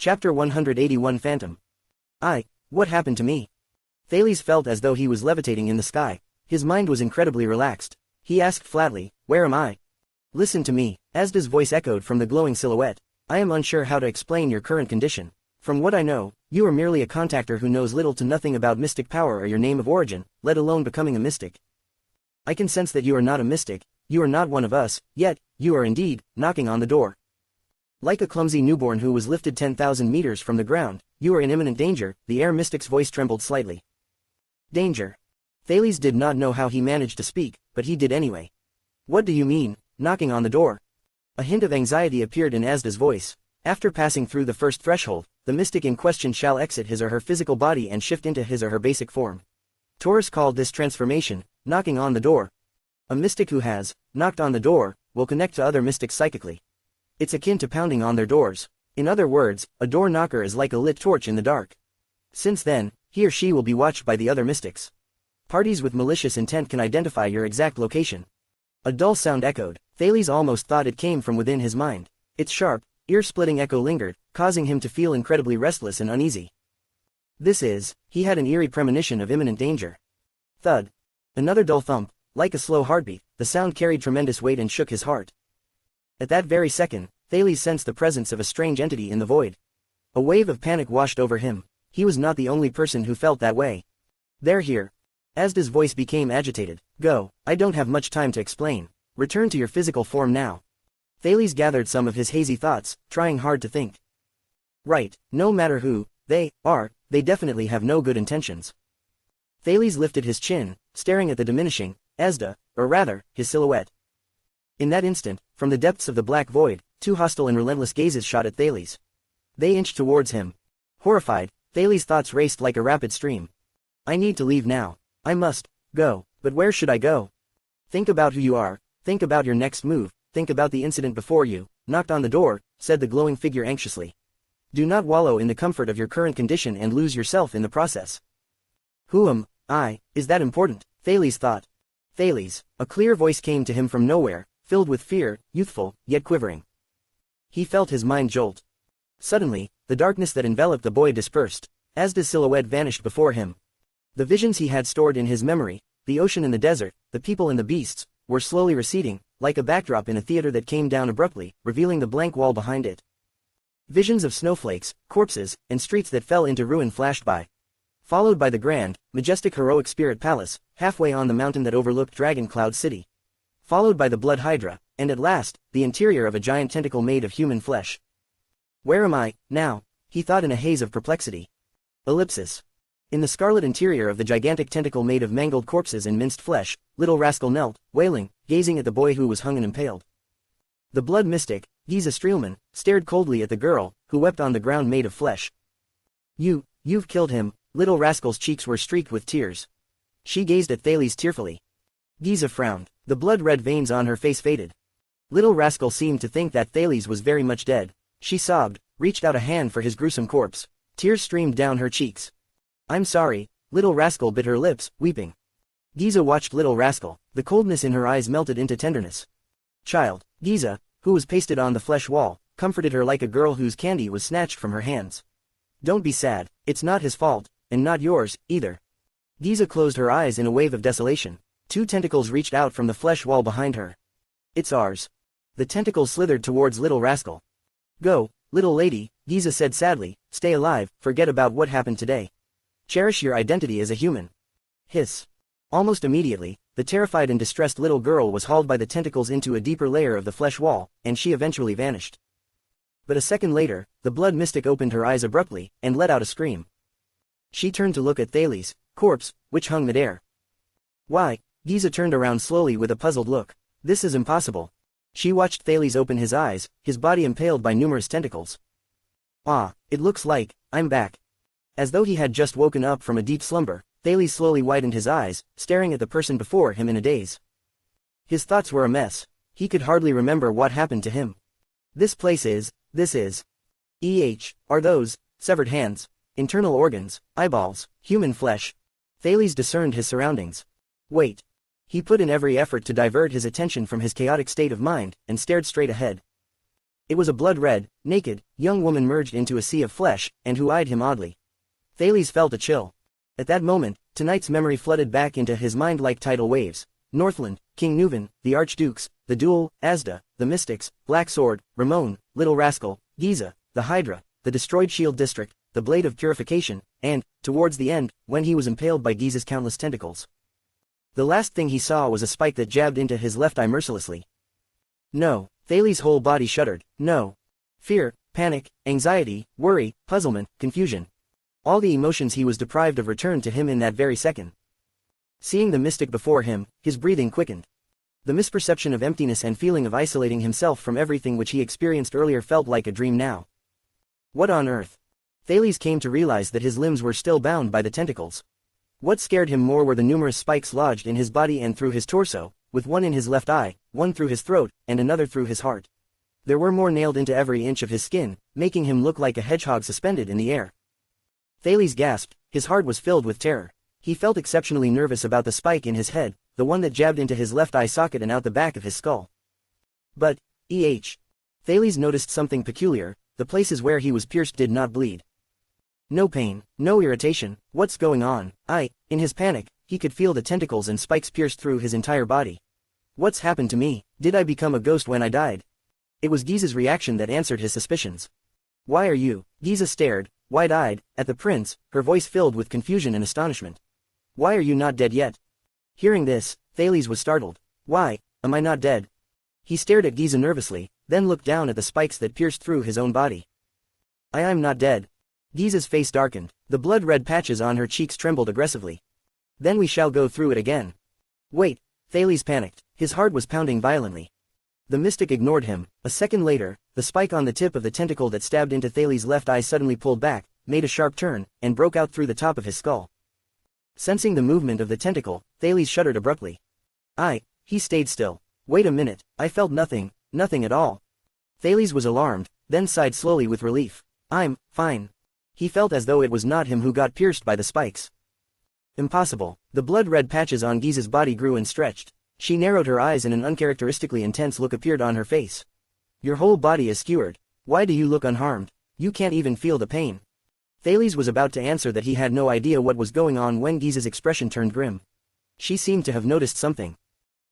Chapter 181 Phantom. What happened to me? Thales felt as though he was levitating in the sky. His mind was incredibly relaxed. He asked flatly, "Where am I?" "Listen to me," Asda's voice echoed from the glowing silhouette. "I am unsure how to explain your current condition. From what I know, you are merely a contactor who knows little to nothing about mystic power or your name of origin, let alone becoming a mystic. I can sense that you are not a mystic, you are not one of us, yet, you are indeed, knocking on the door. Like a clumsy newborn who was lifted 10,000 meters from the ground, you are in imminent danger." The air mystic's voice trembled slightly. Danger. Thales did not know how he managed to speak, but he did anyway. "What do you mean, knocking on the door?" A hint of anxiety appeared in Asda's voice. After passing through the first threshold, the mystic in question shall exit his or her physical body and shift into his or her basic form. Taurus called this transformation, knocking on the door. A mystic who has knocked on the door will connect to other mystics psychically. It's akin to pounding on their doors. In other words, a door knocker is like a lit torch in the dark. Since then, he or she will be watched by the other mystics. Parties with malicious intent can identify your exact location. A dull sound echoed. Thales almost thought it came from within his mind. Its sharp, ear-splitting echo lingered, causing him to feel incredibly restless and uneasy. He had an eerie premonition of imminent danger. Thud. Another dull thump, like a slow heartbeat. The sound carried tremendous weight and shook his heart. At that very second, Thales sensed the presence of a strange entity in the void. A wave of panic washed over him. He was not the only person who felt that way. "They're here." Asda's voice became agitated. "Go, I don't have much time to explain. Return to your physical form now." Thales gathered some of his hazy thoughts, trying hard to think. Right, no matter who they are, they definitely have no good intentions. Thales lifted his chin, staring at the diminishing Asda, or rather, his silhouette. In that instant, from the depths of the black void, two hostile and relentless gazes shot at Thales. They inched towards him. Horrified, Thales' thoughts raced like a rapid stream. "I need to leave now. I must go, but where should I go?" "Think about who you are, think about your next move, think about the incident before you knocked on the door," said the glowing figure anxiously. "Do not wallow in the comfort of your current condition and lose yourself in the process." "Who am I? Is that important?" Thales thought. Thales, a clear voice came to him from nowhere, filled with fear, youthful, yet quivering. He felt his mind jolt. Suddenly, the darkness that enveloped the boy dispersed. Asda's silhouette vanished before him. The visions he had stored in his memory, the ocean and the desert, the people and the beasts, were slowly receding, like a backdrop in a theater that came down abruptly, revealing the blank wall behind it. Visions of snowflakes, corpses, and streets that fell into ruin flashed by. Followed by the grand, majestic heroic spirit palace, halfway on the mountain that overlooked Dragon Cloud City. Followed by the blood hydra, and at last, the interior of a giant tentacle made of human flesh. "Where am I, now?" he thought in a haze of perplexity. Ellipsis. In the scarlet interior of the gigantic tentacle made of mangled corpses and minced flesh, little rascal knelt, wailing, gazing at the boy who was hung and impaled. The blood mystic, Giza Streelman, stared coldly at the girl, who wept on the ground made of flesh. You've killed him." Little rascal's cheeks were streaked with tears. She gazed at Thales tearfully. Giza frowned. The blood-red veins on her face faded. Little rascal seemed to think that Thales was very much dead. She sobbed, reached out a hand for his gruesome corpse. Tears streamed down her cheeks. "I'm sorry." Little rascal bit her lips, weeping. Giza watched little rascal. The coldness in her eyes melted into tenderness. Child. Giza, who was pasted on the flesh wall, comforted her like a girl whose candy was snatched from her hands. "Don't be sad. It's not his fault, and not yours, either." Giza closed her eyes in a wave of desolation. Two tentacles reached out from the flesh wall behind her. "It's ours." The tentacles slithered towards little rascal. "Go, little lady," Giza said sadly, "stay alive, forget about what happened today. Cherish your identity as a human." Hiss. Almost immediately, the terrified and distressed little girl was hauled by the tentacles into a deeper layer of the flesh wall, and she eventually vanished. But a second later, the blood mystic opened her eyes abruptly, and let out a scream. She turned to look at Thales' corpse, which hung midair. "Why?" Giza turned around slowly with a puzzled look. "This is impossible." She watched Thales open his eyes, his body impaled by numerous tentacles. "Ah, it looks like I'm back." As though he had just woken up from a deep slumber, Thales slowly widened his eyes, staring at the person before him in a daze. His thoughts were a mess. He could hardly remember what happened to him. This is, are those, severed hands, internal organs, eyeballs, human flesh. Thales discerned his surroundings. Wait. He put in every effort to divert his attention from his chaotic state of mind, and stared straight ahead. It was a blood-red, naked, young woman merged into a sea of flesh, and who eyed him oddly. Thales felt a chill. At that moment, tonight's memory flooded back into his mind like tidal waves. Northland, King Nuvan, the Archdukes, the duel, Asda, the Mystics, Black Sword, Ramon, Little Rascal, Giza, the Hydra, the destroyed Shield District, the Blade of Purification, and, towards the end, when he was impaled by Giza's countless tentacles. The last thing he saw was a spike that jabbed into his left eye mercilessly. No, Thales' whole body shuddered. No. Fear, panic, anxiety, worry, puzzlement, confusion. All the emotions he was deprived of returned to him in that very second. Seeing the mystic before him, his breathing quickened. The misperception of emptiness and feeling of isolating himself from everything which he experienced earlier felt like a dream now. What on earth? Thales came to realize that his limbs were still bound by the tentacles. What scared him more were the numerous spikes lodged in his body and through his torso, with one in his left eye, one through his throat, and another through his heart. There were more nailed into every inch of his skin, making him look like a hedgehog suspended in the air. Thales gasped, his heart was filled with terror. He felt exceptionally nervous about the spike in his head, the one that jabbed into his left eye socket and out the back of his skull. But, Thales noticed something peculiar, the places where he was pierced did not bleed. No pain, no irritation, what's going on? In his panic, he could feel the tentacles and spikes pierced through his entire body. What's happened to me? Did I become a ghost when I died? It was Giza's reaction that answered his suspicions. Why are you? Giza stared, wide-eyed, at the prince, her voice filled with confusion and astonishment. Why are you not dead yet? Hearing this, Thales was startled. Why, am I not dead? He stared at Giza nervously, then looked down at the spikes that pierced through his own body. I'm not dead. Giza's face darkened, the blood-red patches on her cheeks trembled aggressively. Then we shall go through it again. Wait, Thales panicked, his heart was pounding violently. The mystic ignored him. A second later, the spike on the tip of the tentacle that stabbed into Thales' left eye suddenly pulled back, made a sharp turn, and broke out through the top of his skull. Sensing the movement of the tentacle, Thales shuddered abruptly. He stayed still. Wait a minute, I felt nothing at all. Thales was alarmed, then sighed slowly with relief. I'm fine. He felt as though it was not him who got pierced by the spikes. Impossible. The blood-red patches on Giza's body grew and stretched. She narrowed her eyes and an uncharacteristically intense look appeared on her face. Your whole body is skewered. Why do you look unharmed? You can't even feel the pain. Thales was about to answer that he had no idea what was going on when Giza's expression turned grim. She seemed to have noticed something.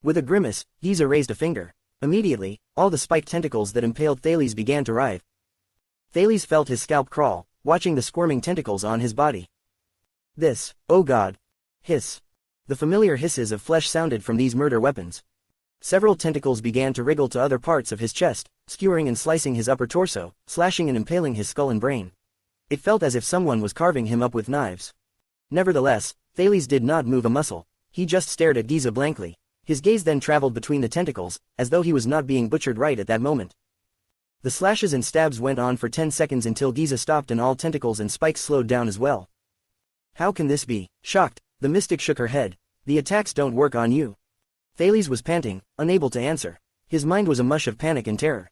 With a grimace, Giza raised a finger. Immediately, all the spiked tentacles that impaled Thales began to writhe. Thales felt his scalp crawl, watching the squirming tentacles on his body. This, oh God! Hiss. The familiar hisses of flesh sounded from these murder weapons. Several tentacles began to wriggle to other parts of his chest, skewering and slicing his upper torso, slashing and impaling his skull and brain. It felt as if someone was carving him up with knives. Nevertheless, Thales did not move a muscle. He just stared at Giza blankly. His gaze then traveled between the tentacles, as though he was not being butchered right at that moment. The slashes and stabs went on for 10 seconds until Giza stopped and all tentacles and spikes slowed down as well. How can this be? Shocked, the mystic shook her head. The attacks don't work on you. Thales was panting, unable to answer. His mind was a mush of panic and terror.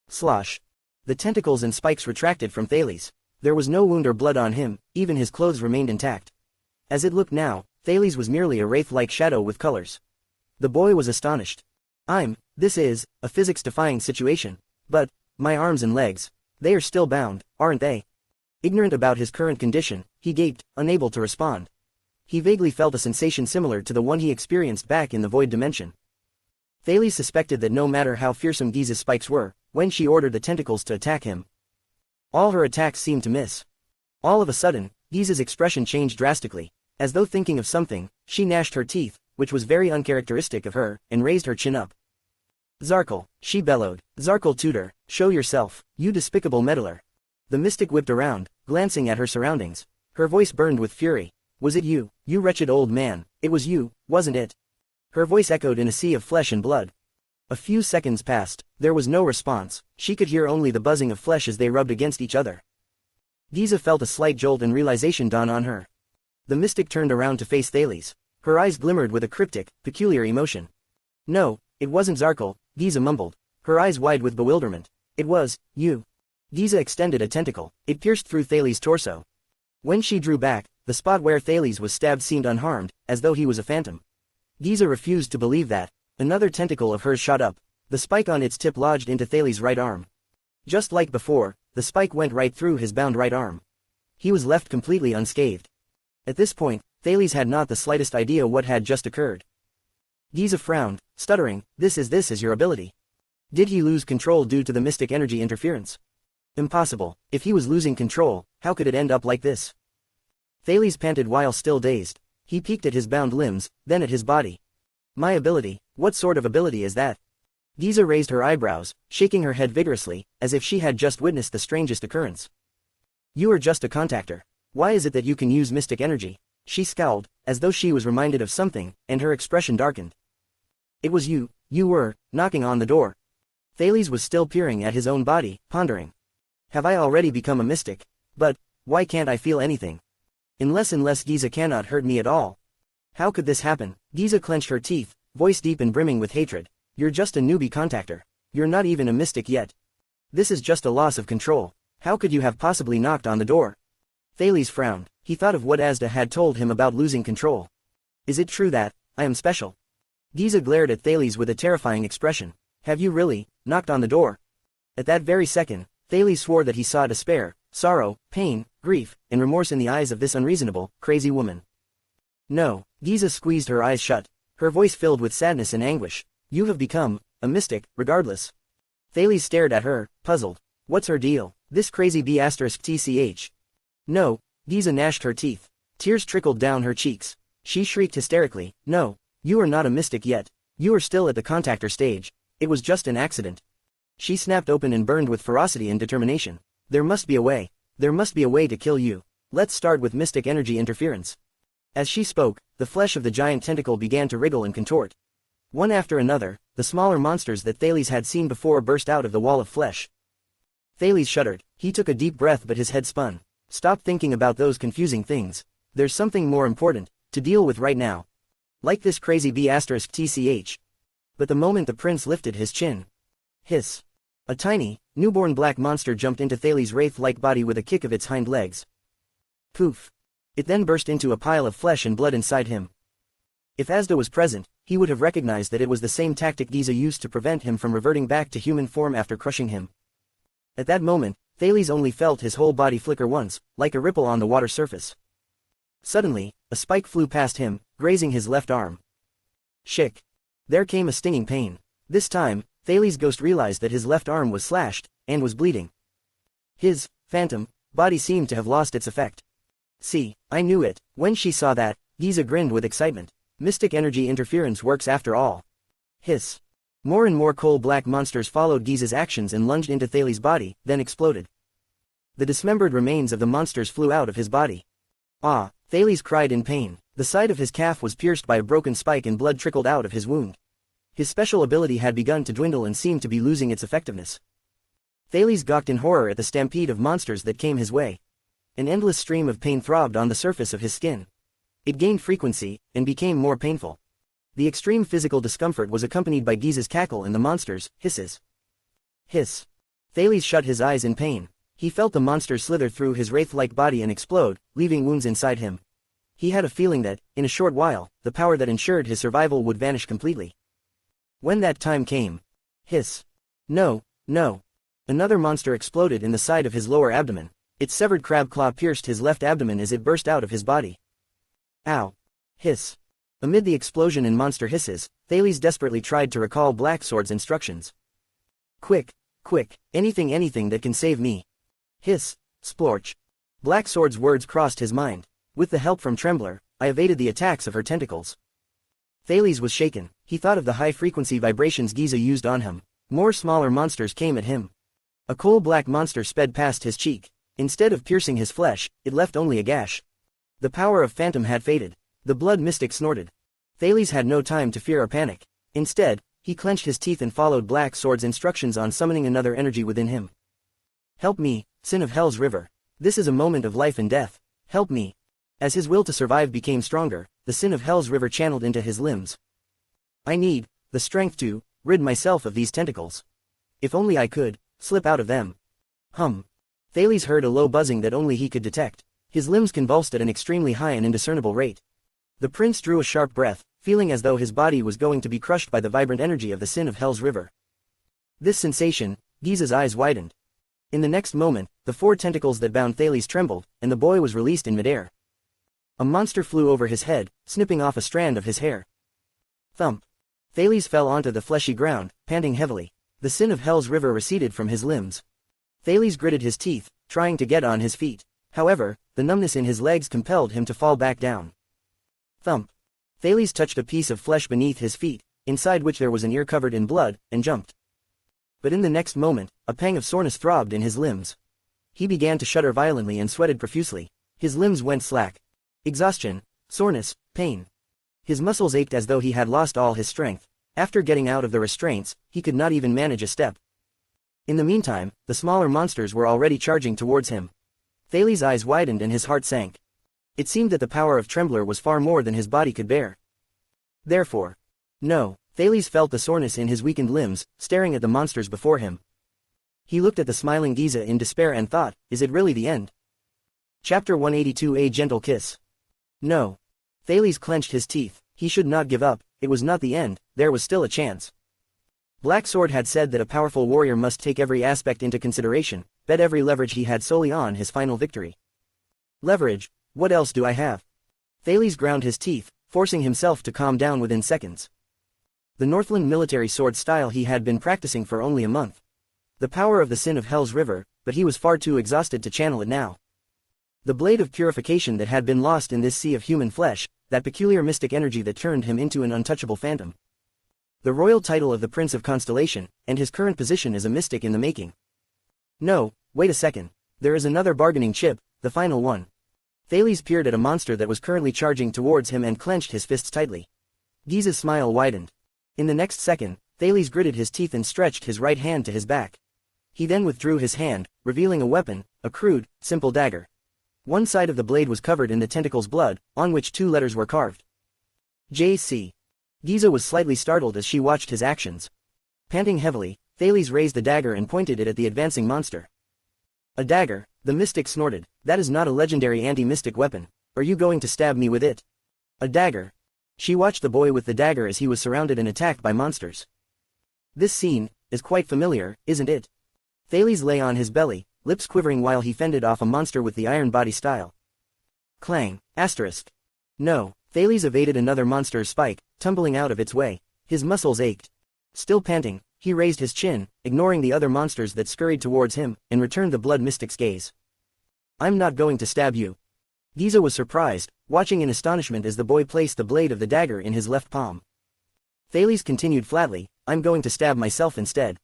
Slosh. The tentacles and spikes retracted from Thales. There was no wound or blood on him, even his clothes remained intact. As it looked now, Thales was merely a wraith-like shadow with colors. The boy was astonished. This is a physics-defying situation. But, my arms and legs, they are still bound, aren't they? Ignorant about his current condition, he gaped, unable to respond. He vaguely felt a sensation similar to the one he experienced back in the void dimension. Thales suspected that no matter how fearsome Giza's spikes were, when she ordered the tentacles to attack him, all her attacks seemed to miss. All of a sudden, Giza's expression changed drastically. As though thinking of something, she gnashed her teeth, which was very uncharacteristic of her, and raised her chin up. Zarkle, she bellowed. Zarkle Tutor, show yourself, you despicable meddler. The mystic whipped around, glancing at her surroundings. Her voice burned with fury. Was it you, you wretched old man? It was you, wasn't it? Her voice echoed in a sea of flesh and blood. A few seconds passed, there was no response, she could hear only the buzzing of flesh as they rubbed against each other. Giza felt a slight jolt and realization dawn on her. The mystic turned around to face Thales. Her eyes glimmered with a cryptic, peculiar emotion. No, it wasn't Zarkle, Giza mumbled, her eyes wide with bewilderment. It was, you. Giza extended a tentacle, it pierced through Thales' torso. When she drew back, the spot where Thales was stabbed seemed unharmed, as though he was a phantom. Giza refused to believe that. Another tentacle of hers shot up. The spike on its tip lodged into Thales' right arm. Just like before, the spike went right through his bound right arm. He was left completely unscathed. At this point, Thales had not the slightest idea what had just occurred. Giza frowned, stuttering, this is your ability. Did he lose control due to the mystic energy interference? Impossible. If he was losing control, how could it end up like this? Thales panted while still dazed. He peeked at his bound limbs, then at his body. My ability? What sort of ability is that? Giza raised her eyebrows, shaking her head vigorously, as if she had just witnessed the strangest occurrence. You are just a contactor. Why is it that you can use mystic energy? She scowled, as though she was reminded of something, and her expression darkened. It was you were, knocking on the door. Thales was still peering at his own body, pondering. Have I already become a mystic? But, why can't I feel anything? Unless Giza cannot hurt me at all. How could this happen? Giza clenched her teeth, voice deep and brimming with hatred. You're just a newbie contactor. You're not even a mystic yet. This is just a loss of control. How could you have possibly knocked on the door? Thales frowned. He thought of what Asda had told him about losing control. Is it true that I am special? Giza glared at Thales with a terrifying expression. Have you really knocked on the door? At that very second, Thales swore that he saw despair, sorrow, pain, grief, and remorse in the eyes of this unreasonable, crazy woman. No. Giza squeezed her eyes shut, her voice filled with sadness and anguish. You have become a mystic, regardless. Thales stared at her, puzzled. What's her deal? This crazy B***tch. No. Giza gnashed her teeth. Tears trickled down her cheeks. She shrieked hysterically. No. You are not a mystic yet. You are still at the contactor stage. It was just an accident. She snapped open and burned with ferocity and determination. There must be a way. There must be a way to kill you. Let's start with mystic energy interference. As she spoke, the flesh of the giant tentacle began to wriggle and contort. One after another, the smaller monsters that Thales had seen before burst out of the wall of flesh. Thales shuddered. He took a deep breath but his head spun. Stop thinking about those confusing things. There's something more important to deal with right now. Like this crazy B***tch. But the moment the prince lifted his chin. Hiss. A tiny, newborn black monster jumped into Thales' wraith-like body with a kick of its hind legs. Poof. It then burst into a pile of flesh and blood inside him. If Asda was present, he would have recognized that it was the same tactic Giza used to prevent him from reverting back to human form after crushing him. At that moment, Thales only felt his whole body flicker once, like a ripple on the water surface. Suddenly, a spike flew past him, grazing his left arm. Shick. There came a stinging pain. This time, Thales' ghost realized that his left arm was slashed, and was bleeding. His phantom body seemed to have lost its effect. See, I knew it. When she saw that, Giza grinned with excitement. Mystic energy interference works after all. Hiss. More and more coal-black monsters followed Giza's actions and lunged into Thales' body, then exploded. The dismembered remains of the monsters flew out of his body. Ah! Thales cried in pain. The side of his calf was pierced by a broken spike and blood trickled out of his wound. His special ability had begun to dwindle and seemed to be losing its effectiveness. Thales gawked in horror at the stampede of monsters that came his way. An endless stream of pain throbbed on the surface of his skin. It gained frequency, and became more painful. The extreme physical discomfort was accompanied by Giza's cackle and the monsters' hisses. Hiss. Thales shut his eyes in pain. He felt the monster slither through his wraith-like body and explode, leaving wounds inside him. He had a feeling that, in a short while, the power that ensured his survival would vanish completely. When that time came. Hiss. No, no. Another monster exploded in the side of his lower abdomen. Its severed crab claw pierced his left abdomen as it burst out of his body. Ow. Hiss. Amid the explosion and monster hisses, Thales desperately tried to recall Blacksword's instructions. Quick, quick, anything that can save me. Hiss, splorch. Blacksword's words crossed his mind. With the help from Trembler, I evaded the attacks of her tentacles. Thales was shaken. He thought of the high-frequency vibrations Giza used on him. More smaller monsters came at him. A coal-black monster sped past his cheek. Instead of piercing his flesh, it left only a gash. The power of Phantom had faded. The blood mystic snorted. Thales had no time to fear or panic. Instead, he clenched his teeth and followed Blacksword's instructions on summoning another energy within him. Help me, Sin of Hell's River. This is a moment of life and death. Help me. As his will to survive became stronger, the Sin of Hell's River channeled into his limbs. I need the strength to rid myself of these tentacles. If only I could slip out of them. Hum. Thales heard a low buzzing that only he could detect. His limbs convulsed at an extremely high and indiscernible rate. The prince drew a sharp breath, feeling as though his body was going to be crushed by the vibrant energy of the Sin of Hell's River. This sensation, Giza's eyes widened. In the next moment, the 4 tentacles that bound Thales trembled, and the boy was released in midair. A monster flew over his head, snipping off a strand of his hair. Thump. Thales fell onto the fleshy ground, panting heavily. The sin of Hell's river receded from his limbs. Thales gritted his teeth, trying to get on his feet. However, the numbness in his legs compelled him to fall back down. Thump. Thales touched a piece of flesh beneath his feet, inside which there was an ear covered in blood, and jumped. But in the next moment, a pang of soreness throbbed in his limbs. He began to shudder violently and sweated profusely. His limbs went slack. Exhaustion, soreness, pain. His muscles ached as though he had lost all his strength. After getting out of the restraints, he could not even manage a step. In the meantime, the smaller monsters were already charging towards him. Thales' eyes widened and his heart sank. It seemed that the power of Trembler was far more than his body could bear. Therefore. No, Thales felt the soreness in his weakened limbs, staring at the monsters before him. He looked at the smiling Giza in despair and thought, is it really the end? Chapter 182. A Gentle Kiss. No. Thales clenched his teeth. He should not give up. It was not the end, there was still a chance. Black Sword had said that a powerful warrior must take every aspect into consideration, bet every leverage he had solely on his final victory. Leverage? What else do I have? Thales ground his teeth, forcing himself to calm down within seconds. The Northland military sword style he had been practicing for only a month. The power of the sin of Hell's river, but he was far too exhausted to channel it now. The blade of purification that had been lost in this sea of human flesh, that peculiar mystic energy that turned him into an untouchable phantom. The royal title of the Prince of Constellation, and his current position as a mystic in the making. No, wait a second. There is another bargaining chip, the final one. Thales peered at a monster that was currently charging towards him and clenched his fists tightly. Giza's smile widened. In the next second, Thales gritted his teeth and stretched his right hand to his back. He then withdrew his hand, revealing a weapon, a crude, simple dagger. One side of the blade was covered in the tentacle's blood, on which 2 letters were carved. J.C. Giza was slightly startled as she watched his actions. Panting heavily, Thales raised the dagger and pointed it at the advancing monster. A dagger, the mystic snorted. That is not a legendary anti-mystic weapon. Are you going to stab me with it? A dagger. She watched the boy with the dagger as he was surrounded and attacked by monsters. This scene is quite familiar, isn't it? Thales lay on his belly, lips quivering while he fended off a monster with the iron body style. Clang, asterisk. No, Thales evaded another monster's spike, tumbling out of its way. His muscles ached. Still panting, he raised his chin, ignoring the other monsters that scurried towards him, and returned the blood mystic's gaze. I'm not going to stab you. Giza was surprised, watching in astonishment as the boy placed the blade of the dagger in his left palm. Thales continued flatly, I'm going to stab myself instead.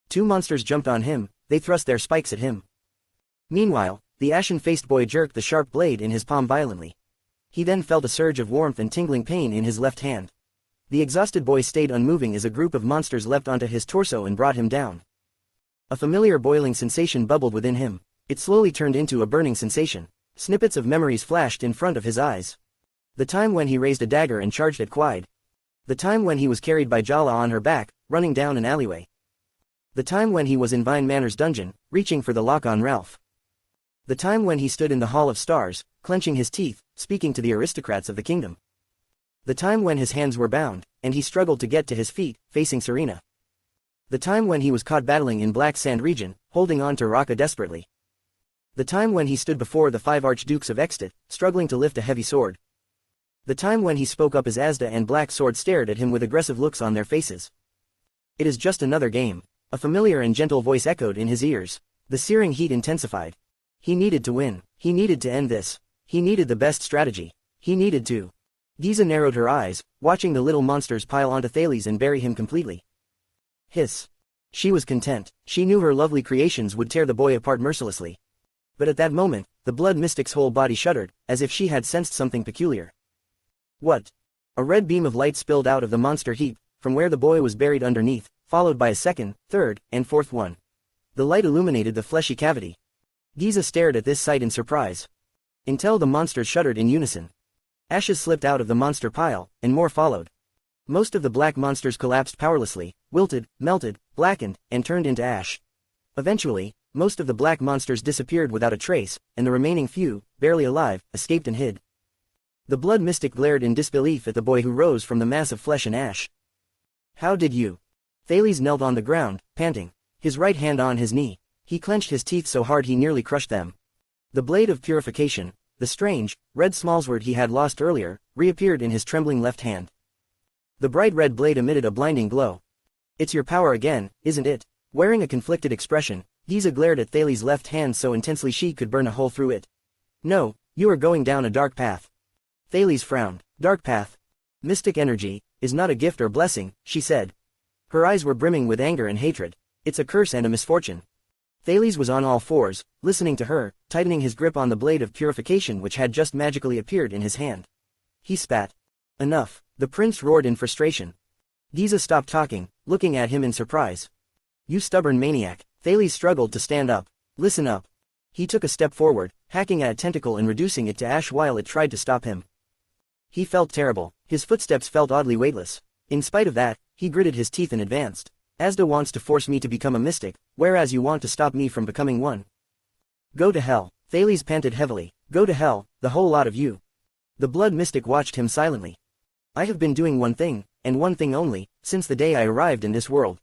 2 monsters jumped on him, they thrust their spikes at him. Meanwhile, the ashen-faced boy jerked the sharp blade in his palm violently. He then felt a surge of warmth and tingling pain in his left hand. The exhausted boy stayed unmoving as a group of monsters leapt onto his torso and brought him down. A familiar boiling sensation bubbled within him. It slowly turned into a burning sensation. Snippets of memories flashed in front of his eyes. The time when he raised a dagger and charged at Quide. The time when he was carried by Jala on her back, running down an alleyway. The time when he was in Vine Manor's dungeon, reaching for the lock on Ralph. The time when he stood in the Hall of Stars, clenching his teeth, speaking to the aristocrats of the kingdom. The time when his hands were bound, and he struggled to get to his feet, facing Serena. The time when he was caught battling in Black Sand region, holding on to Raka desperately. The time when he stood before the 5 archdukes of Extat, struggling to lift a heavy sword. The time when he spoke up as Asda and Black Sword stared at him with aggressive looks on their faces. It is just another game. A familiar and gentle voice echoed in his ears. The searing heat intensified. He needed to win. He needed to end this. He needed the best strategy. He needed to. Giza narrowed her eyes, watching the little monsters pile onto Thales and bury him completely. Hiss. She was content. She knew her lovely creations would tear the boy apart mercilessly. But at that moment, the blood mystic's whole body shuddered, as if she had sensed something peculiar. What? A red beam of light spilled out of the monster heap, from where the boy was buried underneath, followed by a second, third, and fourth one. The light illuminated the fleshy cavity. Giza stared at this sight in surprise. Until the monsters shuddered in unison. Ashes slipped out of the monster pile, and more followed. Most of the black monsters collapsed powerlessly, wilted, melted, blackened, and turned into ash. Eventually, most of the black monsters disappeared without a trace, and the remaining few, barely alive, escaped and hid. The blood mystic glared in disbelief at the boy who rose from the mass of flesh and ash. How did you? Thales knelt on the ground, panting, his right hand on his knee. He clenched his teeth so hard he nearly crushed them. The blade of purification, the strange, red smallsword he had lost earlier, reappeared in his trembling left hand. The bright red blade emitted a blinding glow. It's your power again, isn't it? Wearing a conflicted expression, Giza glared at Thales' left hand so intensely she could burn a hole through it. No, you are going down a dark path. Thales frowned. Dark path? Mystic energy is not a gift or blessing, she said. Her eyes were brimming with anger and hatred. It's a curse and a misfortune. Thales was on all fours, listening to her, tightening his grip on the blade of purification which had just magically appeared in his hand. He spat. Enough, the prince roared in frustration. Giza stopped talking, looking at him in surprise. You stubborn maniac. Thales struggled to stand up. Listen up. He took a step forward, hacking at a tentacle and reducing it to ash while it tried to stop him. He felt terrible. His footsteps felt oddly weightless. In spite of that, he gritted his teeth and advanced. Asda wants to force me to become a mystic, whereas you want to stop me from becoming one. Go to hell. Thales panted heavily. Go to hell, the whole lot of you. The blood mystic watched him silently. I have been doing one thing, and one thing only, since the day I arrived in this world.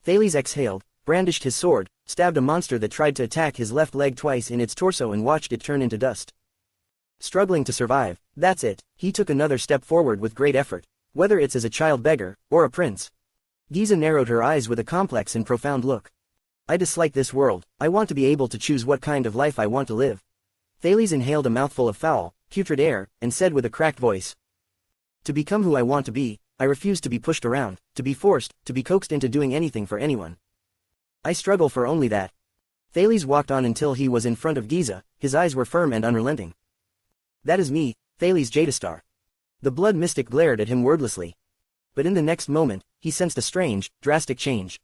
Thales exhaled, brandished his sword, stabbed a monster that tried to attack his left leg twice in its torso and watched it turn into dust. Struggling to survive, that's it. He took another step forward with great effort. Whether it's as a child beggar, or a prince. Giza narrowed her eyes with a complex and profound look. I dislike this world. I want to be able to choose what kind of life I want to live. Thales inhaled a mouthful of foul, putrid air, and said with a cracked voice. To become who I want to be, I refuse to be pushed around, to be forced, to be coaxed into doing anything for anyone. I struggle for only that. Thales walked on until he was in front of Giza, his eyes were firm and unrelenting. That is me, Thales Jadastar. The blood mystic glared at him wordlessly. But in the next moment, he sensed a strange, drastic change.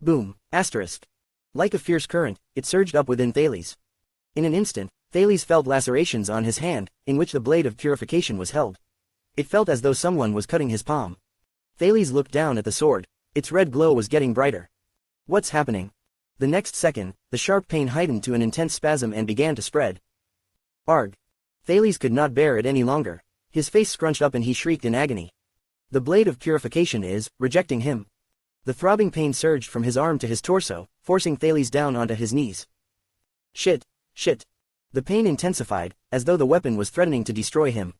Boom, asterisk. Like a fierce current, it surged up within Thales. In an instant, Thales felt lacerations on his hand, in which the blade of purification was held. It felt as though someone was cutting his palm. Thales looked down at the sword. Its red glow was getting brighter. What's happening? The next second, the sharp pain heightened to an intense spasm and began to spread. Arg. Thales could not bear it any longer. His face scrunched up and he shrieked in agony. The blade of purification is rejecting him. The throbbing pain surged from his arm to his torso, forcing Thales down onto his knees. Shit. The pain intensified, as though the weapon was threatening to destroy him.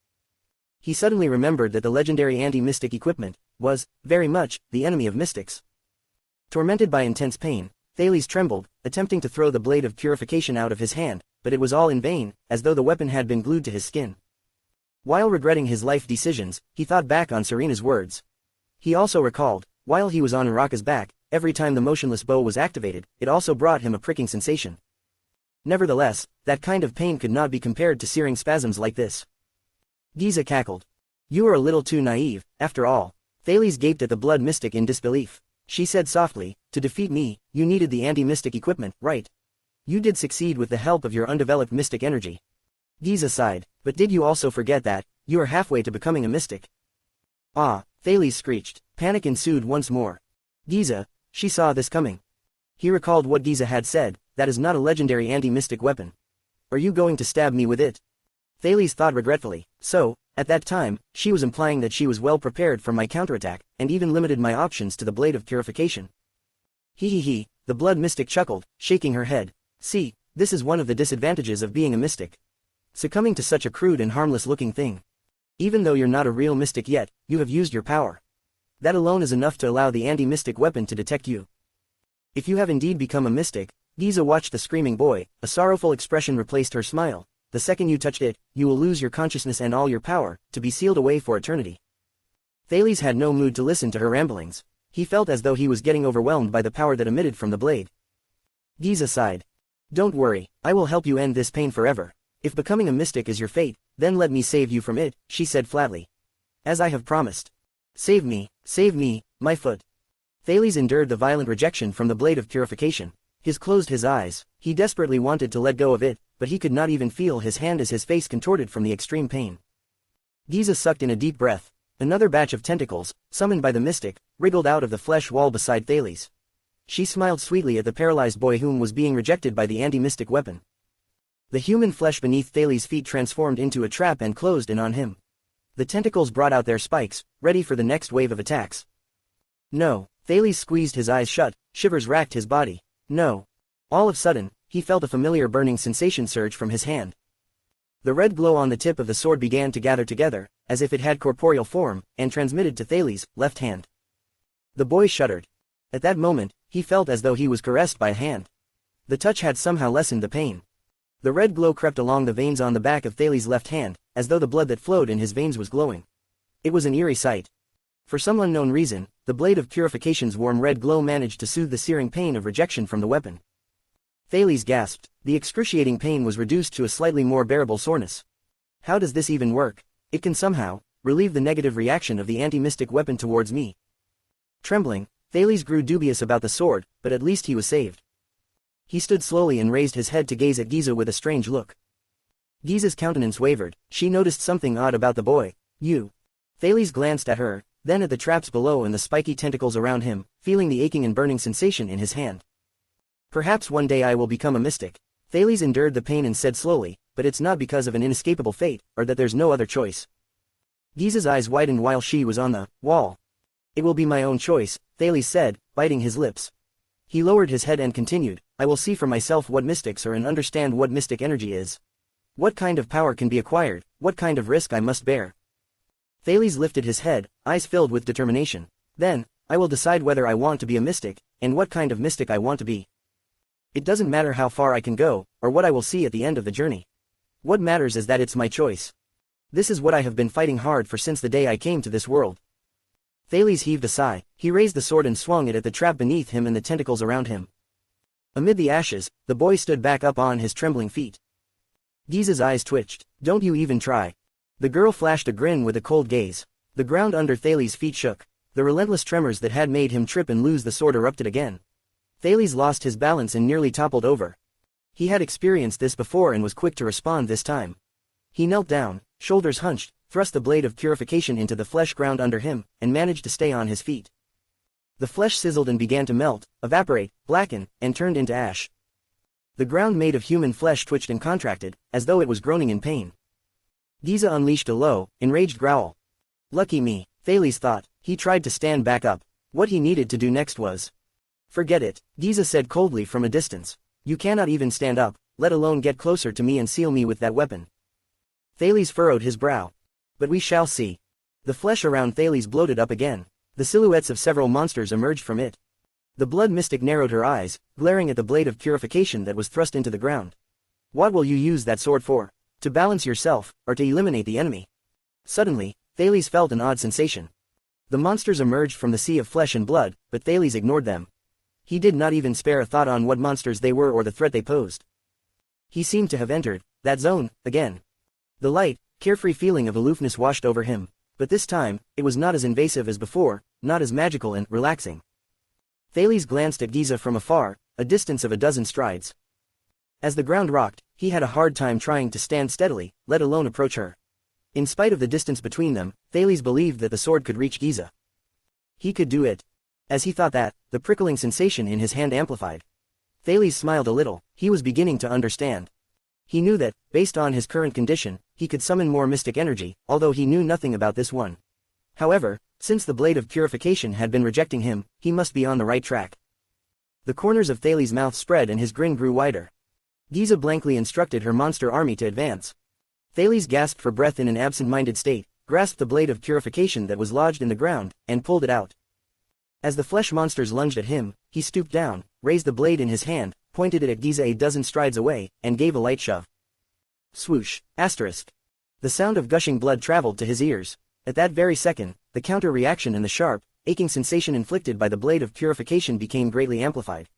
He suddenly remembered that the legendary anti-mystic equipment was, very much, the enemy of mystics. Tormented by intense pain, Thales trembled, attempting to throw the blade of purification out of his hand, but it was all in vain, as though the weapon had been glued to his skin. While regretting his life decisions, he thought back on Serena's words. He also recalled, while he was on Uraka's back, every time the motionless bow was activated, it also brought him a pricking sensation. Nevertheless, that kind of pain could not be compared to searing spasms like this. Giza cackled. You are a little too naive, after all. Thales gaped at the blood mystic in disbelief. She said softly, to defeat me, you needed the anti-mystic equipment, right? You did succeed with the help of your undeveloped mystic energy. Giza sighed, but did you also forget that, you are halfway to becoming a mystic? Ah, Thales screeched. Panic ensued once more. Giza, she saw this coming. He recalled what Giza had said, that is not a legendary anti-mystic weapon. Are you going to stab me with it? Thales thought regretfully, so, at that time, she was implying that she was well prepared for my counterattack, and even limited my options to the blade of purification. He, the blood mystic chuckled, shaking her head. See, this is one of the disadvantages of being a mystic. Succumbing to such a crude and harmless-looking thing. Even though you're not a real mystic yet, you have used your power. That alone is enough to allow the anti-mystic weapon to detect you. If you have indeed become a mystic, Giza watched the screaming boy, a sorrowful expression replaced her smile. The second you touched it, you will lose your consciousness and all your power, to be sealed away for eternity. Thales had no mood to listen to her ramblings. He felt as though he was getting overwhelmed by the power that emitted from the blade. Giza sighed. Don't worry, I will help you end this pain forever. If becoming a mystic is your fate, then let me save you from it, she said flatly. As I have promised. Save me, my foot. Thales endured the violent rejection from the blade of purification. He closed his eyes. He desperately wanted to let go of it, but he could not even feel his hand as his face contorted from the extreme pain. Giza sucked in a deep breath. Another batch of tentacles, summoned by the mystic, wriggled out of the flesh wall beside Thales. She smiled sweetly at the paralyzed boy whom was being rejected by the anti-mystic weapon. The human flesh beneath Thales' feet transformed into a trap and closed in on him. The tentacles brought out their spikes, ready for the next wave of attacks. No, Thales squeezed his eyes shut, shivers racked his body. No. All of a sudden, he felt a familiar burning sensation surge from his hand. The red glow on the tip of the sword began to gather together, as if it had corporeal form, and transmitted to Thales' left hand. The boy shuddered. At that moment, he felt as though he was caressed by a hand. The touch had somehow lessened the pain. The red glow crept along the veins on the back of Thales' left hand, as though the blood that flowed in his veins was glowing. It was an eerie sight. For some unknown reason, the blade of purification's warm red glow managed to soothe the searing pain of rejection from the weapon. Thales gasped. The excruciating pain was reduced to a slightly more bearable soreness. How does this even work? It can somehow relieve the negative reaction of the anti-mystic weapon towards me. Trembling, Thales grew dubious about the sword, but at least he was saved. He stood slowly and raised his head to gaze at Giza with a strange look. Giza's countenance wavered. She noticed something odd about the boy. You. Thales glanced at her, then at the traps below and the spiky tentacles around him, feeling the aching and burning sensation in his hand. Perhaps one day I will become a mystic. Thales endured the pain and said slowly, but it's not because of an inescapable fate, or that there's no other choice. Giza's eyes widened while she was on the wall. It will be my own choice, Thales said, biting his lips. He lowered his head and continued, I will see for myself what mystics are and understand what mystic energy is. What kind of power can be acquired, what kind of risk I must bear. Thales lifted his head, eyes filled with determination. Then, I will decide whether I want to be a mystic, and what kind of mystic I want to be. It doesn't matter how far I can go, or what I will see at the end of the journey. What matters is that it's my choice. This is what I have been fighting hard for since the day I came to this world. Thales heaved a sigh. He raised the sword and swung it at the trap beneath him and the tentacles around him. Amid the ashes, the boy stood back up on his trembling feet. Giza's eyes twitched. Don't you even try. The girl flashed a grin with a cold gaze. The ground under Thales' feet shook. The relentless tremors that had made him trip and lose the sword erupted again. Thales lost his balance and nearly toppled over. He had experienced this before and was quick to respond this time. He knelt down, shoulders hunched, thrust the blade of purification into the flesh ground under him, and managed to stay on his feet. The flesh sizzled and began to melt, evaporate, blacken, and turned into ash. The ground made of human flesh twitched and contracted, as though it was groaning in pain. Giza unleashed a low, enraged growl. Lucky me, Thales thought. He tried to stand back up. What he needed to do next was... Forget it, Giza said coldly from a distance. You cannot even stand up, let alone get closer to me and seal me with that weapon. Thales furrowed his brow. But we shall see. The flesh around Thales bloated up again. The silhouettes of several monsters emerged from it. The blood mystic narrowed her eyes, glaring at the blade of purification that was thrust into the ground. What will you use that sword for? To balance yourself, or to eliminate the enemy? Suddenly, Thales felt an odd sensation. The monsters emerged from the sea of flesh and blood, but Thales ignored them. He did not even spare a thought on what monsters they were or the threat they posed. He seemed to have entered that zone again. The light, carefree feeling of aloofness washed over him, but this time, it was not as invasive as before, not as magical and relaxing. Thales glanced at Giza from afar, a distance of a dozen strides. As the ground rocked, he had a hard time trying to stand steadily, let alone approach her. In spite of the distance between them, Thales believed that the sword could reach Giza. He could do it. As he thought that, the prickling sensation in his hand amplified. Thales smiled a little. He was beginning to understand. He knew that, based on his current condition, he could summon more mystic energy, although he knew nothing about this one. However, since the blade of purification had been rejecting him, he must be on the right track. The corners of Thales' mouth spread and his grin grew wider. Giza blankly instructed her monster army to advance. Thales gasped for breath in an absent-minded state, grasped the blade of purification that was lodged in the ground, and pulled it out. As the flesh monsters lunged at him, he stooped down, raised the blade in his hand, pointed it at Giza a dozen strides away, and gave a light shove. Swoosh, asterisk. The sound of gushing blood traveled to his ears. At that very second, the counter-reaction and the sharp, aching sensation inflicted by the blade of purification became greatly amplified.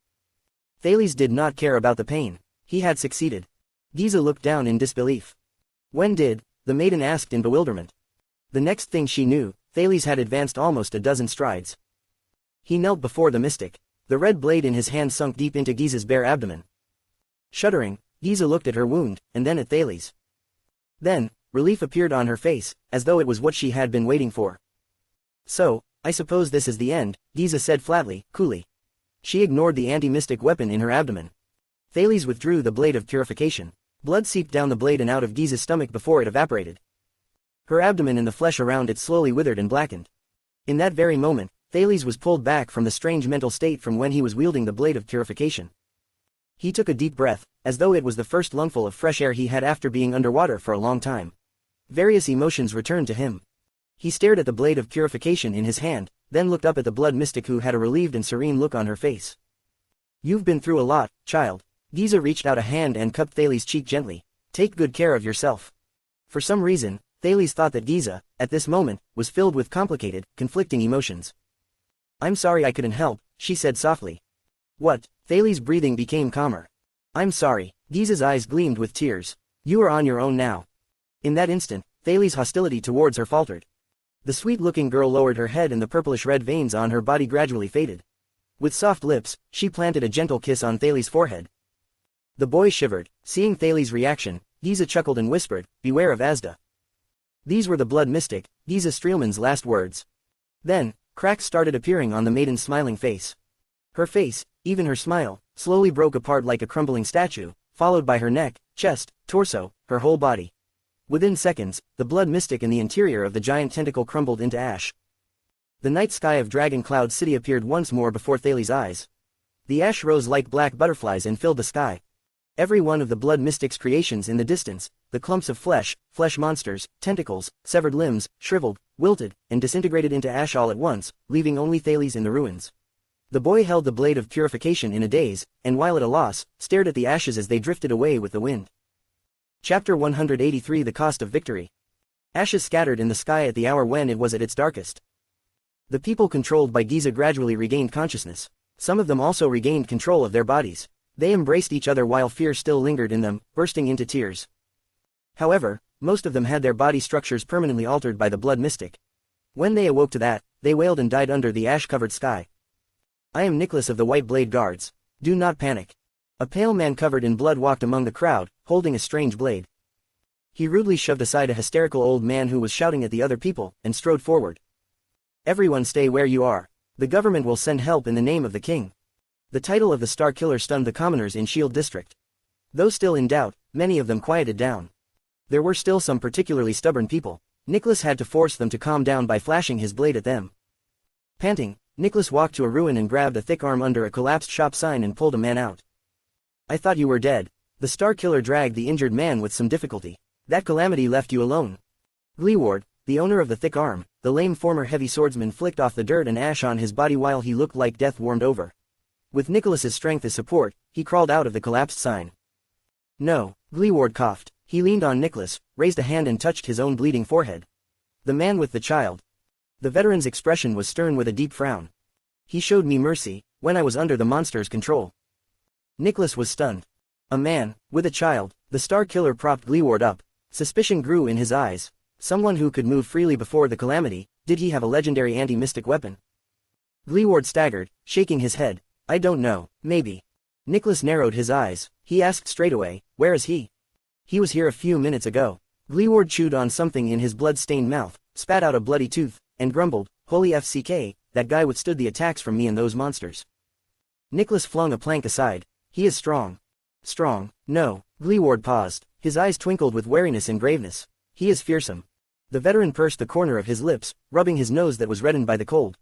Thales did not care about the pain. He had succeeded. Giza looked down in disbelief. When did? The maiden asked in bewilderment. The next thing she knew, Thales had advanced almost a dozen strides. He knelt before the mystic. The red blade in his hand sunk deep into Giza's bare abdomen. Shuddering, Giza looked at her wound, and then at Thales. Then, relief appeared on her face, as though it was what she had been waiting for. So, I suppose this is the end, Giza said flatly, coolly. She ignored the anti-mystic weapon in her abdomen. Thales withdrew the blade of purification. Blood seeped down the blade and out of Giza's stomach before it evaporated. Her abdomen and the flesh around it slowly withered and blackened. In that very moment, Thales was pulled back from the strange mental state from when he was wielding the blade of purification. He took a deep breath, as though it was the first lungful of fresh air he had after being underwater for a long time. Various emotions returned to him. He stared at the blade of purification in his hand, then looked up at the blood mystic who had a relieved and serene look on her face. "You've been through a lot, child." Giza reached out a hand and cupped Thales' cheek gently. "Take good care of yourself." For some reason, Thales thought that Giza, at this moment, was filled with complicated, conflicting emotions. "I'm sorry I couldn't help," she said softly. "What?" Thales' breathing became calmer. "I'm sorry." Giza's eyes gleamed with tears. "You are on your own now." In that instant, Thales' hostility towards her faltered. The sweet-looking girl lowered her head and the purplish-red veins on her body gradually faded. With soft lips, she planted a gentle kiss on Thales' forehead. The boy shivered. Seeing Thales' reaction, Giza chuckled and whispered, "Beware of Asda." These were the blood mystic, Giza Streelman's last words. Then, cracks started appearing on the maiden's smiling face. Her face, even her smile, slowly broke apart like a crumbling statue, followed by her neck, chest, torso, her whole body. Within seconds, the blood mystic in the interior of the giant tentacle crumbled into ash. The night sky of Dragon Cloud City appeared once more before Thales' eyes. The ash rose like black butterflies and filled the sky. Every one of the blood mystic's creations in the distance, the clumps of flesh monsters, tentacles, severed limbs, shriveled, wilted, and disintegrated into ash all at once, leaving only Thales in the ruins. The boy held the blade of purification in a daze, and while at a loss, stared at the ashes as they drifted away with the wind. Chapter 183 The Cost of Victory. Ashes scattered in the sky at the hour when it was at its darkest. The people controlled by Giza gradually regained consciousness. Some of them also regained control of their bodies. They embraced each other while fear still lingered in them, bursting into tears. However, most of them had their body structures permanently altered by the blood mystic. When they awoke to that, they wailed and died under the ash-covered sky. "I am Nicholas of the White Blade Guards. Do not panic." A pale man covered in blood walked among the crowd, holding a strange blade. He rudely shoved aside a hysterical old man who was shouting at the other people, and strode forward. "Everyone stay where you are. The government will send help in the name of the king." The title of the Star Killer stunned the commoners in Shield District. Though still in doubt, many of them quieted down. There were still some particularly stubborn people. Nicholas had to force them to calm down by flashing his blade at them. Panting, Nicholas walked to a ruin and grabbed a thick arm under a collapsed shop sign and pulled a man out. "I thought you were dead." The Star Killer dragged the injured man with some difficulty. "That calamity left you alone." Gleeward, the owner of the thick arm, the lame former heavy swordsman, flicked off the dirt and ash on his body while he looked like death warmed over. With Nicholas's strength as support, he crawled out of the collapsed sign. "No," Gleeward coughed. He leaned on Nicholas, raised a hand and touched his own bleeding forehead. "The man with the child." The veteran's expression was stern with a deep frown. "He showed me mercy, when I was under the monster's control." Nicholas was stunned. A man, with a child. The Star Killer propped Gleeward up. Suspicion grew in his eyes. Someone who could move freely before the calamity. Did he have a legendary anti-mystic weapon? Gleeward staggered, shaking his head. "I don't know, maybe." Nicholas narrowed his eyes. He asked straightaway, "Where is he?" "He was here a few minutes ago." Gleeward chewed on something in his blood-stained mouth, spat out a bloody tooth, and grumbled, "Holy FCK, that guy withstood the attacks from me and those monsters." Nicholas flung a plank aside. "He is strong." "Strong? No." Gleeward paused. His eyes twinkled with wariness and graveness. "He is fearsome." The veteran pursed the corner of his lips, rubbing his nose that was reddened by the cold.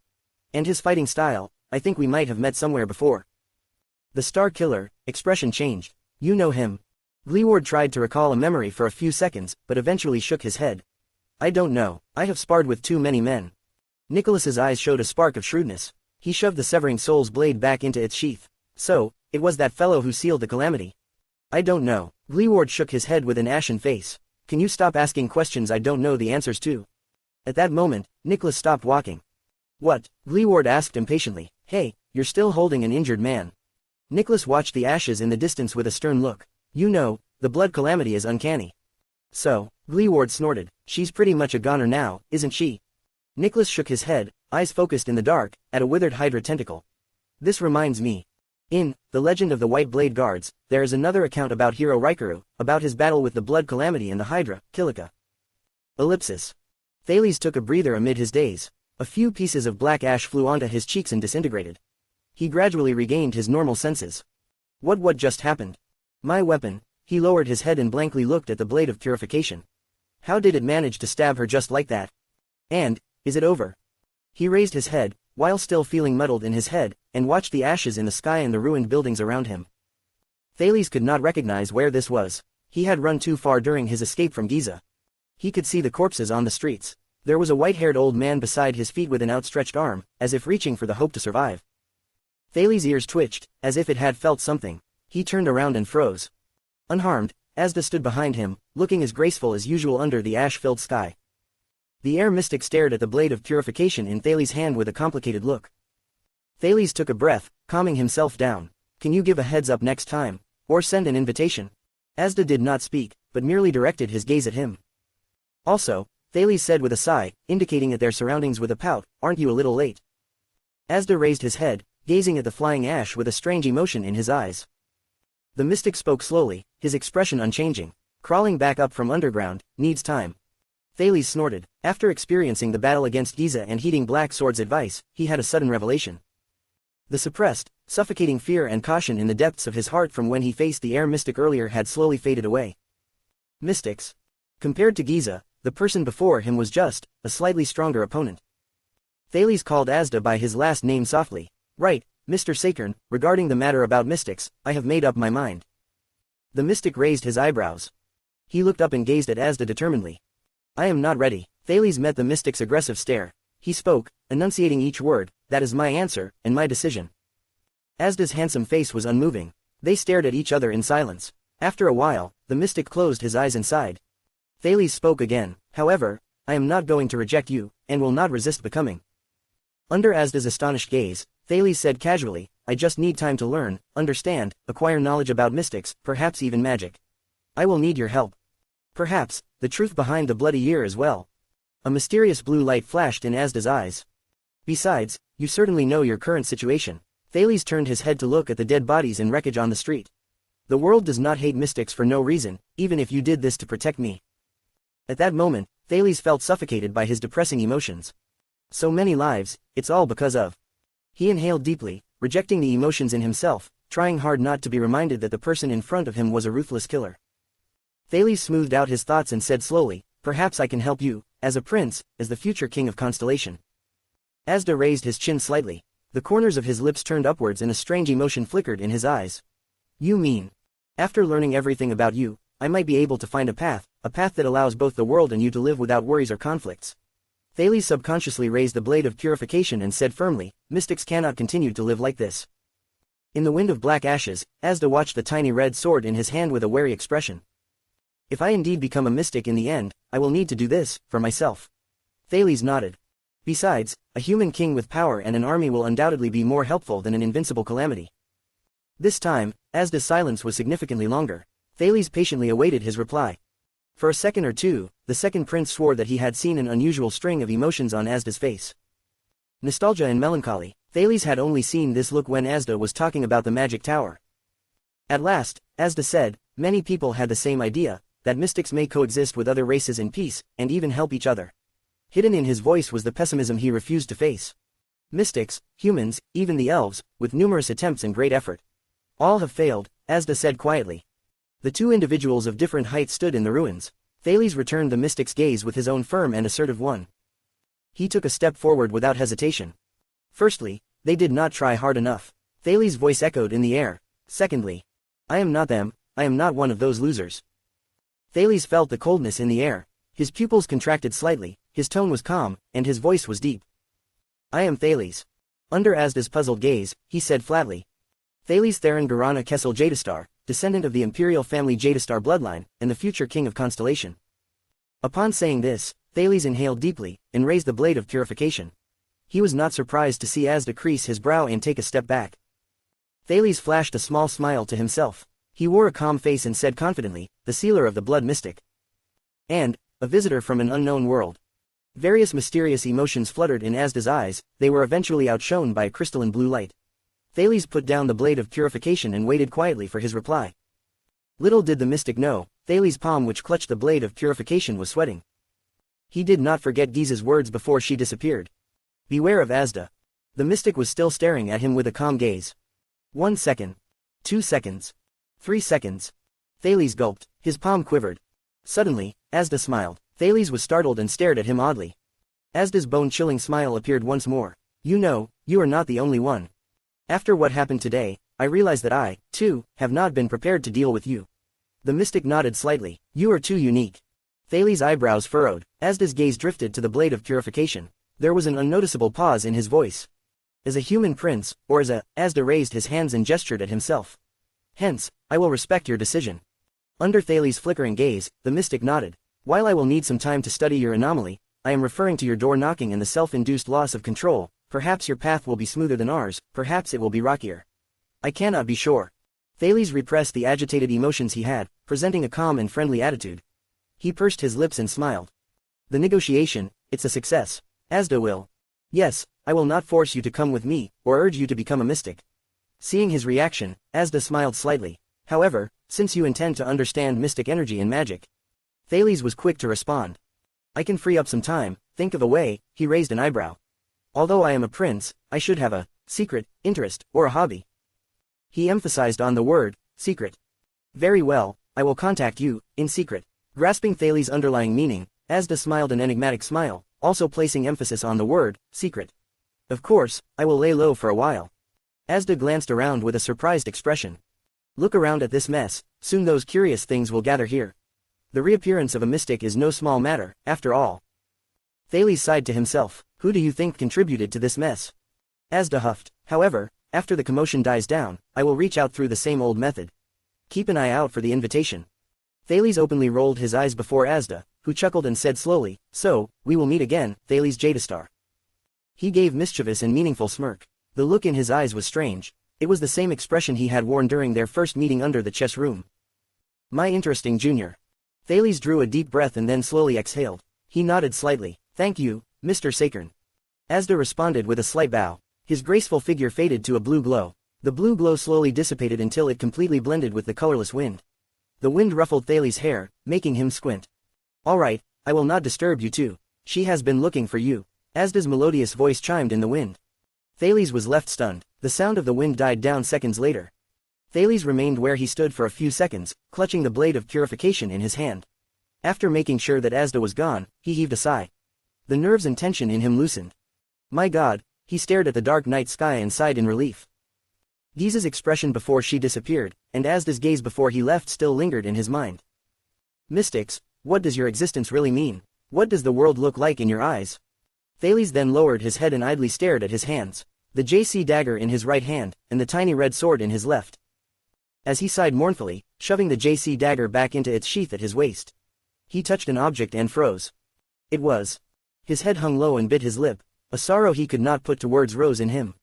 "And his fighting style, I think we might have met somewhere before." The Star Killer, expression changed. "You know him?" Gleeward tried to recall a memory for a few seconds, but eventually shook his head. "I don't know. I have sparred with too many men." Nicholas's eyes showed a spark of shrewdness. He shoved the severing soul's blade back into its sheath. "So, it was that fellow who sealed the calamity?" "I don't know." Gleeward shook his head with an ashen face. "Can you stop asking questions I don't know the answers to?" At that moment, Nicholas stopped walking. "What?" Gleeward asked impatiently. "Hey, you're still holding an injured man." Nicholas watched the ashes in the distance with a stern look. "You know, the blood calamity is uncanny." "So," Gleeward snorted, "she's pretty much a goner now, isn't she?" Nicholas shook his head, eyes focused in the dark, at a withered hydra tentacle. "This reminds me. In The Legend of the White Blade Guards, there is another account about hero Rikaru, about his battle with the blood calamity and the hydra, Kilika." Ellipsis. Thales took a breather amid his daze. A few pieces of black ash flew onto his cheeks and disintegrated. He gradually regained his normal senses. What just happened? My weapon." He lowered his head and blankly looked at the blade of purification. "How did it manage to stab her just like that? And, is it over?" He raised his head, while still feeling muddled in his head, and watched the ashes in the sky and the ruined buildings around him. Thales could not recognize where this was. He had run too far during his escape from Giza. He could see the corpses on the streets. There was a white-haired old man beside his feet with an outstretched arm, as if reaching for the hope to survive. Thales' ears twitched, as if it had felt something. He turned around and froze. Unharmed, Asda stood behind him, looking as graceful as usual under the ash-filled sky. The air mystic stared at the blade of purification in Thales' hand with a complicated look. Thales took a breath, calming himself down. Can you give a heads up next time? Or send an invitation? Asda did not speak, but merely directed his gaze at him. Also, Thales said with a sigh, indicating at their surroundings with a pout, aren't you a little late? Asda raised his head, gazing at the flying ash with a strange emotion in his eyes. The mystic spoke slowly, his expression unchanging. Crawling back up from underground, needs time. Thales snorted. After experiencing the battle against Giza and heeding Black Sword's advice, he had a sudden revelation. The suppressed, suffocating fear and caution in the depths of his heart from when he faced the air mystic earlier had slowly faded away. Mystics. Compared to Giza, the person before him was just a slightly stronger opponent. Thales called Asda by his last name softly. Right, Mr. Sakern, regarding the matter about mystics, I have made up my mind. The mystic raised his eyebrows. He looked up and gazed at Asda determinedly. I am not ready. Thales met the mystic's aggressive stare. He spoke, enunciating each word, that is my answer, and my decision. Asda's handsome face was unmoving. They stared at each other in silence. After a while, the mystic closed his eyes and sighed. Thales spoke again. However, I am not going to reject you, and will not resist becoming. Under Asda's astonished gaze, Thales said casually, I just need time to learn, understand, acquire knowledge about mystics, perhaps even magic. I will need your help. Perhaps, the truth behind the bloody year as well. A mysterious blue light flashed in Asda's eyes. Besides, you certainly know your current situation. Thales turned his head to look at the dead bodies and wreckage on the street. The world does not hate mystics for no reason, even if you did this to protect me. At that moment, Thales felt suffocated by his depressing emotions. So many lives, it's all because of. He inhaled deeply, rejecting the emotions in himself, trying hard not to be reminded that the person in front of him was a ruthless killer. Thales smoothed out his thoughts and said slowly, perhaps I can help you, as a prince, as the future king of Constellation. Asda raised his chin slightly. The corners of his lips turned upwards and a strange emotion flickered in his eyes. You mean? After learning everything about you, I might be able to find a path that allows both the world and you to live without worries or conflicts. Thales subconsciously raised the blade of purification and said firmly, mystics cannot continue to live like this. In the wind of black ashes, Asda watched the tiny red sword in his hand with a wary expression. If I indeed become a mystic in the end, I will need to do this, for myself. Thales nodded. Besides, a human king with power and an army will undoubtedly be more helpful than an invincible calamity. This time, Asda's silence was significantly longer. Thales patiently awaited his reply. For a second or two, the second prince swore that he had seen an unusual string of emotions on Asda's face. Nostalgia and melancholy. Thales had only seen this look when Asda was talking about the magic tower. At last, Asda said, many people had the same idea, that mystics may coexist with other races in peace, and even help each other. Hidden in his voice was the pessimism he refused to face. Mystics, humans, even the elves, with numerous attempts and great effort. All have failed, Asda said quietly. The two individuals of different heights stood in the ruins. Thales returned the mystic's gaze with his own firm and assertive one. He took a step forward without hesitation. Firstly, they did not try hard enough. Thales' voice echoed in the air. Secondly, I am not them, I am not one of those losers. Thales felt the coldness in the air. His pupils contracted slightly, his tone was calm, and his voice was deep. I am Thales. Under Asda's puzzled gaze, he said flatly. Thales Theron Garana Kessel Jadastar, descendant of the imperial family Jadastar bloodline, and the future king of Constellation. Upon saying this, Thales inhaled deeply, and raised the blade of purification. He was not surprised to see Asda crease his brow and take a step back. Thales flashed a small smile to himself. He wore a calm face and said confidently, the sealer of the blood mystic. And, a visitor from an unknown world. Various mysterious emotions fluttered in Asda's eyes, they were eventually outshone by a crystalline blue light. Thales put down the blade of purification and waited quietly for his reply. Little did the mystic know, Thales' palm which clutched the blade of purification was sweating. He did not forget Giza's words before she disappeared. Beware of Asda. The mystic was still staring at him with a calm gaze. 1 second. 2 seconds. 3 seconds. Thales gulped, his palm quivered. Suddenly, Asda smiled. Thales was startled and stared at him oddly. Asda's bone-chilling smile appeared once more. You know, you are not the only one. After what happened today, I realize that I, too, have not been prepared to deal with you. The mystic nodded slightly. You are too unique. Thales' eyebrows furrowed. Asda's gaze drifted to the blade of purification. There was an unnoticeable pause in his voice. As a human prince, or as a, Asda raised his hands and gestured at himself. Hence, I will respect your decision. Under Thales' flickering gaze, the mystic nodded. While I will need some time to study your anomaly, I am referring to your door knocking and the self-induced loss of control. Perhaps your path will be smoother than ours, perhaps it will be rockier. I cannot be sure. Thales repressed the agitated emotions he had, presenting a calm and friendly attitude. He pursed his lips and smiled. The negotiation, it's a success. Asda will. Yes, I will not force you to come with me, or urge you to become a mystic. Seeing his reaction, Asda smiled slightly. However, since you intend to understand mystic energy and magic. Thales was quick to respond. I can free up some time, think of a way. He raised an eyebrow. Although I am a prince, I should have a secret, interest, or a hobby. He emphasized on the word, secret. Very well, I will contact you, in secret. Grasping Thales' underlying meaning, Asda smiled an enigmatic smile, also placing emphasis on the word, secret. Of course, I will lay low for a while. Asda glanced around with a surprised expression. Look around at this mess, soon those curious things will gather here. The reappearance of a mystic is no small matter, after all. Thales sighed to himself. Who do you think contributed to this mess? Asda huffed. However, after the commotion dies down, I will reach out through the same old method. Keep an eye out for the invitation. Thales openly rolled his eyes before Asda, who chuckled and said slowly, so, we will meet again, Thales Jadastar. He gave mischievous and meaningful smirk. The look in his eyes was strange. It was the same expression he had worn during their first meeting under the chess room. My interesting junior. Thales drew a deep breath and then slowly exhaled. He nodded slightly. Thank you, Mr. Sakern. Asda responded with a slight bow. His graceful figure faded to a blue glow. The blue glow slowly dissipated until it completely blended with the colorless wind. The wind ruffled Thales' hair, making him squint. All right, I will not disturb you too. She has been looking for you. Asda's melodious voice chimed in the wind. Thales was left stunned. The sound of the wind died down seconds later. Thales remained where he stood for a few seconds, clutching the blade of purification in his hand. After making sure that Asda was gone, he heaved a sigh. The nerves and tension in him loosened. My God, he stared at the dark night sky and sighed in relief. Giza's expression before she disappeared, and Asda's gaze before he left still lingered in his mind. Mystics, what does your existence really mean? What does the world look like in your eyes? Thales then lowered his head and idly stared at his hands, the JC dagger in his right hand, and the tiny red sword in his left. As he sighed mournfully, shoving the JC dagger back into its sheath at his waist. He touched an object and froze. It was. His head hung low and bit his lip. A sorrow he could not put to words rose in him.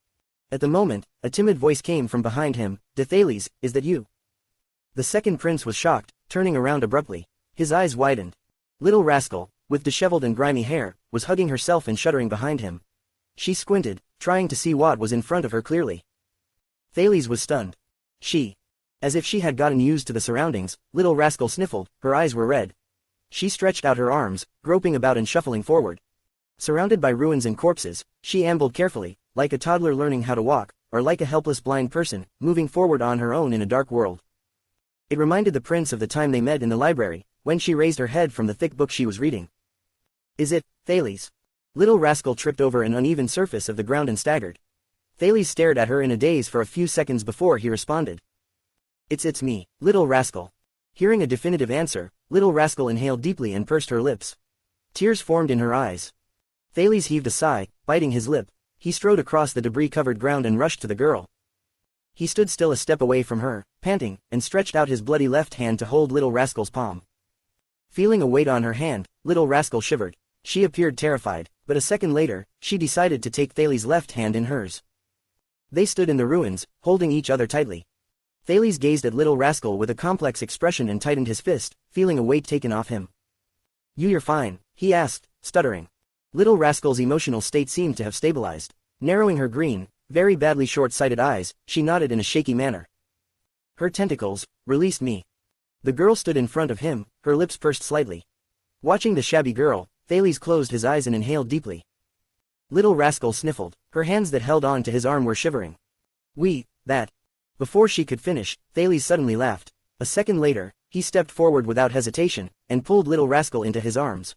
At the moment, a timid voice came from behind him. Thales, is that you? The second prince was shocked, turning around abruptly. His eyes widened. Little rascal, with disheveled and grimy hair, was hugging herself and shuddering behind him. She squinted, trying to see what was in front of her clearly. Thales was stunned. She. As if she had gotten used to the surroundings, little rascal sniffled, her eyes were red. She stretched out her arms, groping about and shuffling forward. Surrounded by ruins and corpses, she ambled carefully, like a toddler learning how to walk, or like a helpless blind person, moving forward on her own in a dark world. It reminded the prince of the time they met in the library, when she raised her head from the thick book she was reading. Is it, Thales? Little rascal tripped over an uneven surface of the ground and staggered. Thales stared at her in a daze for a few seconds before he responded. It's me, little rascal. Hearing a definitive answer, little rascal inhaled deeply and pursed her lips. Tears formed in her eyes. Thales heaved a sigh, biting his lip. He strode across the debris-covered ground and rushed to the girl. He stood still a step away from her, panting, and stretched out his bloody left hand to hold little rascal's palm. Feeling a weight on her hand, little rascal shivered. She appeared terrified, but a second later, she decided to take Thales' left hand in hers. They stood in the ruins, holding each other tightly. Thales gazed at little rascal with a complex expression and tightened his fist, feeling a weight taken off him. You're fine, he asked, stuttering. Little rascal's emotional state seemed to have stabilized. Narrowing her green, very badly short-sighted eyes, she nodded in a shaky manner. Her tentacles released me. The girl stood in front of him, her lips pursed slightly. Watching the shabby girl, Thales closed his eyes and inhaled deeply. Little rascal sniffled. Her hands that held on to his arm were shivering. That. Before she could finish, Thales suddenly laughed. A second later, he stepped forward without hesitation, and pulled little rascal into his arms.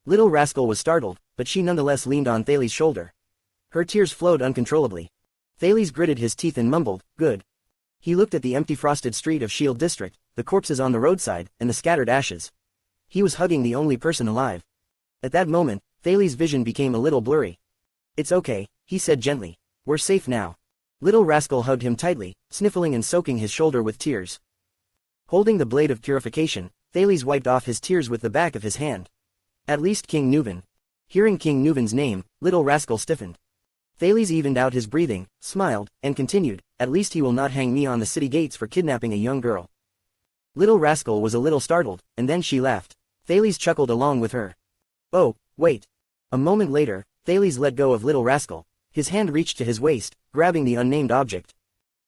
Little rascal was startled, but she nonetheless leaned on Thales' shoulder. Her tears flowed uncontrollably. Thales gritted his teeth and mumbled, good. He looked at the empty frosted street of Shield District, the corpses on the roadside, and the scattered ashes. He was hugging the only person alive. At that moment, Thales' vision became a little blurry. "It's okay," he said gently. "We're safe now." Little Rascal hugged him tightly, sniffling and soaking his shoulder with tears. Holding the blade of purification, Thales wiped off his tears with the back of his hand. "At least King Nuven." Hearing King Nuven's name, Little Rascal stiffened. Thales evened out his breathing, smiled, and continued, "At least he will not hang me on the city gates for kidnapping a young girl." Little Rascal was a little startled, and then she laughed. Thales chuckled along with her. "Oh, wait." A moment later, Thales let go of Little Rascal. His hand reached to his waist, grabbing the unnamed object.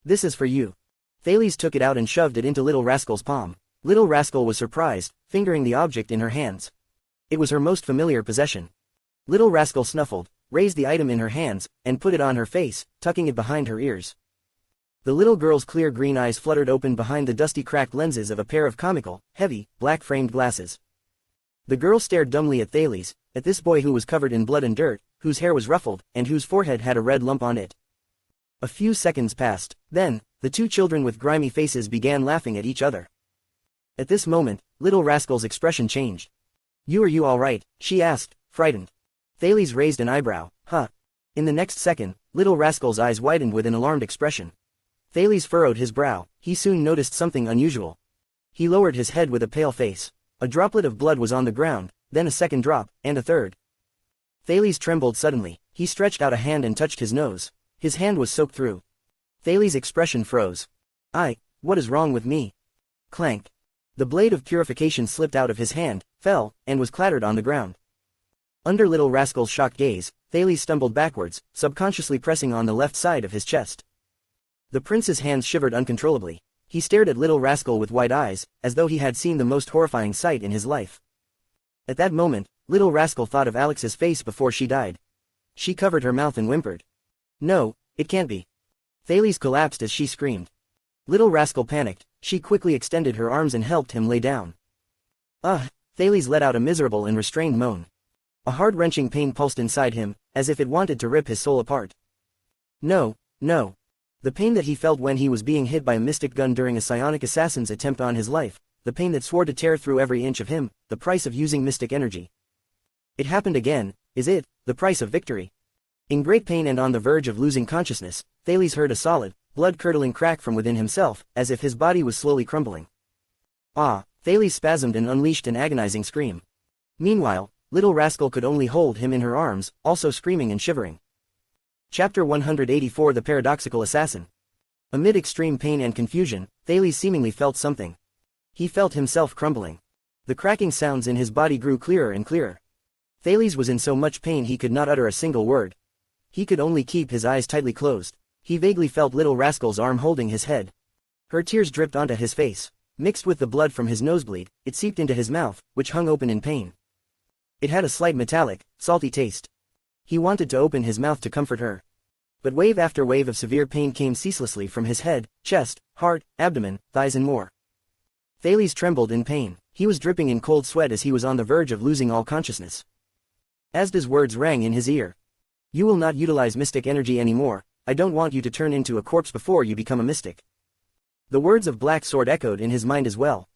"This is for you." Thales took it out and shoved it into Little Rascal's palm. Little Rascal was surprised, fingering the object in her hands. It was her most familiar possession. Little Rascal snuffled, raised the item in her hands, and put it on her face, tucking it behind her ears. The little girl's clear green eyes fluttered open behind the dusty cracked lenses of a pair of comical, heavy, black-framed glasses. The girl stared dumbly at Thales, at this boy who was covered in blood and dirt, whose hair was ruffled, and whose forehead had a red lump on it. A few seconds passed, then, the two children with grimy faces began laughing at each other. At this moment, Little Rascal's expression changed. Are you all right?" she asked, frightened. Thales raised an eyebrow. "Huh." In the next second, Little Rascal's eyes widened with an alarmed expression. Thales furrowed his brow. He soon noticed something unusual. He lowered his head with a pale face. A droplet of blood was on the ground, then a second drop, and a third. Thales trembled suddenly. He stretched out a hand and touched his nose. His hand was soaked through. Thales' expression froze. What is wrong with me?" Clank. The blade of purification slipped out of his hand, fell, and was clattered on the ground. Under Little Rascal's shocked gaze, Thales stumbled backwards, subconsciously pressing on the left side of his chest. The prince's hands shivered uncontrollably. He stared at Little Rascal with wide eyes, as though he had seen the most horrifying sight in his life. At that moment, Little Rascal thought of Alex's face before she died. She covered her mouth and whimpered. "No, it can't be." Thales collapsed as she screamed. Little Rascal panicked. She quickly extended her arms and helped him lay down. Thales let out a miserable and restrained moan. A heart-wrenching pain pulsed inside him, as if it wanted to rip his soul apart. No. The pain that he felt when he was being hit by a mystic gun during a psionic assassin's attempt on his life, the pain that swore to tear through every inch of him, the price of using mystic energy. It happened again, is it, the price of victory? In great pain and on the verge of losing consciousness, Thales heard a solid, blood-curdling crack from within himself, as if his body was slowly crumbling. Thales spasmed and unleashed an agonizing scream. Meanwhile, Little Rascal could only hold him in her arms, also screaming and shivering. Chapter 184 The Paradoxical Assassin. Amid extreme pain and confusion, Thales seemingly felt something. He felt himself crumbling. The cracking sounds in his body grew clearer and clearer. Thales was in so much pain he could not utter a single word. He could only keep his eyes tightly closed. He vaguely felt Little Rascal's arm holding his head. Her tears dripped onto his face. Mixed with the blood from his nosebleed, it seeped into his mouth, which hung open in pain. It had a slight metallic, salty taste. He wanted to open his mouth to comfort her. But wave after wave of severe pain came ceaselessly from his head, chest, heart, abdomen, thighs and more. Thales trembled in pain. He was dripping in cold sweat as he was on the verge of losing all consciousness. Asda's words rang in his ear. "You will not utilize mystic energy anymore. I don't want you to turn into a corpse before you become a mystic." The words of Black Sword echoed in his mind as well.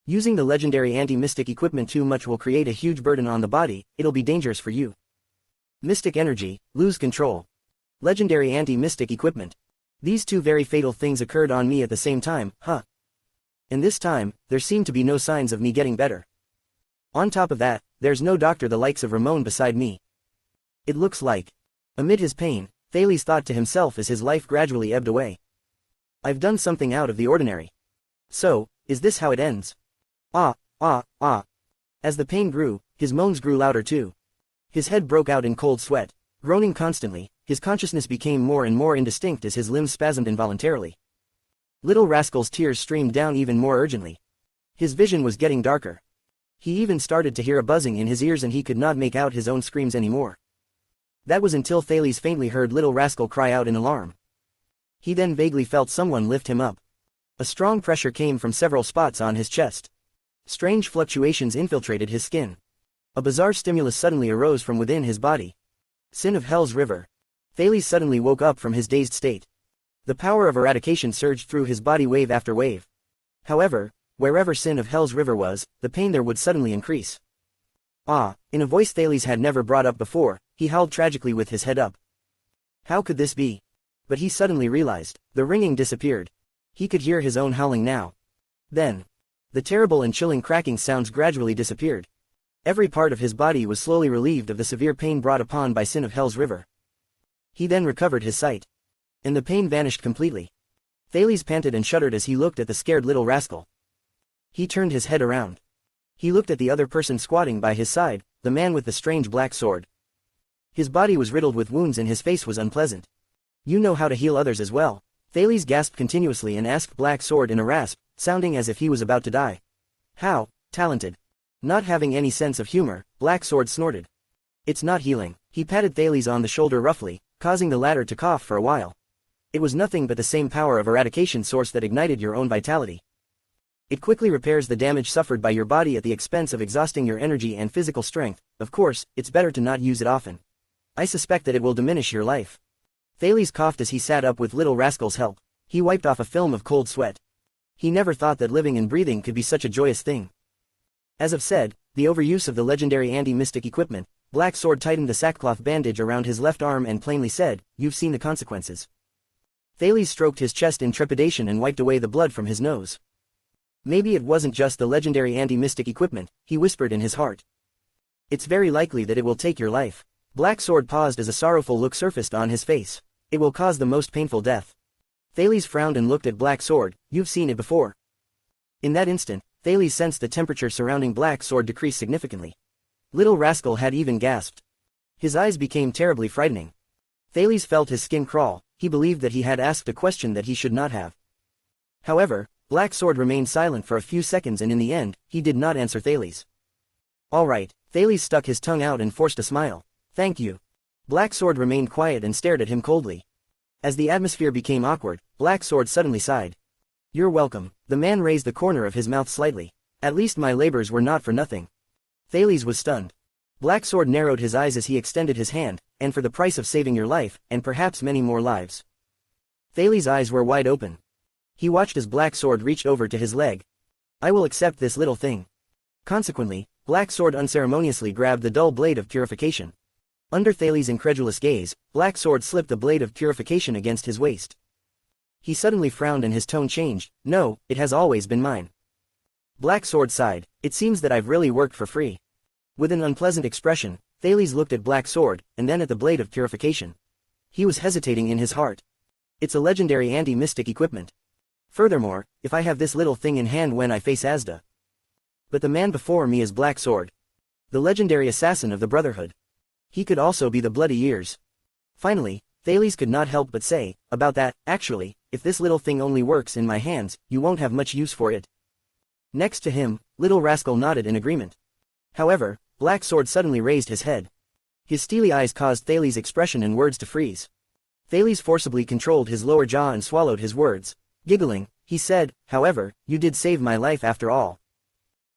"Using the legendary anti-mystic equipment too much will create a huge burden on the body, it'll be dangerous for you. Mystic energy, lose control. Legendary anti-mystic equipment. These two very fatal things occurred on me at the same time, And this time, there seemed to be no signs of me getting better. On top of that, there's no doctor the likes of Ramon beside me. It looks like." Amid his pain, Thales thought to himself as his life gradually ebbed away. "I've done something out of the ordinary. So, is this how it ends?" As the pain grew, his moans grew louder too. His head broke out in cold sweat. Groaning constantly, his consciousness became more and more indistinct as his limbs spasmed involuntarily. Little Rascal's tears streamed down even more urgently. His vision was getting darker. He even started to hear a buzzing in his ears and he could not make out his own screams anymore. That was until Thales faintly heard Little Rascal cry out in alarm. He then vaguely felt someone lift him up. A strong pressure came from several spots on his chest. Strange fluctuations infiltrated his skin. A bizarre stimulus suddenly arose from within his body. Sin of Hell's River. Thales suddenly woke up from his dazed state. The power of eradication surged through his body wave after wave. However, wherever Sin of Hell's river was, the pain there would suddenly increase. Ah, in a voice Thales had never brought up before, he howled tragically with his head up. How could this be? But he suddenly realized, the ringing disappeared. He could hear his own howling now. Then, the terrible and chilling cracking sounds gradually disappeared. Every part of his body was slowly relieved of the severe pain brought upon by Sin of Hell's river. He then recovered his sight. And the pain vanished completely. Thales panted and shuddered as he looked at the scared little rascal. He turned his head around. He looked at the other person squatting by his side, the man with the strange black sword. His body was riddled with wounds and his face was unpleasant. You know how to heal others as well. Thales gasped continuously and asked Black Sword in a rasp, sounding as if he was about to die. How talented. Not having any sense of humor, Black Sword snorted. It's not healing. He patted Thales on the shoulder roughly, causing the latter to cough for a while. It was nothing but the same power of eradication source that ignited your own vitality. It quickly repairs the damage suffered by your body at the expense of exhausting your energy and physical strength. Of course, it's better to not use it often. I suspect that it will diminish your life. Thales coughed as he sat up with Little Rascal's help. He wiped off a film of cold sweat. He never thought that living and breathing could be such a joyous thing. As I've said, the overuse of the legendary anti-mystic equipment, Black Sword tightened the sackcloth bandage around his left arm and plainly said, "You've seen the consequences." Thales stroked his chest in trepidation and wiped away the blood from his nose. Maybe it wasn't just the legendary anti-mystic equipment, he whispered in his heart. It's very likely that it will take your life. Black Sword paused as a sorrowful look surfaced on his face. It will cause the most painful death. Thales frowned and looked at Black Sword. You've seen it before. In that instant, Thales sensed the temperature surrounding Black Sword decrease significantly. Little Rascal had even gasped. His eyes became terribly frightening. Thales felt his skin crawl. He believed that he had asked a question that he should not have. However, Black Sword remained silent for a few seconds and in the end, he did not answer Thales. All right, Thales stuck his tongue out and forced a smile. Thank you. Black Sword remained quiet and stared at him coldly. As the atmosphere became awkward, Black Sword suddenly sighed. You're welcome. The man raised the corner of his mouth slightly. At least my labors were not for nothing. Thales was stunned. Black Sword narrowed his eyes as he extended his hand, and for the price of saving your life, and perhaps many more lives. Thales' eyes were wide open. He watched as Black Sword reached over to his leg. I will accept this little thing. Consequently, Black Sword unceremoniously grabbed the dull blade of purification. Under Thales' incredulous gaze, Black Sword slipped the blade of purification against his waist. He suddenly frowned and his tone changed. No, it has always been mine. Black Sword sighed. It seems that I've really worked for free. With an unpleasant expression, Thales looked at Black Sword, and then at the blade of purification. He was hesitating in his heart. It's a legendary anti-mystic equipment. Furthermore, if I have this little thing in hand when I face Asda. But the man before me is Black Sword. The legendary assassin of the Brotherhood. He could also be the Bloody Ears. Finally, Thales could not help but say, about that, actually, if this little thing only works in my hands, you won't have much use for it. Next to him, Little Rascal nodded in agreement. However, Black Sword suddenly raised his head. His steely eyes caused Thales' expression and words to freeze. Thales forcibly controlled his lower jaw and swallowed his words. Giggling, he said, however, you did save my life after all.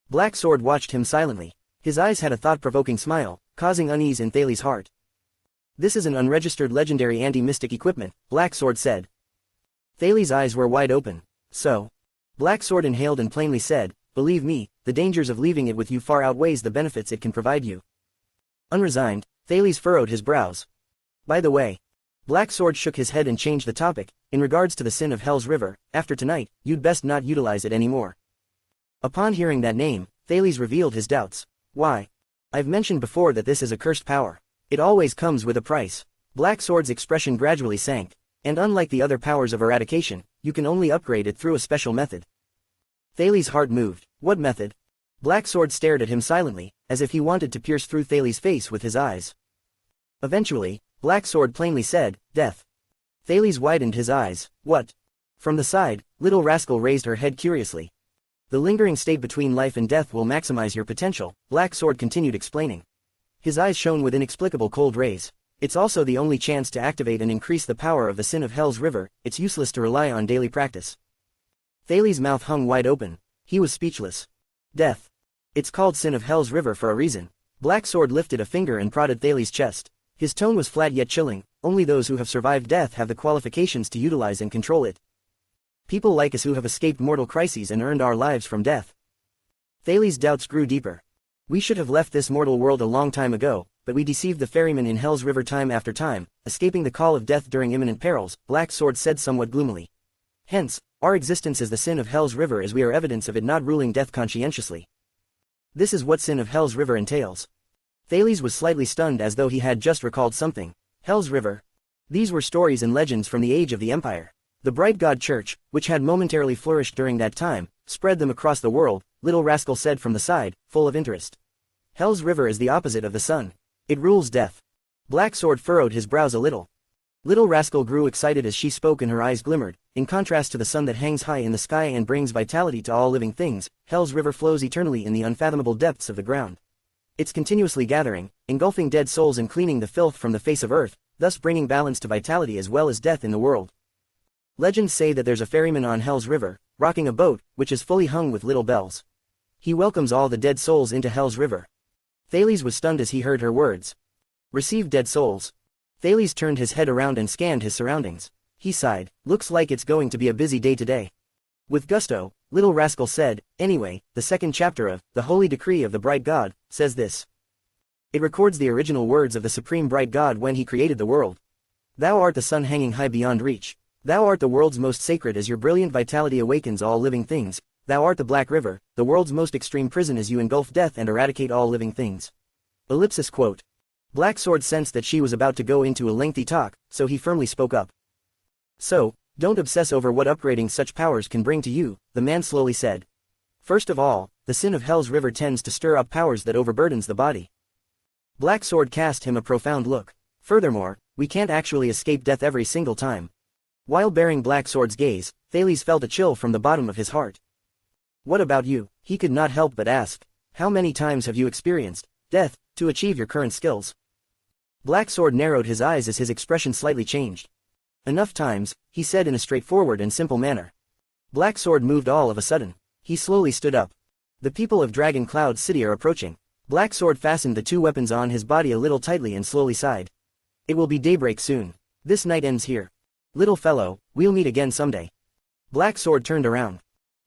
Black Sword watched him silently. His eyes had a thought-provoking smile, causing unease in Thales' heart. This is an unregistered legendary anti-mystic equipment, Black Sword said. Thales' eyes were wide open. So? Black Sword inhaled and plainly said, believe me, the dangers of leaving it with you far outweighs the benefits it can provide you. Unresigned, Thales furrowed his brows. By the way, Black Sword shook his head and changed the topic, in regards to the Sin of Hell's river, after tonight, you'd best not utilize it anymore. Upon hearing that name, Thales revealed his doubts. Why? I've mentioned before that this is a cursed power. It always comes with a price. Black Sword's expression gradually sank, and unlike the other powers of eradication, you can only upgrade it through a special method. Thales' heart moved. What method? Black Sword stared at him silently, as if he wanted to pierce through Thales' face with his eyes. Eventually, Black Sword plainly said, death. Thales widened his eyes. What? From the side, Little Rascal raised her head curiously. The lingering state between life and death will maximize your potential, Black Sword continued explaining. His eyes shone with inexplicable cold rays. It's also the only chance to activate and increase the power of the Sin of Hell's river. It's useless to rely on daily practice. Thales' mouth hung wide open. He was speechless. Death. It's called Sin of Hell's river for a reason. Black Sword lifted a finger and prodded Thales' chest. His tone was flat yet chilling. only those who have survived death have the qualifications to utilize and control it. People like us who have escaped mortal crises and earned our lives from death. Thales' doubts grew deeper. We should have left this mortal world a long time ago, but we deceived the ferryman in Hell's River time after time, escaping the call of death during imminent perils, Black Sword said somewhat gloomily. Hence, our existence is the sin of Hell's River, as we are evidence of it not ruling death conscientiously. This is what sin of Hell's River entails. Thales was slightly stunned, as though he had just recalled something. Hell's River. These were stories and legends from the age of the Empire. The bright god church, which had momentarily flourished during that time, spread them across the world, Little Rascal said from the side, full of interest. Hell's River is the opposite of the sun. It rules death. Black Sword furrowed his brows a little. Little Rascal grew excited as she spoke and her eyes glimmered. In contrast to the sun that hangs high in the sky and brings vitality to all living things, Hell's River flows eternally in the unfathomable depths of the ground. It's continuously gathering, engulfing dead souls and cleaning the filth from the face of earth, thus bringing balance to vitality as well as death in the world. Legends say that there's a ferryman on Hell's River, rocking a boat, which is fully hung with little bells. He welcomes all the dead souls into Hell's River. Thales was stunned as he heard her words. Receive dead souls. Thales turned his head around and scanned his surroundings. He sighed. Looks like it's going to be a busy day today. With gusto, Little Rascal said, anyway, the second chapter of The Holy Decree of the Bright God says this. It records the original words of the Supreme Bright God when he created the world. Thou art the sun hanging high beyond reach. Thou art the world's most sacred as your brilliant vitality awakens all living things. Thou art the Black River, the world's most extreme prison as you engulf death and eradicate all living things. Ellipsis quote. Black Sword sensed that she was about to go into a lengthy talk, so he firmly spoke up. So, don't obsess over what upgrading such powers can bring to you, the man slowly said. First of all, the sin of Hell's River tends to stir up powers that overburdens the body. Black Sword cast him a profound look. Furthermore, we can't actually escape death every single time. While bearing Black Sword's gaze, Thales felt a chill from the bottom of his heart. What about you? He could not help but ask. How many times have you experienced death to achieve your current skills? Black Sword narrowed his eyes as his expression slightly changed. Enough times, he said in a straightforward and simple manner. Black Sword moved all of a sudden. He slowly stood up. The people of Dragon Cloud City are approaching. Black Sword fastened the two weapons on his body a little tightly and slowly sighed. It will be daybreak soon. This night ends here. Little fellow, we'll meet again someday. Black Sword turned around.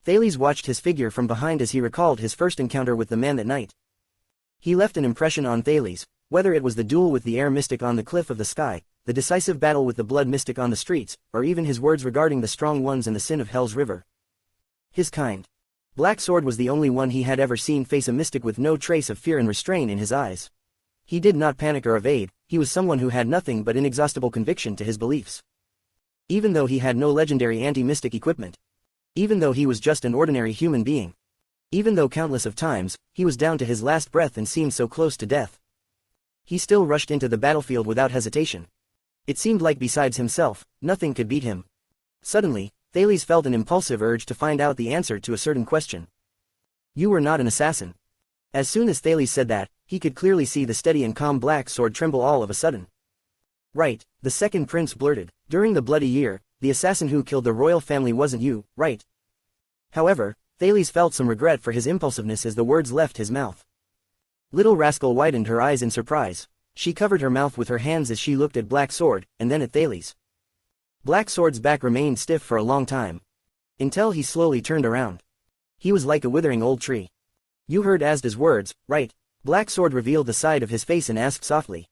Thales watched his figure from behind as he recalled his first encounter with the man that night. He left an impression on Thales, whether it was the duel with the air mystic on the cliff of the sky, the decisive battle with the blood mystic on the streets, or even his words regarding the strong ones and the sin of Hell's River. His kind. Black Sword was the only one he had ever seen face a mystic with no trace of fear and restraint in his eyes. He did not panic or evade, he was someone who had nothing but inexhaustible conviction to his beliefs. Even though he had no legendary anti-mystic equipment. Even though he was just an ordinary human being. Even though countless of times, he was down to his last breath and seemed so close to death. He still rushed into the battlefield without hesitation. It seemed like besides himself, nothing could beat him. Suddenly, Thales felt an impulsive urge to find out the answer to a certain question. You were not an assassin. As soon as Thales said that, he could clearly see the steady and calm Black Sword tremble all of a sudden. Right, the second prince blurted. During the bloody year, the assassin who killed the royal family wasn't you, right? However, Thales felt some regret for his impulsiveness as the words left his mouth. Little Rascal widened her eyes in surprise. She covered her mouth with her hands as she looked at Black Sword, and then at Thales. Black Sword's back remained stiff for a long time. Until he slowly turned around. He was like a withering old tree. You heard Asda's words, right? Black Sword revealed the side of his face and asked softly.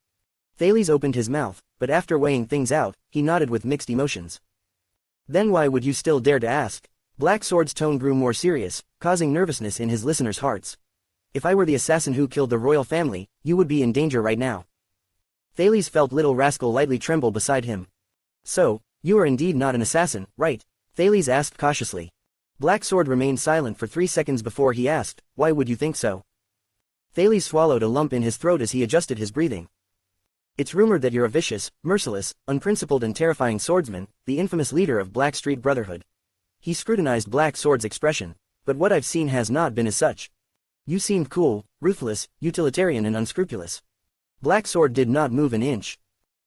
Thales opened his mouth, but after weighing things out, he nodded with mixed emotions. Then why would you still dare to ask? Black Sword's tone grew more serious, causing nervousness in his listeners' hearts. If I were the assassin who killed the royal family, you would be in danger right now. Thales felt Little Rascal lightly tremble beside him. So, you are indeed not an assassin, right? Thales asked cautiously. Black Sword remained silent for 3 seconds before he asked, why would you think so? Thales swallowed a lump in his throat as he adjusted his breathing. It's rumored that you're a vicious, merciless, unprincipled and terrifying swordsman, the infamous leader of Black Street Brotherhood. He scrutinized Black Sword's expression, but what I've seen has not been as such. You seemed cool, ruthless, utilitarian and unscrupulous. Black Sword did not move an inch.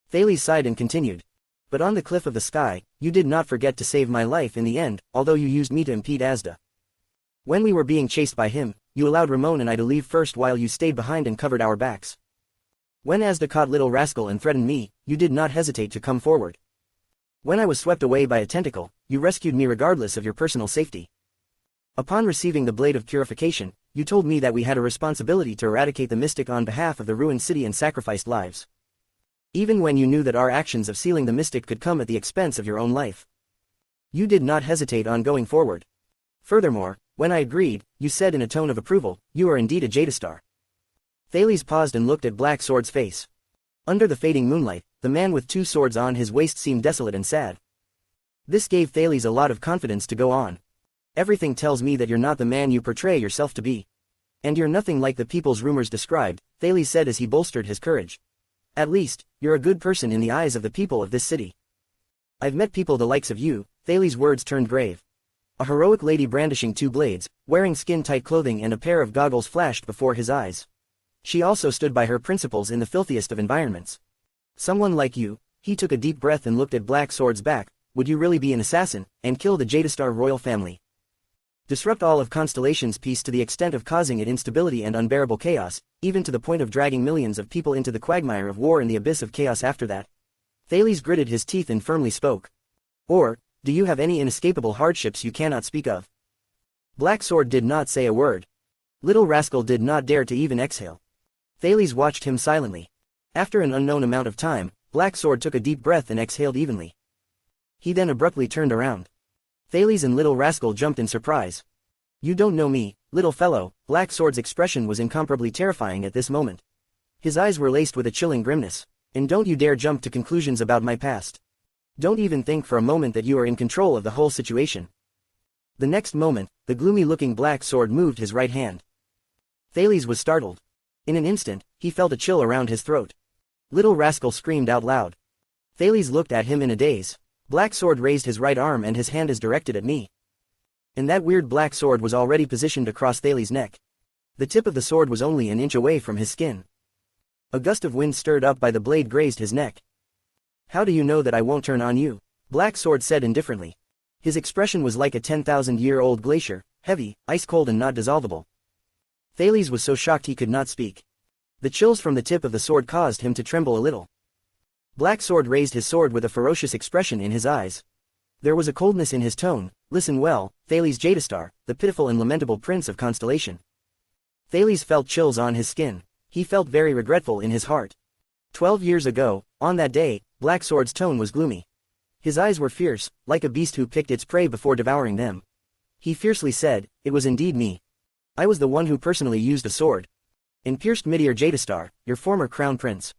Thales sighed and continued. But on the cliff of the sky, you did not forget to save my life in the end, although you used me to impede Asda. When we were being chased by him, you allowed Ramon and I to leave first while you stayed behind and covered our backs. When Asda caught Little Rascal and threatened me, you did not hesitate to come forward. When I was swept away by a tentacle, you rescued me regardless of your personal safety. Upon receiving the Blade of Purification, you told me that we had a responsibility to eradicate the mystic on behalf of the ruined city and sacrificed lives. Even when you knew that our actions of sealing the mystic could come at the expense of your own life. You did not hesitate on going forward. Furthermore, when I agreed, you said in a tone of approval, you are indeed a Jadastar. Thales paused and looked at Black Sword's face. Under the fading moonlight, the man with 2 swords on his waist seemed desolate and sad. This gave Thales a lot of confidence to go on. Everything tells me that you're not the man you portray yourself to be. And you're nothing like the people's rumors described, Thales said as he bolstered his courage. At least, you're a good person in the eyes of the people of this city. I've met people the likes of you. Thales' words turned grave. A heroic lady brandishing 2 blades, wearing skin-tight clothing and a pair of goggles flashed before his eyes. She also stood by her principles in the filthiest of environments. Someone like you. He took a deep breath and looked at Black Sword's back. Would you really be an assassin, and kill the Jadastar royal family? Disrupt all of Constellation's peace to the extent of causing it instability and unbearable chaos, even to the point of dragging millions of people into the quagmire of war and the abyss of chaos after that? Thales gritted his teeth and firmly spoke. Or, do you have any inescapable hardships you cannot speak of? Black Sword did not say a word. Little Rascal did not dare to even exhale. Thales watched him silently. After an unknown amount of time, Black Sword took a deep breath and exhaled evenly. He then abruptly turned around. Thales and Little Rascal jumped in surprise. You don't know me, little fellow. Black Sword's expression was incomparably terrifying at this moment. His eyes were laced with a chilling grimness. And don't you dare jump to conclusions about my past. Don't even think for a moment that you are in control of the whole situation. The next moment, the gloomy-looking Black Sword moved his right hand. Thales was startled. In an instant, he felt a chill around his throat. Little Rascal screamed out loud. Thales looked at him in a daze. Black Sword raised his right arm and his hand is directed at me. And that weird black sword was already positioned across Thales' neck. The tip of the sword was only an inch away from his skin. A gust of wind stirred up by the blade grazed his neck. How do you know that I won't turn on you? Black Sword said indifferently. His expression was like a 10,000-year-old glacier, heavy, ice-cold and not dissolvable. Thales was so shocked he could not speak. The chills from the tip of the sword caused him to tremble a little. Black Sword raised his sword with a ferocious expression in his eyes. There was a coldness in his tone. Listen well, Thales Jadastar, the pitiful and lamentable prince of Constellation. Thales felt chills on his skin. He felt very regretful in his heart. 12 years ago, on that day, Black Sword's tone was gloomy. His eyes were fierce, like a beast who picked its prey before devouring them. He fiercely said, it was indeed me. I was the one who personally used a sword. And pierced Midir Jadastar, your former crown prince.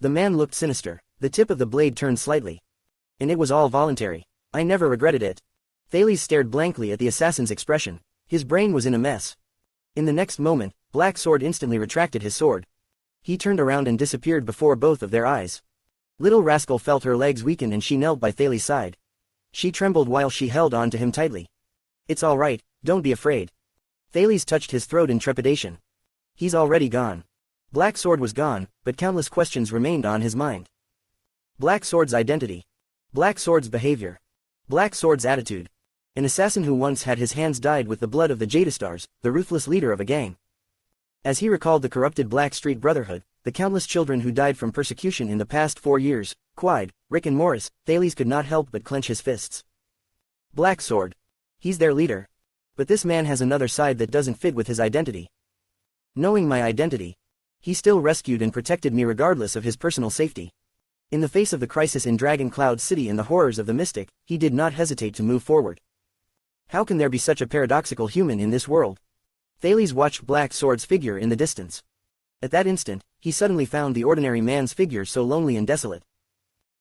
The man looked sinister. The tip of the blade turned slightly. And it was all voluntary. I never regretted it. Thales stared blankly at the assassin's expression. His brain was in a mess. In the next moment, Black Sword instantly retracted his sword. He turned around and disappeared before both of their eyes. Little Rascal felt her legs weaken and she knelt by Thales' side. She trembled while she held on to him tightly. It's all right, don't be afraid. Thales touched his throat in trepidation. He's already gone. Black Sword was gone, but countless questions remained on his mind. Black Sword's identity. Black Sword's behavior. Black Sword's attitude. An assassin who once had his hands dyed with the blood of the Jadastars, the ruthless leader of a gang. As he recalled the corrupted Black Street Brotherhood, the countless children who died from persecution in the past 4 years, Quide, Rick and Morris, Thales could not help but clench his fists. Black Sword. He's their leader. But this man has another side that doesn't fit with his identity. Knowing my identity, he still rescued and protected me regardless of his personal safety. In the face of the crisis in Dragon Cloud City and the horrors of the mystic, he did not hesitate to move forward. How can there be such a paradoxical human in this world? Thales watched Black Sword's figure in the distance. At that instant, he suddenly found the ordinary man's figure so lonely and desolate.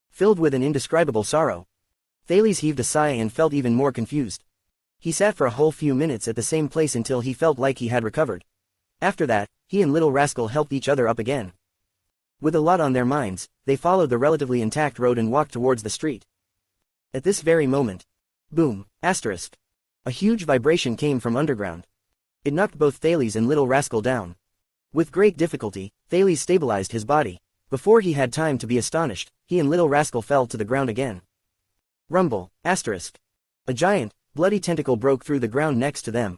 Filled with an indescribable sorrow, Thales heaved a sigh and felt even more confused. He sat for a whole few minutes at the same place until he felt like he had recovered. After that, he and Little Rascal helped each other up again. With a lot on their minds, they followed the relatively intact road and walked towards the street. At this very moment, boom, asterisk. A huge vibration came from underground. It knocked both Thales and Little Rascal down. With great difficulty, Thales stabilized his body. Before he had time to be astonished, he and Little Rascal fell to the ground again. Rumble, asterisk. A giant, bloody tentacle broke through the ground next to them.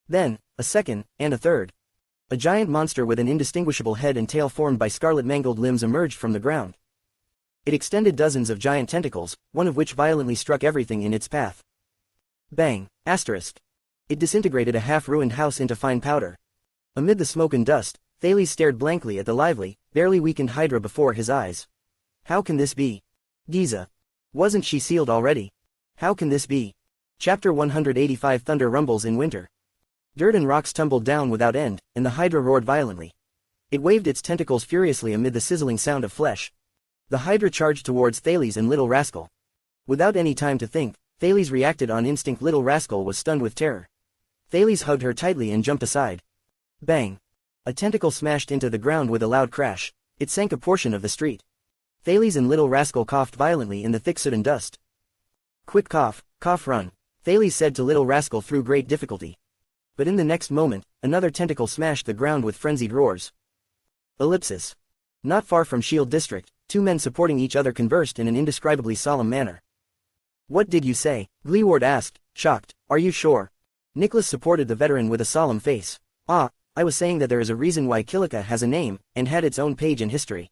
Then, a second, and a third. A giant monster with an indistinguishable head and tail formed by scarlet mangled limbs emerged from the ground. It extended dozens of giant tentacles, one of which violently struck everything in its path. Bang! Asterisk. It disintegrated a half-ruined house into fine powder. Amid the smoke and dust, Thales stared blankly at the lively, barely weakened Hydra before his eyes. How can this be? Giza. Wasn't she sealed already? How can this be? Chapter 185 Thunder rumbles in winter. Dirt and rocks tumbled down without end, and the Hydra roared violently. It waved its tentacles furiously amid the sizzling sound of flesh. The Hydra charged towards Thales and Little Rascal. Without any time to think, Thales reacted on instinct. Little Rascal was stunned with terror. Thales hugged her tightly and jumped aside. Bang! A tentacle smashed into the ground with a loud crash. It sank a portion of the street. Thales and Little Rascal coughed violently in the thick soot and dust. Quick cough, run, Thales said to Little Rascal through great difficulty. But in the next moment, another tentacle smashed the ground with frenzied roars. Ellipsis. Not far from Shield District, two men supporting each other conversed in an indescribably solemn manner. What did you say? Gleeward asked, shocked. Are you sure? Nicholas supported the veteran with a solemn face. I was saying that there is a reason why Kilika has a name, and had its own page in history.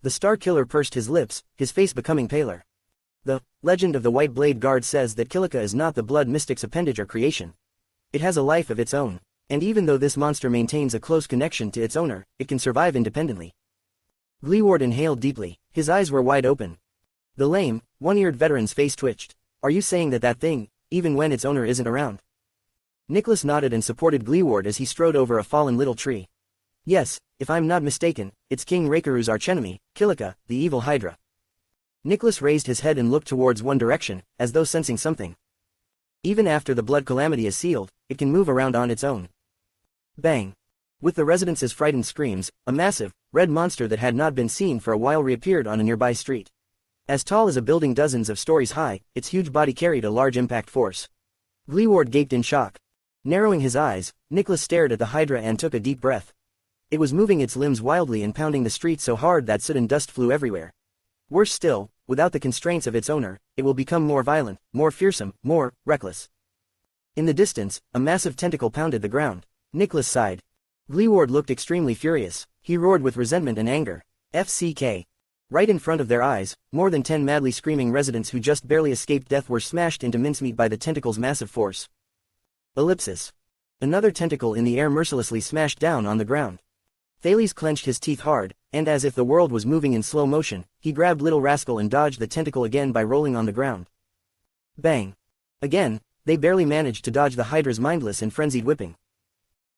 The Star Killer pursed his lips, his face becoming paler. The legend of the White Blade Guard says that Kilika is not the blood mystic's appendage or creation. It has a life of its own, and even though this monster maintains a close connection to its owner, it can survive independently. Gleeward inhaled deeply, his eyes were wide open. The lame, one-eared veteran's face twitched. Are you saying that thing, even when its owner isn't around? Nicholas nodded and supported Gleeward as he strode over a fallen little tree. Yes, if I'm not mistaken, it's King Reikaru's archenemy, Kilika, the evil Hydra. Nicholas raised his head and looked towards one direction, as though sensing something. Even after the blood calamity is sealed, it can move around on its own. Bang! With the residents' frightened screams, a massive, red monster that had not been seen for a while reappeared on a nearby street. As tall as a building dozens of stories high, its huge body carried a large impact force. Gleeward gaped in shock. Narrowing his eyes, Nicholas stared at the Hydra and took a deep breath. It was moving its limbs wildly and pounding the street so hard that soot and dust flew everywhere. Worse still, without the constraints of its owner, it will become more violent, more fearsome, more reckless. In the distance, a massive tentacle pounded the ground. Nicholas sighed. Gleeward looked extremely furious. He roared with resentment and anger. FCK. Right in front of their eyes, more than 10 madly screaming residents who just barely escaped death were smashed into mincemeat by the tentacle's massive force. Ellipsis. Another tentacle in the air mercilessly smashed down on the ground. Thales clenched his teeth hard, and as if the world was moving in slow motion, he grabbed Little Rascal and dodged the tentacle again by rolling on the ground. Bang! Again, they barely managed to dodge the Hydra's mindless and frenzied whipping.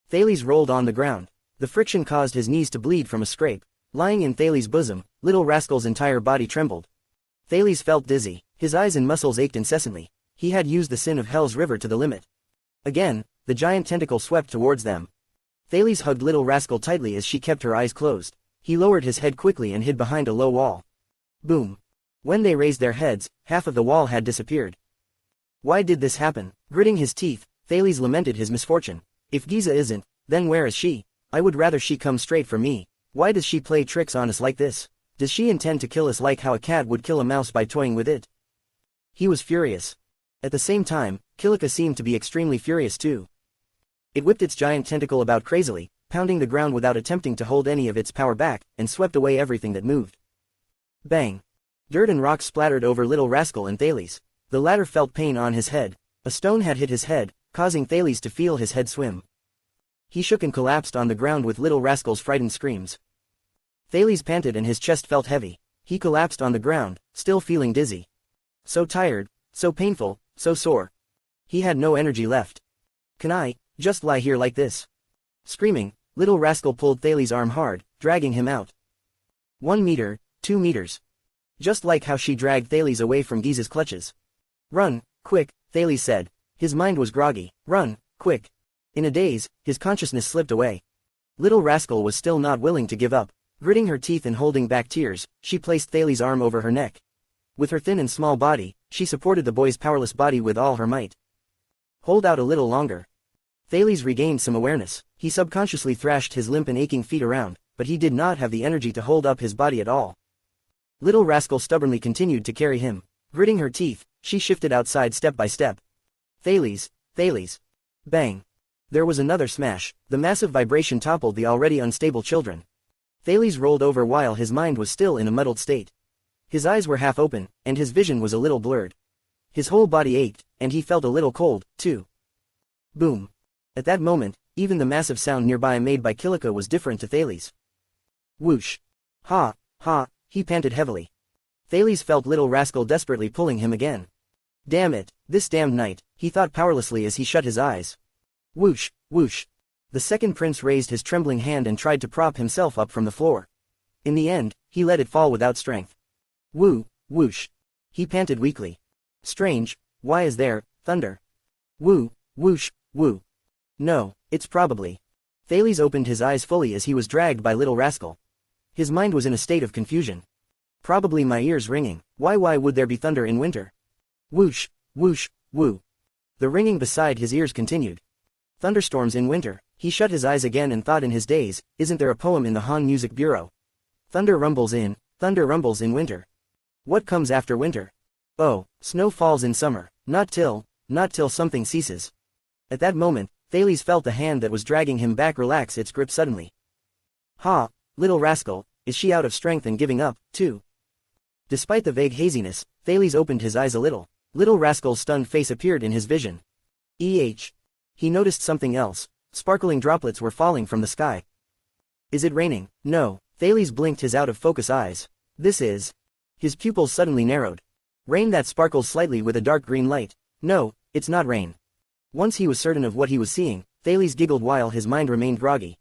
Thales rolled on the ground. The friction caused his knees to bleed from a scrape. Lying in Thales' bosom, Little Rascal's entire body trembled. Thales felt dizzy, his eyes and muscles ached incessantly. He had used the sin of Hell's River to the limit. Again, the giant tentacle swept towards them. Thales hugged Little Rascal tightly as she kept her eyes closed. He lowered his head quickly and hid behind a low wall. Boom. When they raised their heads, half of the wall had disappeared. Why did this happen? Gritting his teeth, Thales lamented his misfortune. If Giza isn't, then where is she? I would rather she come straight for me. Why does she play tricks on us like this? Does she intend to kill us like how a cat would kill a mouse by toying with it? He was furious. At the same time, Kilika seemed to be extremely furious too. It whipped its giant tentacle about crazily, pounding the ground without attempting to hold any of its power back, and swept away everything that moved. Bang! Dirt and rocks splattered over Little Rascal and Thales. The latter felt pain on his head. A stone had hit his head, causing Thales to feel his head swim. He shook and collapsed on the ground with Little Rascal's frightened screams. Thales panted and his chest felt heavy. He collapsed on the ground, still feeling dizzy. So tired, so painful, so sore. He had no energy left. Can I just lie here like this? Screaming, Little Rascal pulled Thales' arm hard, dragging him out. 1 meter, 2 meters. Just like how she dragged Thales away from Giza's clutches. Run, quick, Thales said. His mind was groggy. Run, quick. In a daze, his consciousness slipped away. Little Rascal was still not willing to give up. Gritting her teeth and holding back tears, she placed Thales' arm over her neck. With her thin and small body, she supported the boy's powerless body with all her might. Hold out a little longer. Thales regained some awareness. He subconsciously thrashed his limp and aching feet around, but he did not have the energy to hold up his body at all. Little Rascal stubbornly continued to carry him. Gritting her teeth, she shifted outside step by step. Thales. Bang. There was another smash. The massive vibration toppled the already unstable children. Thales rolled over while his mind was still in a muddled state. His eyes were half open, and his vision was a little blurred. His whole body ached, and he felt a little cold, too. Boom. At that moment, even the massive sound nearby made by Kilika was different to Thales. Whoosh. Ha, ha, he panted heavily. Thales felt little rascal desperately pulling him again. Damn it, this damned night, he thought powerlessly as he shut his eyes. Whoosh, whoosh. The second prince raised his trembling hand and tried to prop himself up from the floor. In the end, he let it fall without strength. Woo, whoosh. He panted weakly. Strange, why is there thunder? Woo, whoosh, woo. No, it's probably. Thales opened his eyes fully as he was dragged by little rascal. His mind was in a state of confusion. Probably my ears ringing. Why would there be thunder in winter? Whoosh, whoosh, woo. The ringing beside his ears continued. Thunderstorms in winter. He shut his eyes again and thought in his daze, isn't there a poem in the Han Music Bureau? Thunder rumbles in winter. What comes after winter? Oh, snow falls in summer, not till something ceases. At that moment, Thales felt the hand that was dragging him back relax its grip suddenly. Ha, little rascal, is she out of strength and giving up, too? Despite the vague haziness, Thales opened his eyes a little. Little rascal's stunned face appeared in his vision. He noticed something else. Sparkling droplets were falling from the sky. Is it raining? No. Thales blinked his out-of-focus eyes. This is... His pupils suddenly narrowed. Rain that sparkles slightly with a dark green light. No, it's not rain. Once he was certain of what he was seeing, Thales giggled while his mind remained groggy.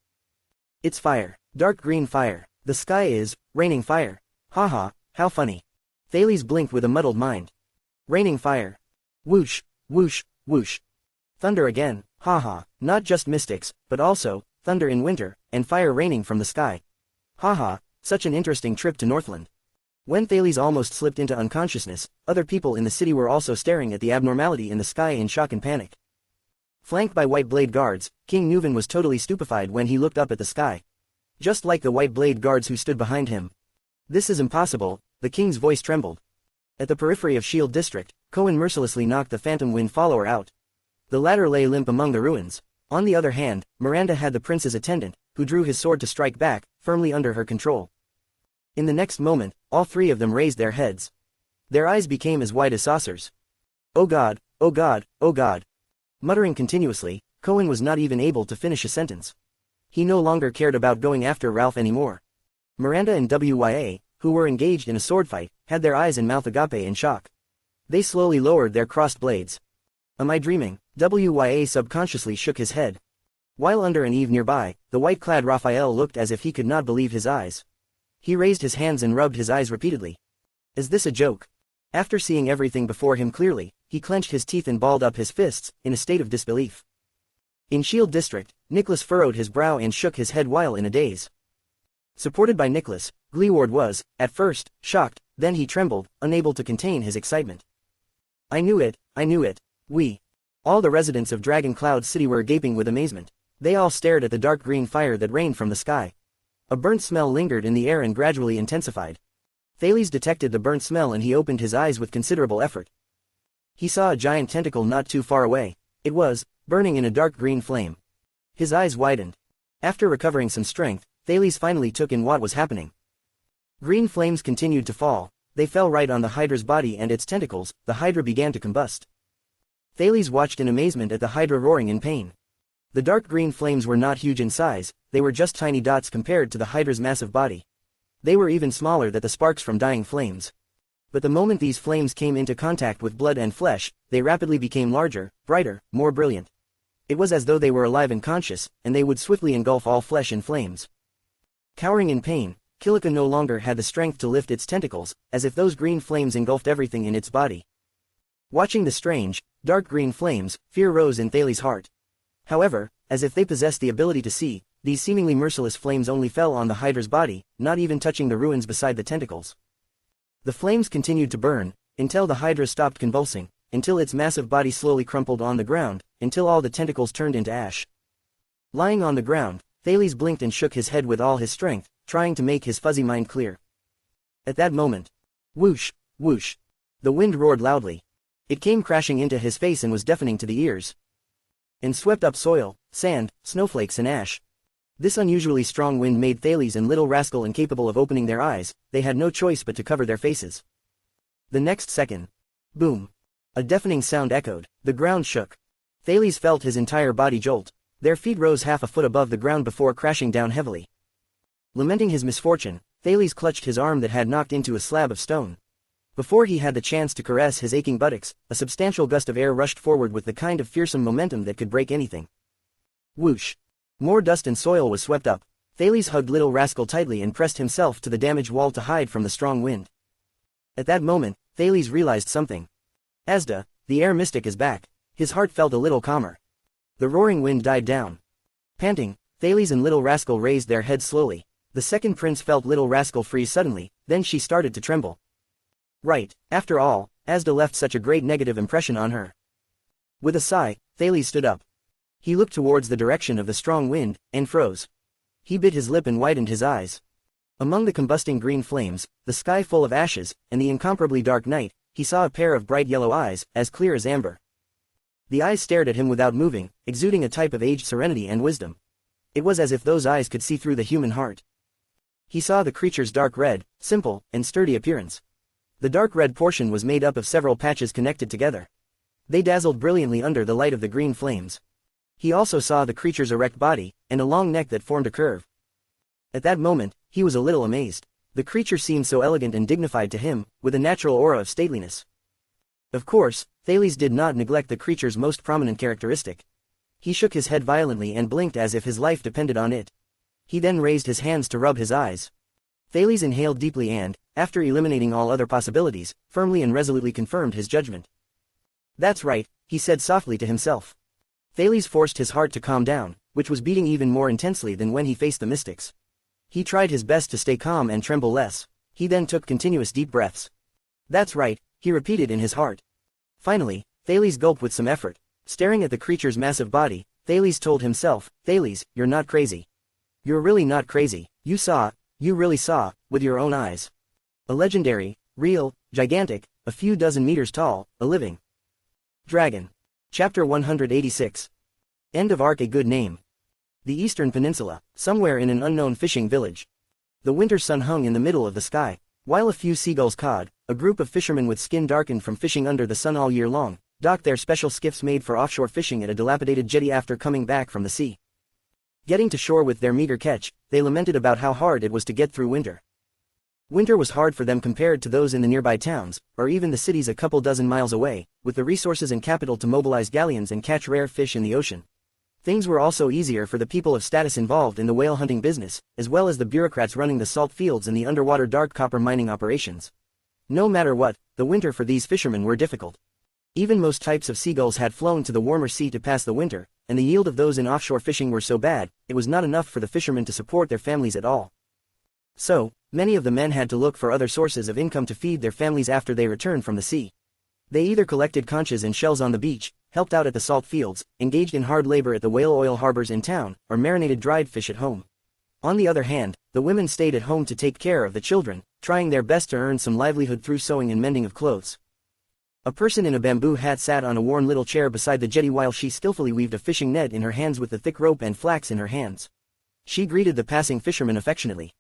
It's fire. Dark green fire. The sky is raining fire. Haha, how funny. Thales blinked with a muddled mind. Raining fire. Whoosh, whoosh, whoosh. Thunder again. Haha, not just mystics, but also thunder in winter, and fire raining from the sky. Haha, such an interesting trip to Northland. When Thales almost slipped into unconsciousness, other people in the city were also staring at the abnormality in the sky in shock and panic. Flanked by white blade guards, King Nuvan was totally stupefied when he looked up at the sky. Just like the white blade guards who stood behind him. This is impossible, the king's voice trembled. At the periphery of Shield District, Cohen mercilessly knocked the Phantom Wind follower out. The latter lay limp among the ruins. On the other hand, Miranda had the prince's attendant, who drew his sword to strike back, firmly under her control. In the next moment, all three of them raised their heads. Their eyes became as wide as saucers. Oh God, oh God, oh God. Muttering continuously, Cohen was not even able to finish a sentence. He no longer cared about going after Ralph anymore. Miranda and WYA, who were engaged in a sword fight, had their eyes and mouth agape in shock. They slowly lowered their crossed blades. Am I dreaming? WYA subconsciously shook his head. While under an eave nearby, the white-clad Raphael looked as if he could not believe his eyes. He raised his hands and rubbed his eyes repeatedly. Is this a joke? After seeing everything before him clearly, he clenched his teeth and balled up his fists, in a state of disbelief. In Shield District, Nicholas furrowed his brow and shook his head while in a daze. Supported by Nicholas, Gleeward was, at first, shocked, then he trembled, unable to contain his excitement. I knew it, I knew it. All the residents of Dragon Cloud City were gaping with amazement. They all stared at the dark green fire that rained from the sky. A burnt smell lingered in the air and gradually intensified. Thales detected the burnt smell and he opened his eyes with considerable effort. He saw a giant tentacle not too far away. It was burning in a dark green flame. His eyes widened. After recovering some strength, Thales finally took in what was happening. Green flames continued to fall. They fell right on the Hydra's body and its tentacles. The Hydra began to combust. Thales watched in amazement at the Hydra roaring in pain. The dark green flames were not huge in size, they were just tiny dots compared to the Hydra's massive body. They were even smaller than the sparks from dying flames. But the moment these flames came into contact with blood and flesh, they rapidly became larger, brighter, more brilliant. It was as though they were alive and conscious, and they would swiftly engulf all flesh in flames. Cowering in pain, Kilika no longer had the strength to lift its tentacles, as if those green flames engulfed everything in its body. Watching the strange, dark green flames, fear rose in Thales' heart. However, as if they possessed the ability to see, these seemingly merciless flames only fell on the Hydra's body, not even touching the ruins beside the tentacles. The flames continued to burn, until the Hydra stopped convulsing, until its massive body slowly crumpled on the ground, until all the tentacles turned into ash. Lying on the ground, Thales blinked and shook his head with all his strength, trying to make his fuzzy mind clear. At that moment, whoosh, whoosh, the wind roared loudly. It came crashing into his face and was deafening to the ears. And swept up soil, sand, snowflakes and ash. This unusually strong wind made Thales and Little Rascal incapable of opening their eyes. They had no choice but to cover their faces. The next second. Boom. A deafening sound echoed. The ground shook. Thales felt his entire body jolt. Their feet rose half a foot above the ground before crashing down heavily. Lamenting his misfortune, Thales clutched his arm that had knocked into a slab of stone. Before he had the chance to caress his aching buttocks, a substantial gust of air rushed forward with the kind of fearsome momentum that could break anything. Whoosh. More dust and soil was swept up. Thales hugged Little Rascal tightly and pressed himself to the damaged wall to hide from the strong wind. At that moment, Thales realized something. Asda, the air mystic is back. His heart felt a little calmer. The roaring wind died down. Panting, Thales and Little Rascal raised their heads slowly. The second prince felt Little Rascal freeze suddenly, then she started to tremble. Right, after all, Asda left such a great negative impression on her. With a sigh, Thales stood up. He looked towards the direction of the strong wind, and froze. He bit his lip and widened his eyes. Among the combusting green flames, the sky full of ashes, and the incomparably dark night, he saw a pair of bright yellow eyes, as clear as amber. The eyes stared at him without moving, exuding a type of aged serenity and wisdom. It was as if those eyes could see through the human heart. He saw the creature's dark red, simple, and sturdy appearance. The dark red portion was made up of several patches connected together. They dazzled brilliantly under the light of the green flames. He also saw the creature's erect body, and a long neck that formed a curve. At that moment, he was a little amazed. The creature seemed so elegant and dignified to him, with a natural aura of stateliness. Of course, Thales did not neglect the creature's most prominent characteristic. He shook his head violently and blinked as if his life depended on it. He then raised his hands to rub his eyes. Thales inhaled deeply and, after eliminating all other possibilities, firmly and resolutely confirmed his judgment. That's right, he said softly to himself. Thales forced his heart to calm down, which was beating even more intensely than when he faced the mystics. He tried his best to stay calm and tremble less. He then took continuous deep breaths. That's right, he repeated in his heart. Finally, Thales gulped with some effort. Staring at the creature's massive body, Thales told himself, Thales, you're not crazy. You're really not crazy. You really saw, with your own eyes. A legendary, real, gigantic, a few dozen meters tall, a living dragon. Chapter 186. End of arc. A good name. The Eastern Peninsula, somewhere in an unknown fishing village. The winter sun hung in the middle of the sky. While a few seagulls cawed, a group of fishermen with skin darkened from fishing under the sun all year long, docked their special skiffs made for offshore fishing at a dilapidated jetty after coming back from the sea. Getting to shore with their meager catch, they lamented about how hard it was to get through winter. Winter was hard for them compared to those in the nearby towns, or even the cities a couple dozen miles away, with the resources and capital to mobilize galleons and catch rare fish in the ocean. Things were also easier for the people of status involved in the whale hunting business, as well as the bureaucrats running the salt fields and the underwater dark copper mining operations. No matter what, the winter for these fishermen were difficult. Even most types of seagulls had flown to the warmer sea to pass the winter, and the yield of those in offshore fishing were so bad, it was not enough for the fishermen to support their families at all. So, many of the men had to look for other sources of income to feed their families after they returned from the sea. They either collected conches and shells on the beach, helped out at the salt fields, engaged in hard labor at the whale oil harbors in town, or marinated dried fish at home. On the other hand, the women stayed at home to take care of the children, trying their best to earn some livelihood through sewing and mending of clothes. A person in a bamboo hat sat on a worn little chair beside the jetty while she skillfully weaved a fishing net in her hands with the thick rope and flax in her hands. She greeted the passing fisherman affectionately.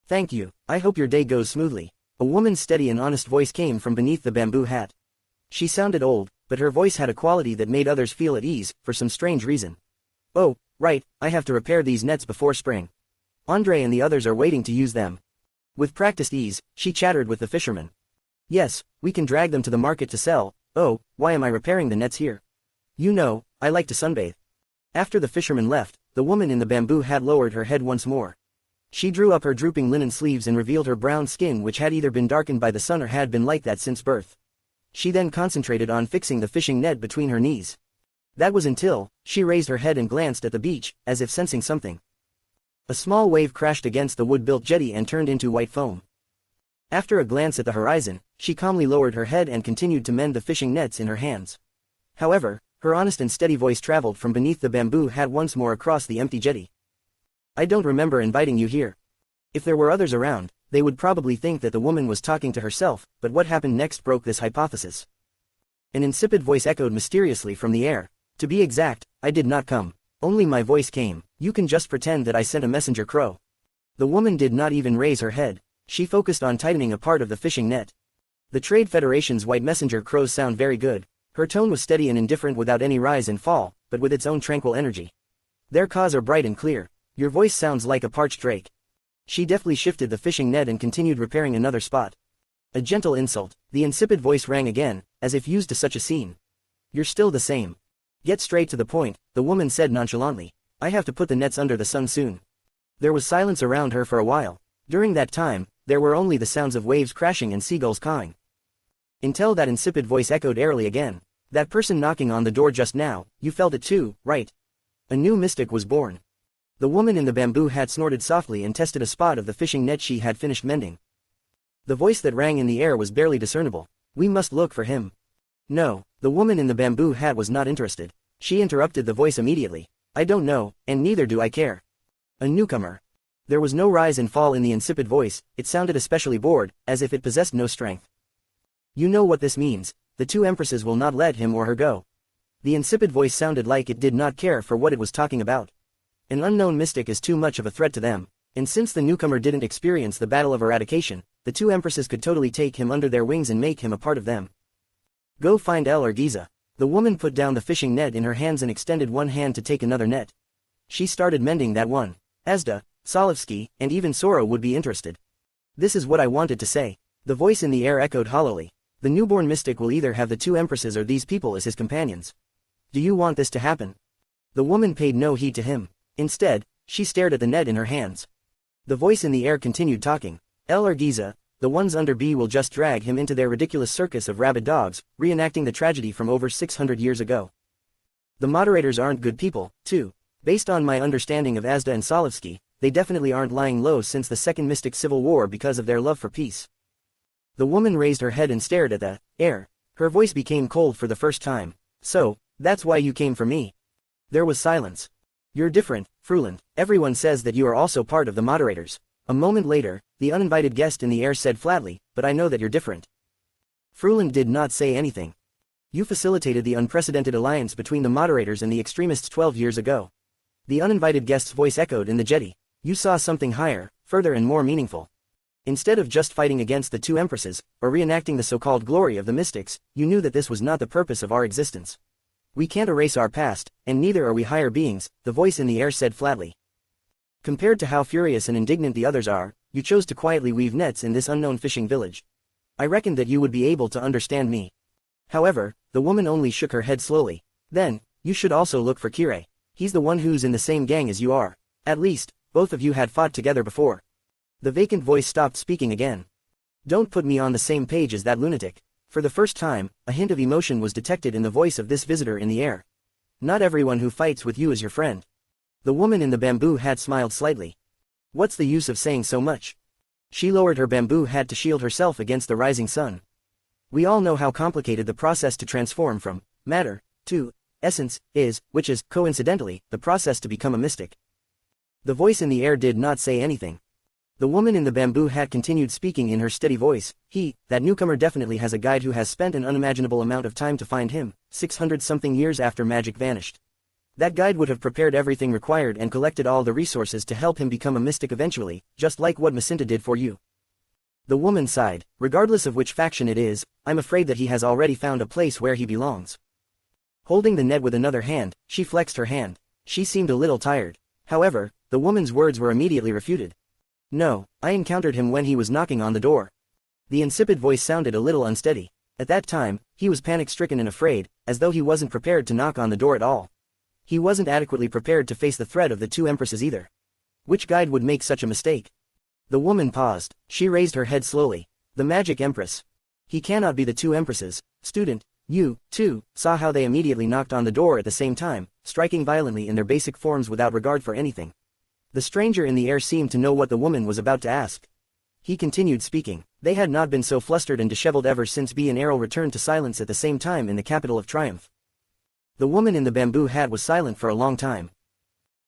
Thank you, I hope your day goes smoothly. A woman's steady and honest voice came from beneath the bamboo hat. She sounded old, but her voice had a quality that made others feel at ease, for some strange reason. Oh, right, I have to repair these nets before spring. Andre and the others are waiting to use them. With practiced ease, she chattered with the fisherman. Yes, we can drag them to the market to sell. Oh, why am I repairing the nets here? You know, I like to sunbathe. After the fisherman left, the woman in the bamboo hat lowered her head once more. She drew up her drooping linen sleeves and revealed her brown skin, which had either been darkened by the sun or had been like that since birth. She then concentrated on fixing the fishing net between her knees. That was until she raised her head and glanced at the beach, as if sensing something. A small wave crashed against the wood-built jetty and turned into white foam. After a glance at the horizon, she calmly lowered her head and continued to mend the fishing nets in her hands. However, her honest and steady voice traveled from beneath the bamboo hat once more across the empty jetty. I don't remember inviting you here. If there were others around, they would probably think that the woman was talking to herself, but what happened next broke this hypothesis. An insipid voice echoed mysteriously from the air. To be exact, I did not come. Only my voice came. You can just pretend that I sent a messenger crow. The woman did not even raise her head. She focused on tightening a part of the fishing net. The Trade Federation's white messenger crows sound very good. Her tone was steady and indifferent without any rise and fall, but with its own tranquil energy. Their caws are bright and clear. Your voice sounds like a parched drake. She deftly shifted the fishing net and continued repairing another spot. A gentle insult. The insipid voice rang again, as if used to such a scene. You're still the same. Get straight to the point, the woman said nonchalantly. I have to put the nets under the sun soon. There was silence around her for a while. During that time, there were only the sounds of waves crashing and seagulls cawing. Until that insipid voice echoed airily again. That person knocking on the door just now, you felt it too, right? A new mystic was born. The woman in the bamboo hat snorted softly and tested a spot of the fishing net she had finished mending. The voice that rang in the air was barely discernible. We must look for him. No, the woman in the bamboo hat was not interested. She interrupted the voice immediately. I don't know, and neither do I care. A newcomer. There was no rise and fall in the insipid voice, it sounded especially bored, as if it possessed no strength. You know what this means, the two empresses will not let him or her go. The insipid voice sounded like it did not care for what it was talking about. An unknown mystic is too much of a threat to them, and since the newcomer didn't experience the battle of eradication, the two empresses could totally take him under their wings and make him a part of them. Go find El or Giza. The woman put down the fishing net in her hands and extended one hand to take another net. She started mending that one. Asda, Solovsky, and even Sora would be interested. This is what I wanted to say. The voice in the air echoed hollowly. The newborn mystic will either have the two empresses or these people as his companions. Do you want this to happen? The woman paid no heed to him. Instead, she stared at the net in her hands. The voice in the air continued talking. El or Giza, the ones under B will just drag him into their ridiculous circus of rabid dogs, reenacting the tragedy from over 600 years ago. The moderators aren't good people, too. Based on my understanding of Asda and Solovsky, they definitely aren't lying low since the Second Mystic Civil War because of their love for peace. The woman raised her head and stared at the air. Her voice became cold for the first time. So, that's why you came for me. There was silence. You're different, Fruland. Everyone says that you are also part of the moderators. A moment later, the uninvited guest in the air said flatly, but I know that you're different. Fruland did not say anything. You facilitated the unprecedented alliance between the moderators and the extremists 12 years ago. The uninvited guest's voice echoed in the jetty. You saw something higher, further and more meaningful. Instead of just fighting against the two empresses, or reenacting the so-called glory of the mystics, you knew that this was not the purpose of our existence. We can't erase our past, and neither are we higher beings, the voice in the air said flatly. Compared to how furious and indignant the others are, you chose to quietly weave nets in this unknown fishing village. I reckoned that you would be able to understand me. However, the woman only shook her head slowly. Then, you should also look for Kirei. He's the one who's in the same gang as you are. At least, both of you had fought together before. The vacant voice stopped speaking again. Don't put me on the same page as that lunatic. For the first time, a hint of emotion was detected in the voice of this visitor in the air. Not everyone who fights with you is your friend. The woman in the bamboo hat smiled slightly. What's the use of saying so much? She lowered her bamboo hat to shield herself against the rising sun. We all know how complicated the process to transform from matter to essence is, which is, coincidentally, the process to become a mystic. The voice in the air did not say anything. The woman in the bamboo hat continued speaking in her steady voice. That newcomer definitely has a guide who has spent an unimaginable amount of time to find him, 600-something years after magic vanished. That guide would have prepared everything required and collected all the resources to help him become a mystic eventually, just like what Macinta did for you. The woman sighed. Regardless of which faction it is, I'm afraid that he has already found a place where he belongs. Holding the net with another hand, she flexed her hand. She seemed a little tired. However, the woman's words were immediately refuted. No, I encountered him when he was knocking on the door. The insipid voice sounded a little unsteady. At that time, he was panic-stricken and afraid, as though he wasn't prepared to knock on the door at all. He wasn't adequately prepared to face the threat of the two empresses either. Which guide would make such a mistake? The woman paused. She raised her head slowly. The magic empress. He cannot be the two empresses. Student, you, too, saw how they immediately knocked on the door at the same time, striking violently in their basic forms without regard for anything. The stranger in the air seemed to know what the woman was about to ask. He continued speaking. They had not been so flustered and disheveled ever since B and Errol returned to silence at the same time in the capital of Triumph. The woman in the bamboo hat was silent for a long time.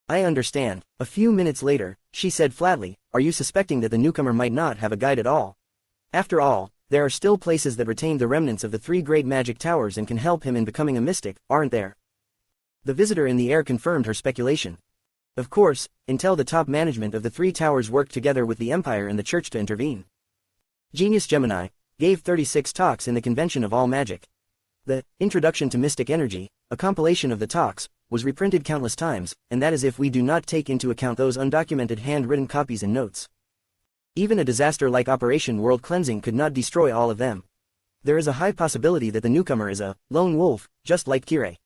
I understand. A few minutes later, she said flatly, are you suspecting that the newcomer might not have a guide at all? After all, there are still places that retain the remnants of the three great magic towers and can help him in becoming a mystic, aren't there? The visitor in the air confirmed her speculation. Of course, until the top management of the three towers worked together with the Empire and the Church to intervene. Genius Gemini gave 36 talks in the Convention of All Magic. The Introduction to Mystic Energy, a compilation of the talks, was reprinted countless times, and that is if we do not take into account those undocumented handwritten copies and notes. Even a disaster like Operation World Cleansing could not destroy all of them. There is a high possibility that the newcomer is a lone wolf, just like Kirei.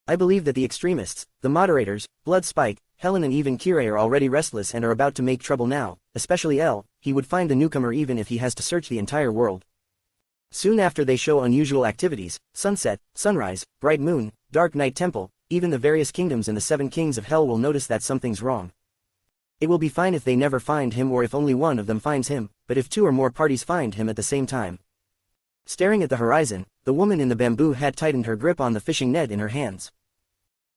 I believe that the extremists, the moderators, Blood Spike, Helen and even Kirei are already restless and are about to make trouble now, especially L. He would find the newcomer even if he has to search the entire world. Soon after they show unusual activities, sunset, sunrise, bright moon, dark night temple, even the various kingdoms and the 7 kings of hell will notice that something's wrong. It will be fine if they never find him or if only one of them finds him, but if 2 or more parties find him at the same time. Staring at the horizon, the woman in the bamboo hat tightened her grip on the fishing net in her hands.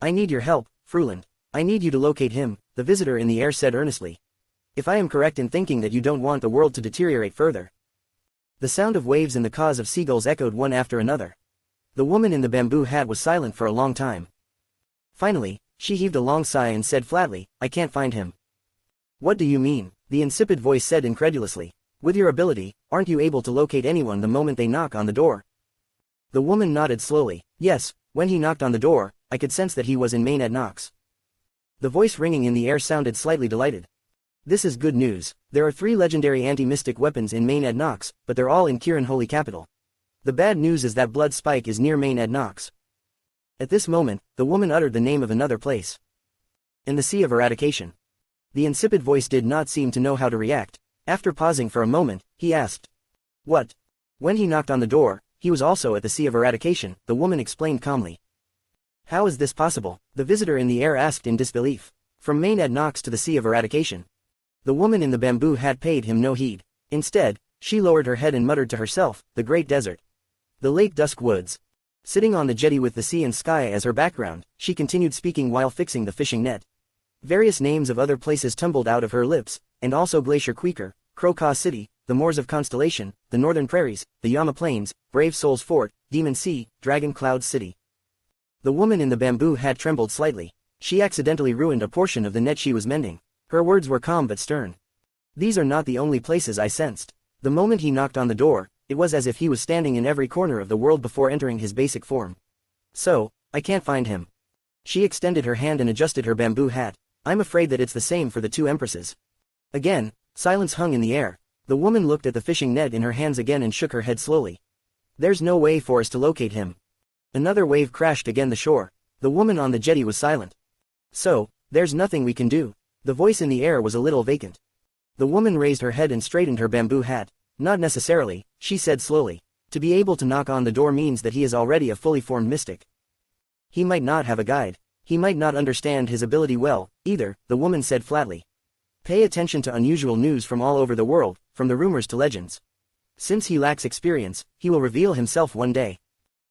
I need your help, Fruland. I need you to locate him, the visitor in the air said earnestly. If I am correct in thinking that you don't want the world to deteriorate further. The sound of waves and the caws of seagulls echoed one after another. The woman in the bamboo hat was silent for a long time. Finally, she heaved a long sigh and said flatly, I can't find him. What do you mean? The insipid voice said incredulously. With your ability, aren't you able to locate anyone the moment they knock on the door? The woman nodded slowly. Yes, when he knocked on the door, I could sense that he was in Maine at Knox. The voice ringing in the air sounded slightly delighted. This is good news. There are 3 legendary anti-mystic weapons in Maine at Knox, but they're all in Kirin Holy Capital. The bad news is that Blood Spike is near Maine at Knox. At this moment, the woman uttered the name of another place. In the Sea of Eradication. The insipid voice did not seem to know how to react. After pausing for a moment, he asked. What? When he knocked on the door, he was also at the Sea of Eradication, the woman explained calmly. How is this possible? The visitor in the air asked in disbelief. From Maine at Knox to the Sea of Eradication. The woman in the bamboo hat paid him no heed. Instead, she lowered her head and muttered to herself, the great desert. The late dusk woods. Sitting on the jetty with the sea and sky as her background, she continued speaking while fixing the fishing net. Various names of other places tumbled out of her lips, and also Glacier Queeker, Crocaw City, the Moors of Constellation, the Northern Prairies, the Yama Plains, Brave Souls Fort, Demon Sea, Dragon Cloud City. The woman in the bamboo hat trembled slightly. She accidentally ruined a portion of the net she was mending. Her words were calm but stern. These are not the only places I sensed. The moment he knocked on the door, it was as if he was standing in every corner of the world before entering his basic form. So, I can't find him. She extended her hand and adjusted her bamboo hat. I'm afraid that it's the same for the 2 empresses. Again, silence hung in the air. The woman looked at the fishing net in her hands again and shook her head slowly. There's no way for us to locate him. Another wave crashed against the shore. The woman on the jetty was silent. So, there's nothing we can do. The voice in the air was a little vacant. The woman raised her head and straightened her bamboo hat. Not necessarily, she said slowly. To be able to knock on the door means that he is already a fully formed mystic. He might not have a guide. He might not understand his ability well, either, the woman said flatly. Pay attention to unusual news from all over the world, from the rumors to legends. Since he lacks experience, he will reveal himself one day.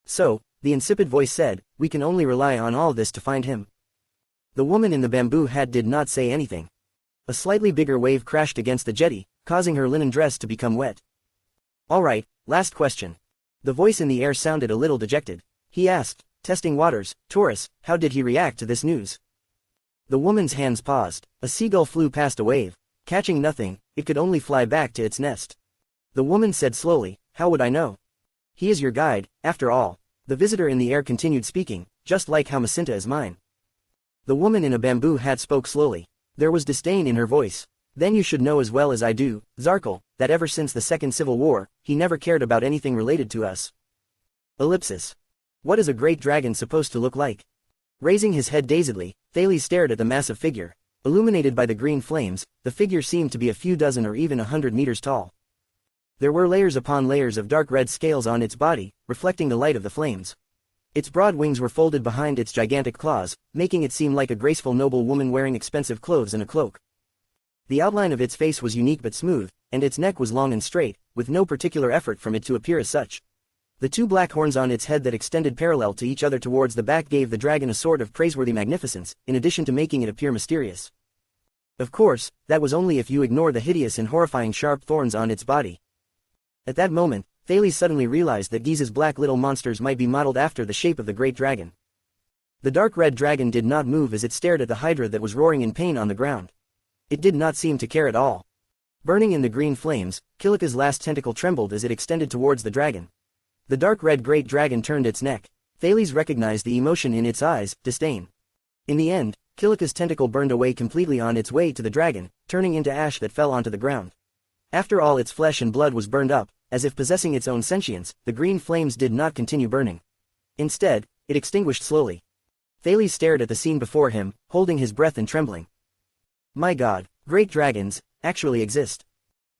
So, the insipid voice said, we can only rely on all this to find him. The woman in the bamboo hat did not say anything. A slightly bigger wave crashed against the jetty, causing her linen dress to become wet. All right, last question. The voice in the air sounded a little dejected. He asked, testing waters, Taurus, how did he react to this news? The woman's hands paused. A seagull flew past a wave. Catching nothing, it could only fly back to its nest. The woman said slowly, how would I know? He is your guide, after all. The visitor in the air continued speaking, just like how Macinta is mine. The woman in a bamboo hat spoke slowly. There was disdain in her voice. Then you should know as well as I do, Zarkle, that ever since the Second Civil War, he never cared about anything related to us. Ellipsis. What is a great dragon supposed to look like? Raising his head dazedly, Thales stared at the massive figure. Illuminated by the green flames, the figure seemed to be a few dozen or even 100 meters tall. There were layers upon layers of dark red scales on its body, reflecting the light of the flames. Its broad wings were folded behind its gigantic claws, making it seem like a graceful noble woman wearing expensive clothes and a cloak. The outline of its face was unique but smooth, and its neck was long and straight, with no particular effort from it to appear as such. The 2 black horns on its head that extended parallel to each other towards the back gave the dragon a sort of praiseworthy magnificence, in addition to making it appear mysterious. Of course, that was only if you ignore the hideous and horrifying sharp thorns on its body. At that moment, Thales suddenly realized that Giza's black little monsters might be modeled after the shape of the great dragon. The dark red dragon did not move as it stared at the hydra that was roaring in pain on the ground. It did not seem to care at all. Burning in the green flames, Kilika's last tentacle trembled as it extended towards the dragon. The dark red great dragon turned its neck. Thales recognized the emotion in its eyes, disdain. In the end, Kilika's tentacle burned away completely on its way to the dragon, turning into ash that fell onto the ground. After all its flesh and blood was burned up, as if possessing its own sentience, the green flames did not continue burning. Instead, it extinguished slowly. Thales stared at the scene before him, holding his breath and trembling. My God, great dragons actually exist.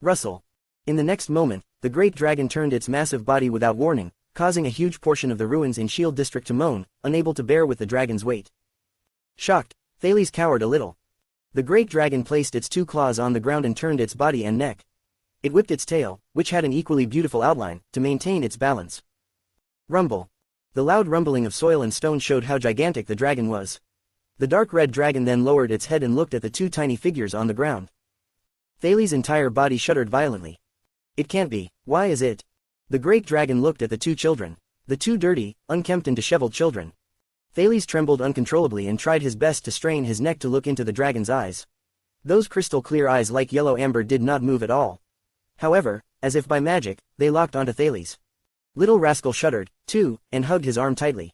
Rustle. In the next moment, the great dragon turned its massive body without warning, causing a huge portion of the ruins in Shield District to moan, unable to bear with the dragon's weight. Shocked, Thales cowered a little. The great dragon placed its 2 claws on the ground and turned its body and neck. It whipped its tail, which had an equally beautiful outline, to maintain its balance. Rumble. The loud rumbling of soil and stone showed how gigantic the dragon was. The dark red dragon then lowered its head and looked at the 2 tiny figures on the ground. Thales' entire body shuddered violently. It can't be. Why is it? The great dragon looked at the 2 children. The 2 dirty, unkempt and disheveled children. Thales trembled uncontrollably and tried his best to strain his neck to look into the dragon's eyes. Those crystal-clear eyes like yellow amber did not move at all. However, as if by magic, they locked onto Thales. Little rascal shuddered, too, and hugged his arm tightly.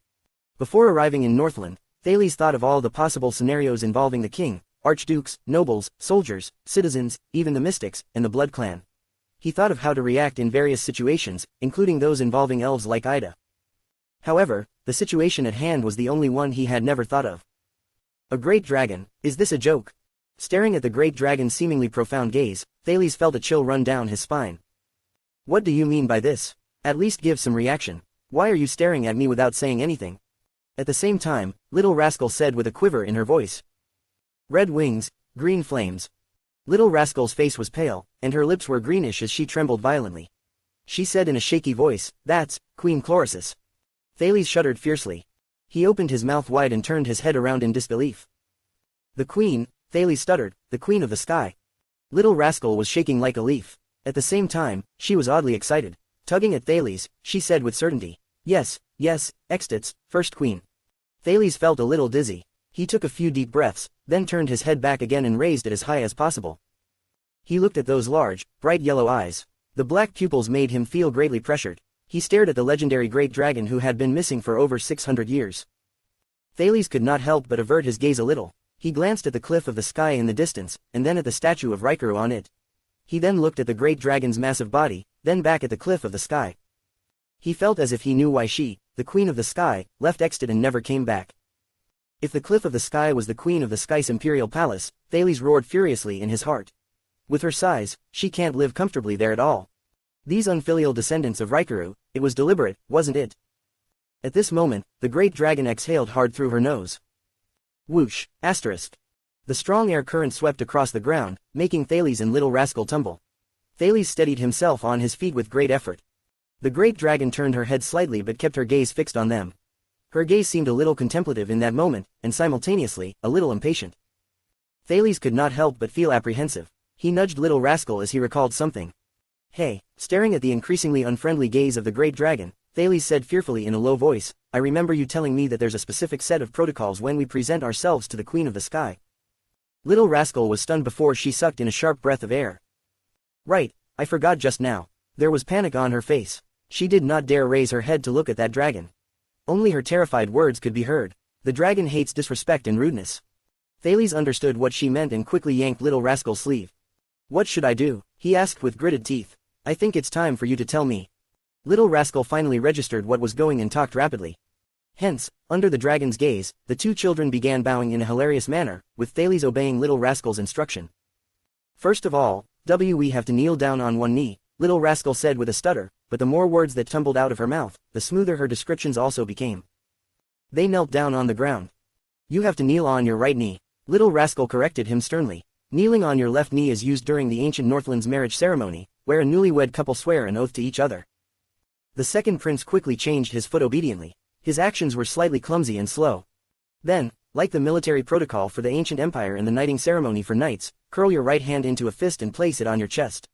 Before arriving in Northland, Thales thought of all the possible scenarios involving the king, archdukes, nobles, soldiers, citizens, even the mystics, and the Blood Clan. He thought of how to react in various situations, including those involving elves like Ida. However, the situation at hand was the only one he had never thought of. A great dragon, is this a joke? Staring at the great dragon's seemingly profound gaze, Thales felt a chill run down his spine. What do you mean by this? At least give some reaction. Why are you staring at me without saying anything? At the same time, Little Rascal said with a quiver in her voice. Red wings, green flames. Little Rascal's face was pale, and her lips were greenish as she trembled violently. She said in a shaky voice, that's Queen Chlorosis. Thales shuddered fiercely. He opened his mouth wide and turned his head around in disbelief. The queen, Thales stuttered, the queen of the sky. Little Rascal was shaking like a leaf. At the same time, she was oddly excited. Tugging at Thales, she said with certainty. Yes, Extits, first queen. Thales felt a little dizzy. He took a few deep breaths, then turned his head back again and raised it as high as possible. He looked at those large, bright yellow eyes. The black pupils made him feel greatly pressured. He stared at the legendary great dragon who had been missing for over 600 years. Thales could not help but avert his gaze a little. He glanced at the cliff of the sky in the distance, and then at the statue of Rikaru on it. He then looked at the great dragon's massive body, then back at the cliff of the sky. He felt as if he knew why she, the queen of the sky, left Extit and never came back. If the cliff of the sky was the queen of the sky's imperial palace, Thales roared furiously in his heart. With her size, she can't live comfortably there at all. These unfilial descendants of Rikaru, it was deliberate, wasn't it? At this moment, the great dragon exhaled hard through her nose. Whoosh, asterisk. The strong air current swept across the ground, making Thales and Little Rascal tumble. Thales steadied himself on his feet with great effort. The great dragon turned her head slightly but kept her gaze fixed on them. Her gaze seemed a little contemplative in that moment, and simultaneously, a little impatient. Thales could not help but feel apprehensive. He nudged Little Rascal as he recalled something. Hey, staring at the increasingly unfriendly gaze of the great dragon, Thales said fearfully in a low voice, I remember you telling me that there's a specific set of protocols when we present ourselves to the Queen of the Sky. Little Rascal was stunned before she sucked in a sharp breath of air. Right, I forgot just now. There was panic on her face. She did not dare raise her head to look at that dragon. Only her terrified words could be heard. The dragon hates disrespect and rudeness. Thales understood what she meant and quickly yanked Little Rascal's sleeve. What should I do? He asked with gritted teeth. I think it's time for you to tell me. Little Rascal finally registered what was going and talked rapidly. Hence, under the dragon's gaze, the 2 children began bowing in a hilarious manner, with Thales obeying Little Rascal's instruction. First of all, we have to kneel down on one knee, Little Rascal said with a stutter, but the more words that tumbled out of her mouth, the smoother her descriptions also became. They knelt down on the ground. You have to kneel on your right knee, Little Rascal corrected him sternly. Kneeling on your left knee is used during the ancient Northland's marriage ceremony, where a newlywed couple swear an oath to each other. The second prince quickly changed his foot obediently. His actions were slightly clumsy and slow. Then, like the military protocol for the ancient empire and the knighting ceremony for knights, curl your right hand into a fist and place it on your chest.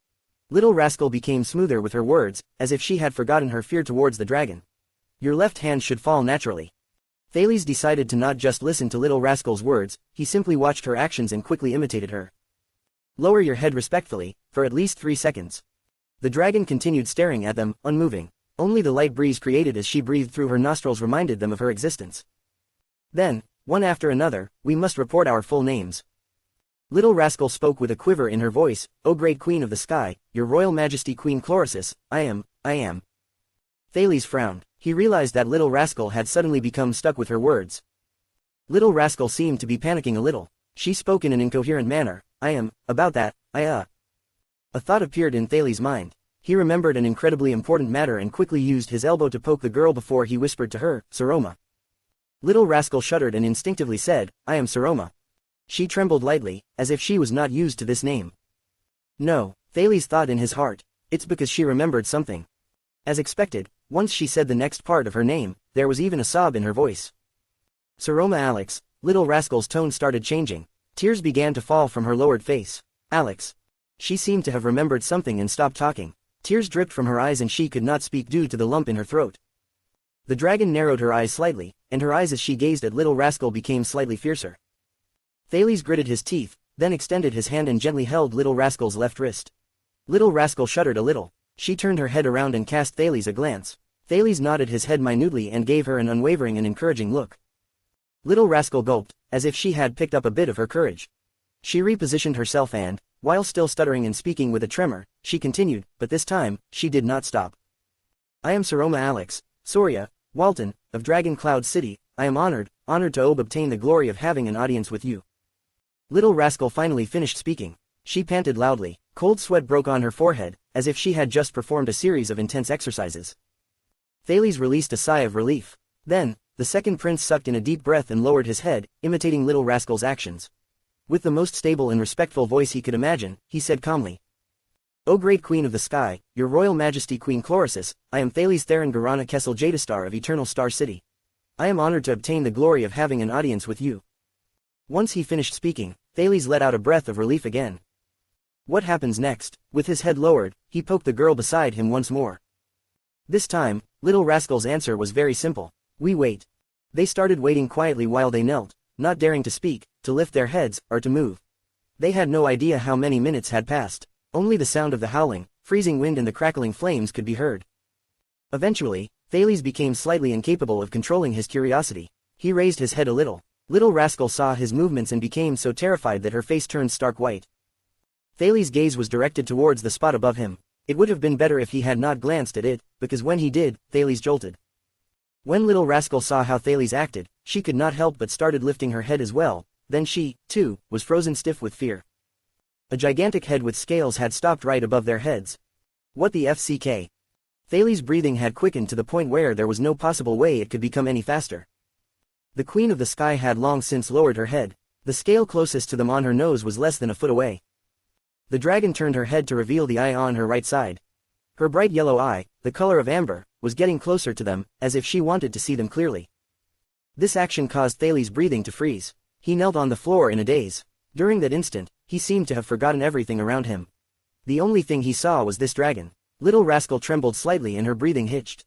Little Rascal became smoother with her words, as if she had forgotten her fear towards the dragon. Your left hand should fall naturally. Thales decided to not just listen to little rascal's words, he simply watched her actions and quickly imitated her. Lower your head respectfully, for at least 3 seconds. The dragon continued staring at them, unmoving. Only the light breeze created as she breathed through her nostrils reminded them of her existence. Then, one after another, we must report our full names. Little rascal spoke with a quiver in her voice, O great queen of the sky, your royal majesty Queen Chloris, I am. Thales frowned. He realized that little rascal had suddenly become stuck with her words. Little rascal seemed to be panicking a little. She spoke in an incoherent manner, about that, A thought appeared in Thales' mind. He remembered an incredibly important matter and quickly used his elbow to poke the girl before he whispered to her, Saroma. Little rascal shuddered and instinctively said, I am Saroma. She trembled lightly, as if she was not used to this name. No, Thales thought in his heart, it's because she remembered something. As expected, once she said the next part of her name, there was even a sob in her voice. Saroma Alex, little rascal's tone started changing. Tears began to fall from her lowered face. Alex. She seemed to have remembered something and stopped talking. Tears dripped from her eyes and she could not speak due to the lump in her throat. The dragon narrowed her eyes slightly, and her eyes as she gazed at little rascal became slightly fiercer. Thales gritted his teeth, then extended his hand and gently held little rascal's left wrist. Little rascal shuddered a little. She turned her head around and cast Thales a glance. Thales nodded his head minutely and gave her an unwavering and encouraging look. Little rascal gulped, as if she had picked up a bit of her courage. She repositioned herself and, while still stuttering and speaking with a tremor, she continued, but this time, she did not stop. I am Saroma Alex, Soria, Walton, of Dragon Cloud City. I am honored to obtain the glory of having an audience with you. Little rascal finally finished speaking. She panted loudly. Cold sweat broke on her forehead, as if she had just performed a series of intense exercises. Thales released a sigh of relief. Then, the second prince sucked in a deep breath and lowered his head, imitating little rascal's actions. With the most stable and respectful voice he could imagine, he said calmly. O great queen of the sky, your royal majesty Queen Chloris, I am Thales Theron Garana Kessel Jadastar of Eternal Star City. I am honored to obtain the glory of having an audience with you. Once he finished speaking, Thales let out a breath of relief again. What happens next? With his head lowered, he poked the girl beside him once more. This time, little rascal's answer was very simple. We wait. They started waiting quietly while they knelt, not daring to speak, to lift their heads, or to move. They had no idea how many minutes had passed. Only the sound of the howling, freezing wind and the crackling flames could be heard. Eventually, Thales became slightly incapable of controlling his curiosity. He raised his head a little. Little rascal saw his movements and became so terrified that her face turned stark white. Thales' gaze was directed towards the spot above him. It would have been better if he had not glanced at it, because when he did, Thales jolted. When little rascal saw how Thales acted, she could not help but started lifting her head as well. Then she, too, was frozen stiff with fear. A gigantic head with scales had stopped right above their heads. What the FCK? Thales' breathing had quickened to the point where there was no possible way it could become any faster. The queen of the sky had long since lowered her head. The scale closest to them on her nose was less than a foot away. The dragon turned her head to reveal the eye on her right side. Her bright yellow eye, the color of amber, was getting closer to them, as if she wanted to see them clearly. This action caused Thales' breathing to freeze. He knelt on the floor in a daze. During that instant, he seemed to have forgotten everything around him. The only thing he saw was this dragon. Little rascal trembled slightly and her breathing hitched.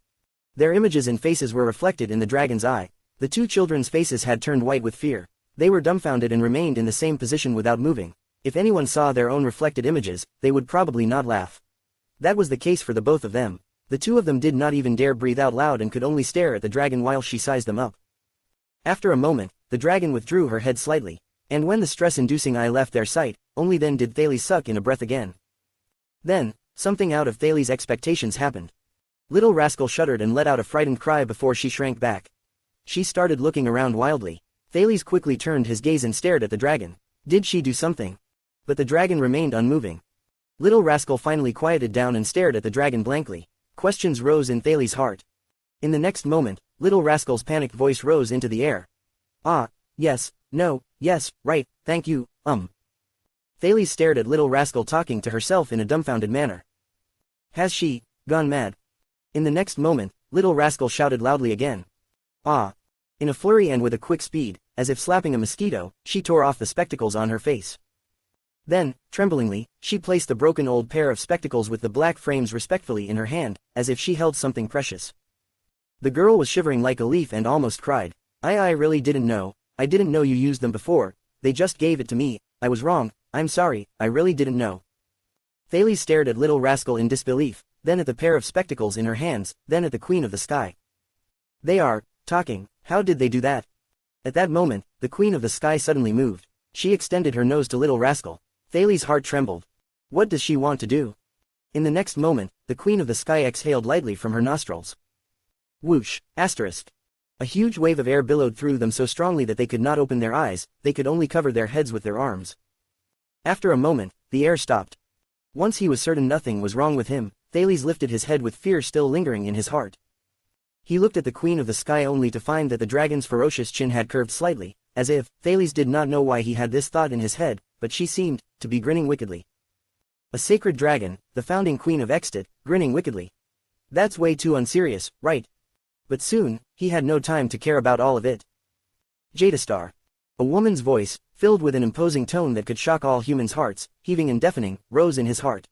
Their images and faces were reflected in the dragon's eye. The two children's faces had turned white with fear. They were dumbfounded and remained in the same position without moving. If anyone saw their own reflected images, they would probably not laugh. That was the case for the both of them. The two of them did not even dare breathe out loud and could only stare at the dragon while she sized them up. After a moment, the dragon withdrew her head slightly. And when the stress-inducing eye left their sight, only then did Thales suck in a breath again. Then, something out of Thales' expectations happened. Little rascal shuddered and let out a frightened cry before she shrank back. She started looking around wildly. Thales quickly turned his gaze and stared at the dragon. Did she do something? But the dragon remained unmoving. Little rascal finally quieted down and stared at the dragon blankly. Questions rose in Thales' heart. In the next moment, little rascal's panicked voice rose into the air. Yes, no, yes, right, thank you, Thales stared at little rascal talking to herself in a dumbfounded manner. Has she gone mad? In the next moment, little rascal shouted loudly again. In a flurry and with a quick speed, as if slapping a mosquito, she tore off the spectacles on her face. Then, tremblingly, she placed the broken old pair of spectacles with the black frames respectfully in her hand, as if she held something precious. The girl was shivering like a leaf and almost cried. I really didn't know. I didn't know you used them before. They just gave it to me. I was wrong. I'm sorry, I really didn't know. Thales stared at little rascal in disbelief, then at the pair of spectacles in her hands, then at the Queen of the Sky. They are talking. How did they do that? At that moment, the Queen of the Sky suddenly moved. She extended her nose to little rascal. Thales' heart trembled. What does she want to do? In the next moment, the Queen of the Sky exhaled lightly from her nostrils. Whoosh, asterisk. A huge wave of air billowed through them so strongly that they could not open their eyes, they could only cover their heads with their arms. After a moment, the air stopped. Once he was certain nothing was wrong with him, Thales lifted his head with fear still lingering in his heart. He looked at the Queen of the Sky only to find that the dragon's ferocious chin had curved slightly, as if Thales did not know why he had this thought in his head, but she seemed to be grinning wickedly. A sacred dragon, the founding queen of Extit, grinning wickedly. That's way too unserious, right? But soon, he had no time to care about all of it. Jadastar. A woman's voice, filled with an imposing tone that could shock all humans' hearts, heaving and deafening, rose in his heart.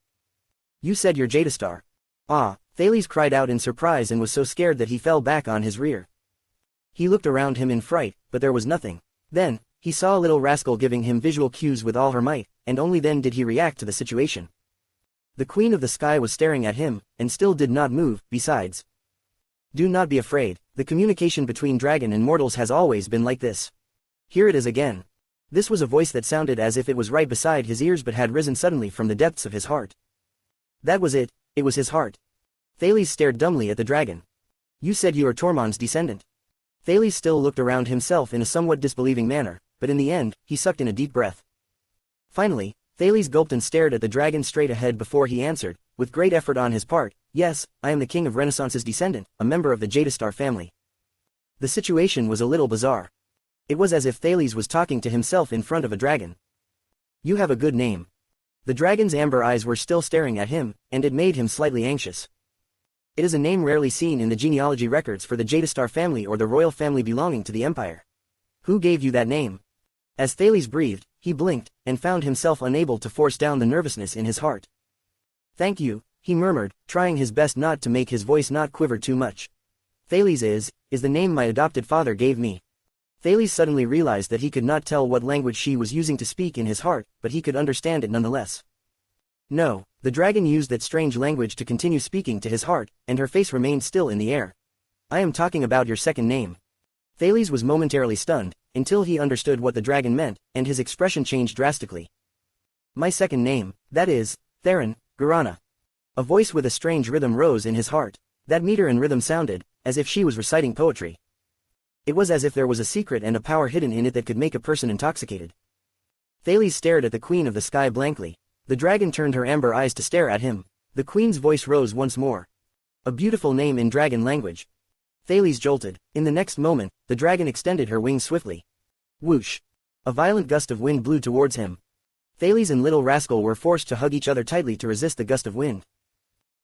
You said you're Jadastar. Ah, Thales cried out in surprise and was so scared that he fell back on his rear. He looked around him in fright, but there was nothing. Then, he saw a little rascal giving him visual cues with all her might, and only then did he react to the situation. The Queen of the Sky was staring at him, and still did not move. Besides, do not be afraid, the communication between dragon and mortals has always been like this. Here it is again. This was a voice that sounded as if it was right beside his ears but had risen suddenly from the depths of his heart. That was it was his heart. Thales stared dumbly at the dragon. You said you are Tormund's descendant. Thales still looked around himself in a somewhat disbelieving manner, but in the end, he sucked in a deep breath. Finally, Thales gulped and stared at the dragon straight ahead before he answered, with great effort on his part, yes, I am the king of Renaissance's descendant, a member of the Jadastar family. The situation was a little bizarre. It was as if Thales was talking to himself in front of a dragon. You have a good name. The dragon's amber eyes were still staring at him, and it made him slightly anxious. It is a name rarely seen in the genealogy records for the Jadastar family or the royal family belonging to the empire. Who gave you that name? As Thales breathed, he blinked, and found himself unable to force down the nervousness in his heart. Thank you, he murmured, trying his best not to make his voice not quiver too much. Thales is the name my adopted father gave me. Thales suddenly realized that he could not tell what language she was using to speak in his heart, but he could understand it nonetheless. No, the dragon used that strange language to continue speaking to his heart, and her face remained still in the air. I am talking about your second name. Thales was momentarily stunned, until he understood what the dragon meant, and his expression changed drastically. My second name, that is, Theron, Guarana. A voice with a strange rhythm rose in his heart. That meter and rhythm sounded as if she was reciting poetry. It was as if there was a secret and a power hidden in it that could make a person intoxicated. Thales stared at the Queen of the Sky blankly. The dragon turned her amber eyes to stare at him. The queen's voice rose once more. A beautiful name in dragon language. Thales jolted. In the next moment, the dragon extended her wings swiftly. Whoosh! A violent gust of wind blew towards him. Thales and little rascal were forced to hug each other tightly to resist the gust of wind.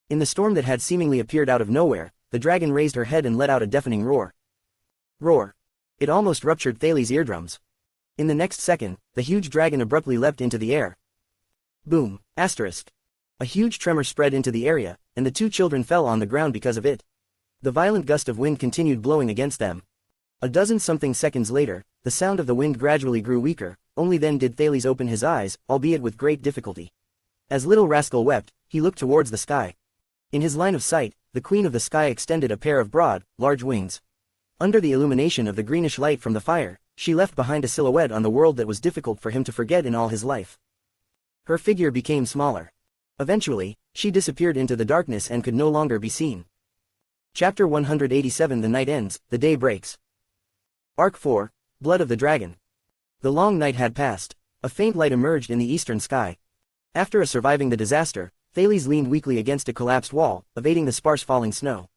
In the storm that had seemingly appeared out of nowhere, the dragon raised her head and let out a deafening roar. Roar! It almost ruptured Thales' eardrums. In the next second, the huge dragon abruptly leapt into the air. Boom! Asterisk. A huge tremor spread into the area, and the two children fell on the ground because of it. The violent gust of wind continued blowing against them. A dozen-something seconds later, the sound of the wind gradually grew weaker, only then did Thales open his eyes, albeit with great difficulty. As little rascal wept, he looked towards the sky. In his line of sight, the Queen of the Sky extended a pair of broad, large wings. Under the illumination of the greenish light from the fire, she left behind a silhouette on the world that was difficult for him to forget in all his life. Her figure became smaller. Eventually, she disappeared into the darkness and could no longer be seen. Chapter 187 The night ends, the day breaks. Arc 4, Blood of the Dragon. The long night had passed. A faint light emerged in the eastern sky. After surviving the disaster, Thales leaned weakly against a collapsed wall, evading the sparse falling snow.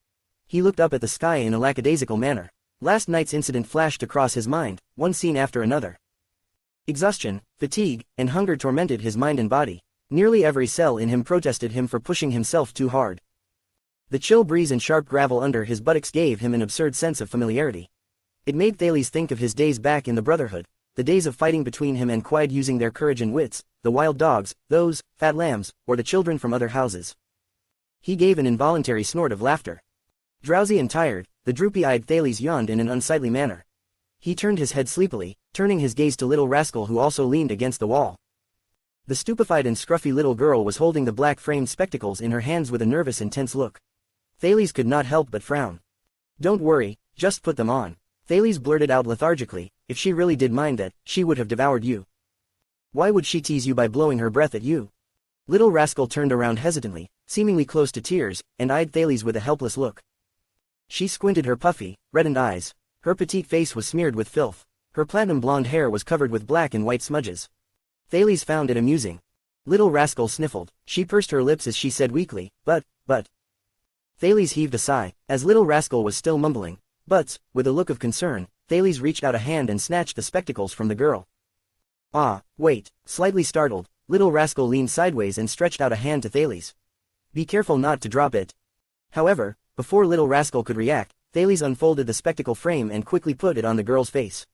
He looked up at the sky in a lackadaisical manner. Last night's incident flashed across his mind, one scene after another. Exhaustion, fatigue, and hunger tormented his mind and body. Nearly every cell in him protested him for pushing himself too hard. The chill breeze and sharp gravel under his buttocks gave him an absurd sense of familiarity. It made Thales think of his days back in the Brotherhood, the days of fighting between him and Quide using their courage and wits, the wild dogs, those fat lambs, or the children from other houses. He gave an involuntary snort of laughter. Drowsy and tired, the droopy-eyed Thales yawned in an unsightly manner. He turned his head sleepily, turning his gaze to little rascal who also leaned against the wall. The stupefied and scruffy little girl was holding the black-framed spectacles in her hands with a nervous and tense look. Thales could not help but frown. "Don't worry, just put them on," Thales blurted out lethargically. "If she really did mind that, she would have devoured you. Why would she tease you by blowing her breath at you?" Little rascal turned around hesitantly, seemingly close to tears, and eyed Thales with a helpless look. She squinted her puffy, reddened eyes. Her petite face was smeared with filth. Her platinum blonde hair was covered with black and white smudges. Thales found it amusing. Little rascal sniffled. She pursed her lips as she said weakly, but. Thales heaved a sigh, as little rascal was still mumbling, "Buts," with a look of concern. Thales reached out a hand and snatched the spectacles from the girl. "Ah, wait." Slightly startled, little rascal leaned sideways and stretched out a hand to Thales. "Be careful not to drop it." However, before little rascal could react, Thales unfolded the spectacle frame and quickly put it on the girl's face.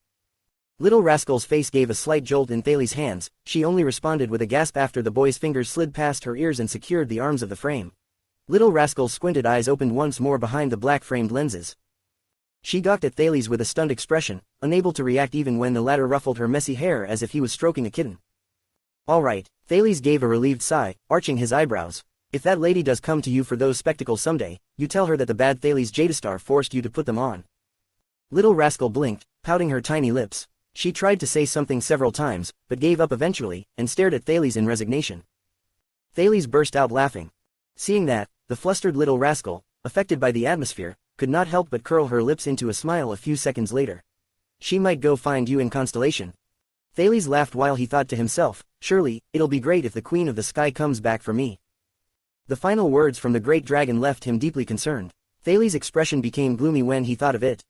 Little rascal's face gave a slight jolt in Thales' hands. She only responded with a gasp after the boy's fingers slid past her ears and secured the arms of the frame. Little rascal's squinted eyes opened once more behind the black-framed lenses. She gawked at Thales with a stunned expression, unable to react even when the latter ruffled her messy hair as if he was stroking a kitten. "All right," Thales gave a relieved sigh, arching his eyebrows. "If that lady does come to you for those spectacles someday, you tell her that the bad Thales Jadastar forced you to put them on." Little rascal blinked, pouting her tiny lips. She tried to say something several times, but gave up eventually, and stared at Thales in resignation. Thales burst out laughing. Seeing that, the flustered little rascal, affected by the atmosphere, could not help but curl her lips into a smile a few seconds later. "She might go find you in Constellation." Thales laughed while he thought to himself, "Surely, it'll be great if the Queen of the Sky comes back for me." The final words from the great dragon left him deeply concerned. Thales' expression became gloomy when he thought of it.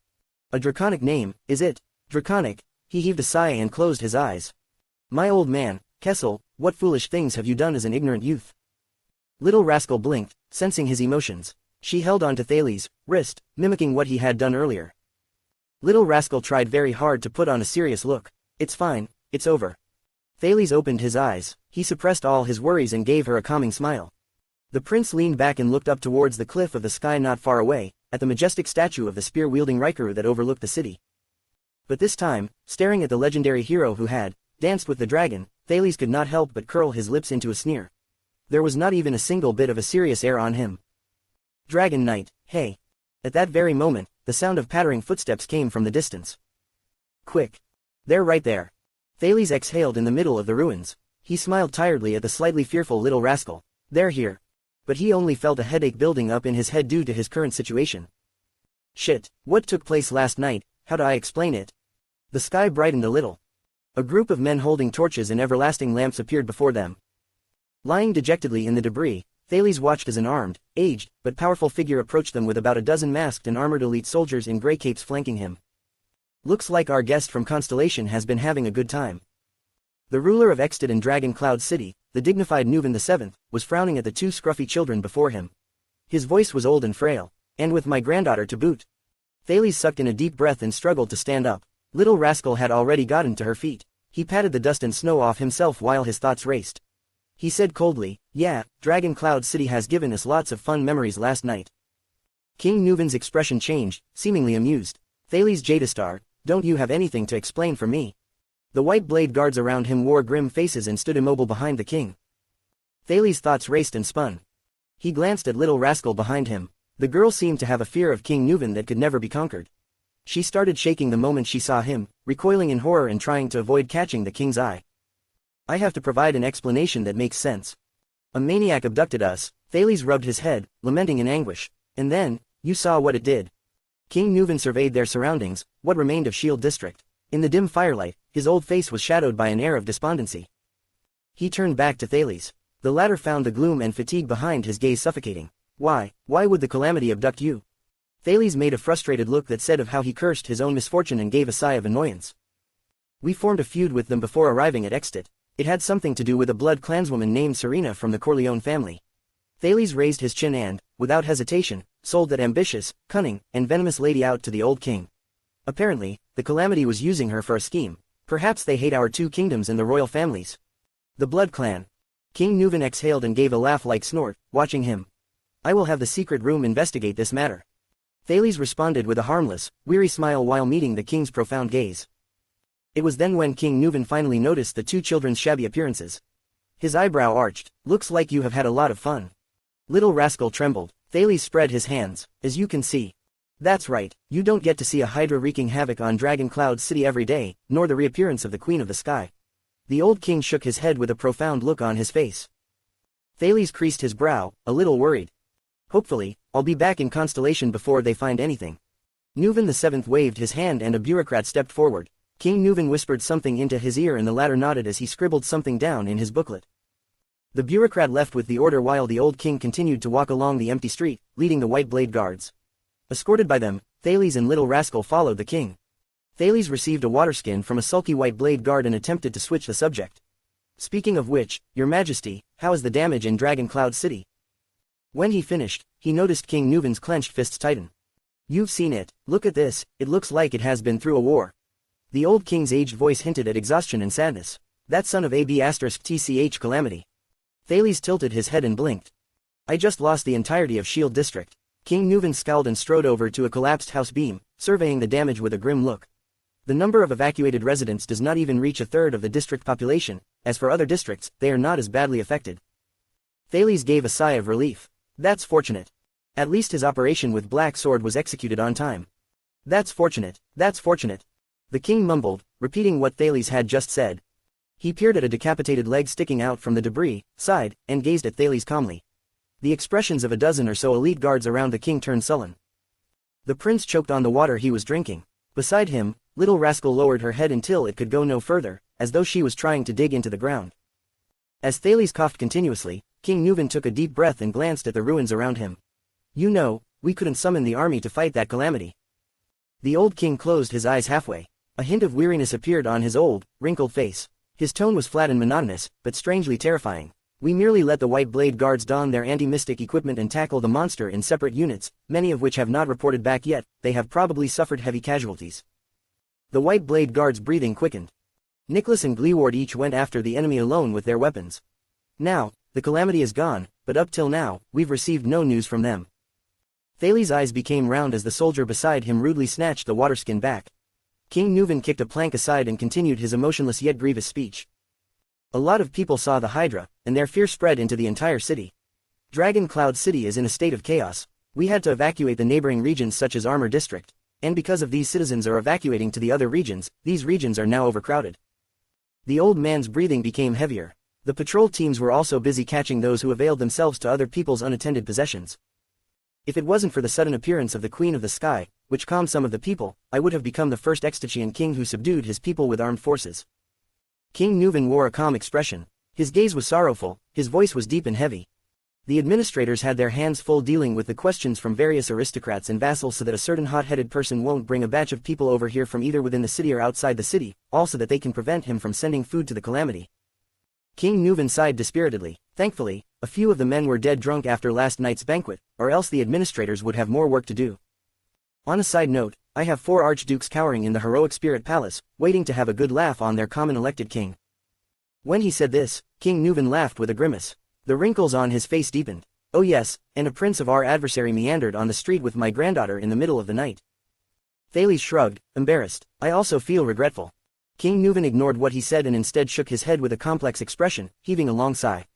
"A draconic name, is it? Draconic?" He heaved a sigh and closed his eyes. "My old man, Kessel, what foolish things have you done as an ignorant youth?" Little rascal blinked, sensing his emotions. She held on to Thales' wrist, mimicking what he had done earlier. Little rascal tried very hard to put on a serious look. "It's fine, it's over." Thales opened his eyes. He suppressed all his worries and gave her a calming smile. The prince leaned back and looked up towards the cliff of the sky not far away, at the majestic statue of the spear-wielding Rikaru that overlooked the city. But this time, staring at the legendary hero who had danced with the dragon, Thales could not help but curl his lips into a sneer. There was not even a single bit of a serious air on him. "Dragon Knight, hey!" At that very moment, the sound of pattering footsteps came from the distance. "Quick! They're right there!" Thales exhaled in the middle of the ruins. He smiled tiredly at the slightly fearful little rascal. "They're here." But he only felt a headache building up in his head due to his current situation. "Shit, what took place last night? How do I explain it?" The sky brightened a little. A group of men holding torches and everlasting lamps appeared before them. Lying dejectedly in the debris, Thales watched as an armed, aged, but powerful figure approached them with about a dozen masked and armored elite soldiers in grey capes flanking him. "Looks like our guest from Constellation has been having a good time." The ruler of Exted and Dragon Cloud City, the dignified Nuven VII, was frowning at the two scruffy children before him. His voice was old and frail, and with my granddaughter to boot. Thales sucked in a deep breath and struggled to stand up. Little rascal had already gotten to her feet. He patted the dust and snow off himself while his thoughts raced. He said coldly, "Yeah, Dragon Cloud City has given us lots of fun memories last night." King Nuven's expression changed, seemingly amused. "Thales Jadastar, don't you have anything to explain for me?" The white blade guards around him wore grim faces and stood immobile behind the king. Thales' thoughts raced and spun. He glanced at little rascal behind him. The girl seemed to have a fear of King Nuven that could never be conquered. She started shaking the moment she saw him, recoiling in horror and trying to avoid catching the king's eye. "I have to provide an explanation that makes sense. A maniac abducted us." Thales rubbed his head, lamenting in anguish. "And then, you saw what it did." King Nuven surveyed their surroundings, what remained of Shield District. In the dim firelight, his old face was shadowed by an air of despondency. He turned back to Thales. The latter found the gloom and fatigue behind his gaze suffocating. Why would the calamity abduct you?" Thales made a frustrated look that said of how he cursed his own misfortune and gave a sigh of annoyance. "We formed a feud with them before arriving at Exted. It had something to do with a blood clanswoman named Serena from the Corleone family." Thales raised his chin and, without hesitation, sold that ambitious, cunning, and venomous lady out to the old king. Apparently, the calamity was using her for a scheme. Perhaps they hate our two kingdoms and the royal families. The blood clan. King Nuven exhaled and gave a laugh like snort, watching him. "I will have the secret room investigate this matter." Thales responded with a harmless, weary smile while meeting the king's profound gaze. It was then when King Nuvan finally noticed the two children's shabby appearances. His eyebrow arched. "Looks like you have had a lot of fun." Little rascal trembled. Thales spread his hands. "As you can see." "That's right, you don't get to see a hydra wreaking havoc on Dragon Cloud City every day, nor the reappearance of the Queen of the Sky." The old king shook his head with a profound look on his face. Thales creased his brow, a little worried. "Hopefully, I'll be back in Constellation before they find anything." Nuvan VII waved his hand and a bureaucrat stepped forward. King Nuvan whispered something into his ear and the latter nodded as he scribbled something down in his booklet. The bureaucrat left with the order while the old king continued to walk along the empty street, leading the white blade guards. Escorted by them, Thales and Little Rascal followed the king. Thales received a waterskin from a sulky white blade guard and attempted to switch the subject. "Speaking of which, Your Majesty, how is the damage in Dragon Cloud City?" When he finished, he noticed King Nuvan's clenched fists tighten. "You've seen it, look at this, it looks like it has been through a war." The old king's aged voice hinted at exhaustion and sadness. "That son of AB*TCH calamity." Thales tilted his head and blinked. "I just lost the entirety of Shield District." King Nuvan scowled and strode over to a collapsed house beam, surveying the damage with a grim look. The number of evacuated residents does not even reach a third of the district population. As for other districts, they are not as badly affected. Thales gave a sigh of relief. "That's fortunate. At least his operation with Black Sword was executed on time." That's fortunate, that's fortunate." The king mumbled, repeating what Thales had just said. He peered at a decapitated leg sticking out from the debris, sighed, and gazed at Thales calmly. The expressions of a dozen or so elite guards around the king turned sullen. The prince choked on the water he was drinking. Beside him, Little Rascal lowered her head until it could go no further, as though she was trying to dig into the ground. As Thales coughed continuously, King Nuvan took a deep breath and glanced at the ruins around him. "You know, we couldn't summon the army to fight that calamity." The old king closed his eyes halfway. A hint of weariness appeared on his old, wrinkled face. His tone was flat and monotonous, but strangely terrifying. "We merely let the White Blade Guards don their anti-mystic equipment and tackle the monster in separate units, many of which have not reported back yet. They have probably suffered heavy casualties." The White Blade Guards' breathing quickened. Nicholas and Gleeward each went after the enemy alone with their weapons. "Now, the calamity is gone, but up till now, we've received no news from them." Thales' eyes became round as the soldier beside him rudely snatched the waterskin back. King Nuvan kicked a plank aside and continued his emotionless yet grievous speech. "A lot of people saw the Hydra, and their fear spread into the entire city. Dragon Cloud City is in a state of chaos. We had to evacuate the neighboring regions such as Armor District, and because of these citizens are evacuating to the other regions, these regions are now overcrowded." The old man's breathing became heavier. The patrol teams were also busy catching those who availed themselves to other people's unattended possessions. "If it wasn't for the sudden appearance of the Queen of the Sky, which calmed some of the people, I would have become the first Extachian king who subdued his people with armed forces." King Nuvan wore a calm expression. His gaze was sorrowful, his voice was deep and heavy. The administrators had their hands full dealing with the questions from various aristocrats and vassals so that a certain hot-headed person won't bring a batch of people over here from either within the city or outside the city, also that they can prevent him from sending food to the calamity. King Nuvan sighed dispiritedly. Thankfully, a few of the men were dead drunk after last night's banquet, or else the administrators would have more work to do. On a side note, I have 4 archdukes cowering in the heroic spirit palace, waiting to have a good laugh on their common elected king. When he said this, King Nuvan laughed with a grimace. The wrinkles on his face deepened. "Oh yes, and a prince of our adversary meandered on the street with my granddaughter in the middle of the night." Thales shrugged, embarrassed. "I also feel regretful." King Nuvan ignored what he said and instead shook his head with a complex expression, heaving a long sigh.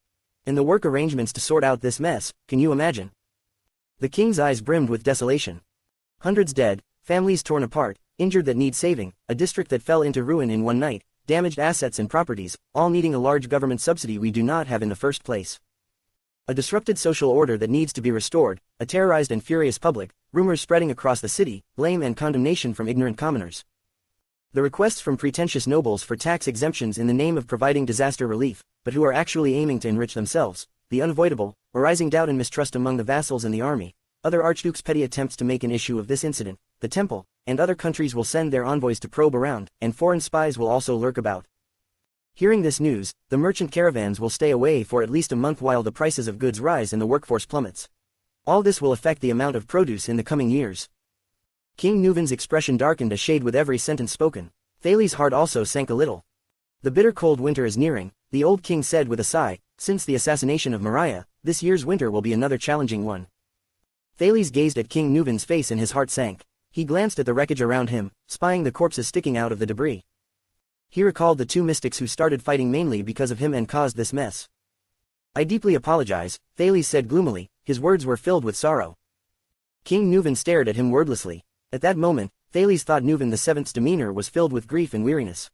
"And the work arrangements to sort out this mess, can you imagine?" The king's eyes brimmed with desolation. Hundreds dead, families torn apart, injured that need saving, a district that fell into ruin in one night, damaged assets and properties, all needing a large government subsidy we do not have in the first place. A disrupted social order that needs to be restored, a terrorized and furious public, rumors spreading across the city, blame and condemnation from ignorant commoners. The requests from pretentious nobles for tax exemptions in the name of providing disaster relief, but who are actually aiming to enrich themselves, the unavoidable, arising doubt and mistrust among the vassals and the army, other archdukes' petty attempts to make an issue of this incident, the temple, and other countries will send their envoys to probe around, and foreign spies will also lurk about. Hearing this news, the merchant caravans will stay away for at least a month while the prices of goods rise and the workforce plummets. All this will affect the amount of produce in the coming years. King Nuvan's expression darkened a shade with every sentence spoken. Thales' heart also sank a little. "The bitter cold winter is nearing," the old king said with a sigh. "Since the assassination of Mariah, this year's winter will be another challenging one." Thales gazed at King Nuven's face and his heart sank. He glanced at the wreckage around him, spying the corpses sticking out of the debris. He recalled the two mystics who started fighting mainly because of him and caused this mess. I deeply apologize, Thales said gloomily, his words were filled with sorrow. King Nuven stared at him wordlessly. At that moment, Thales thought Nuven VII's demeanor was filled with grief and weariness.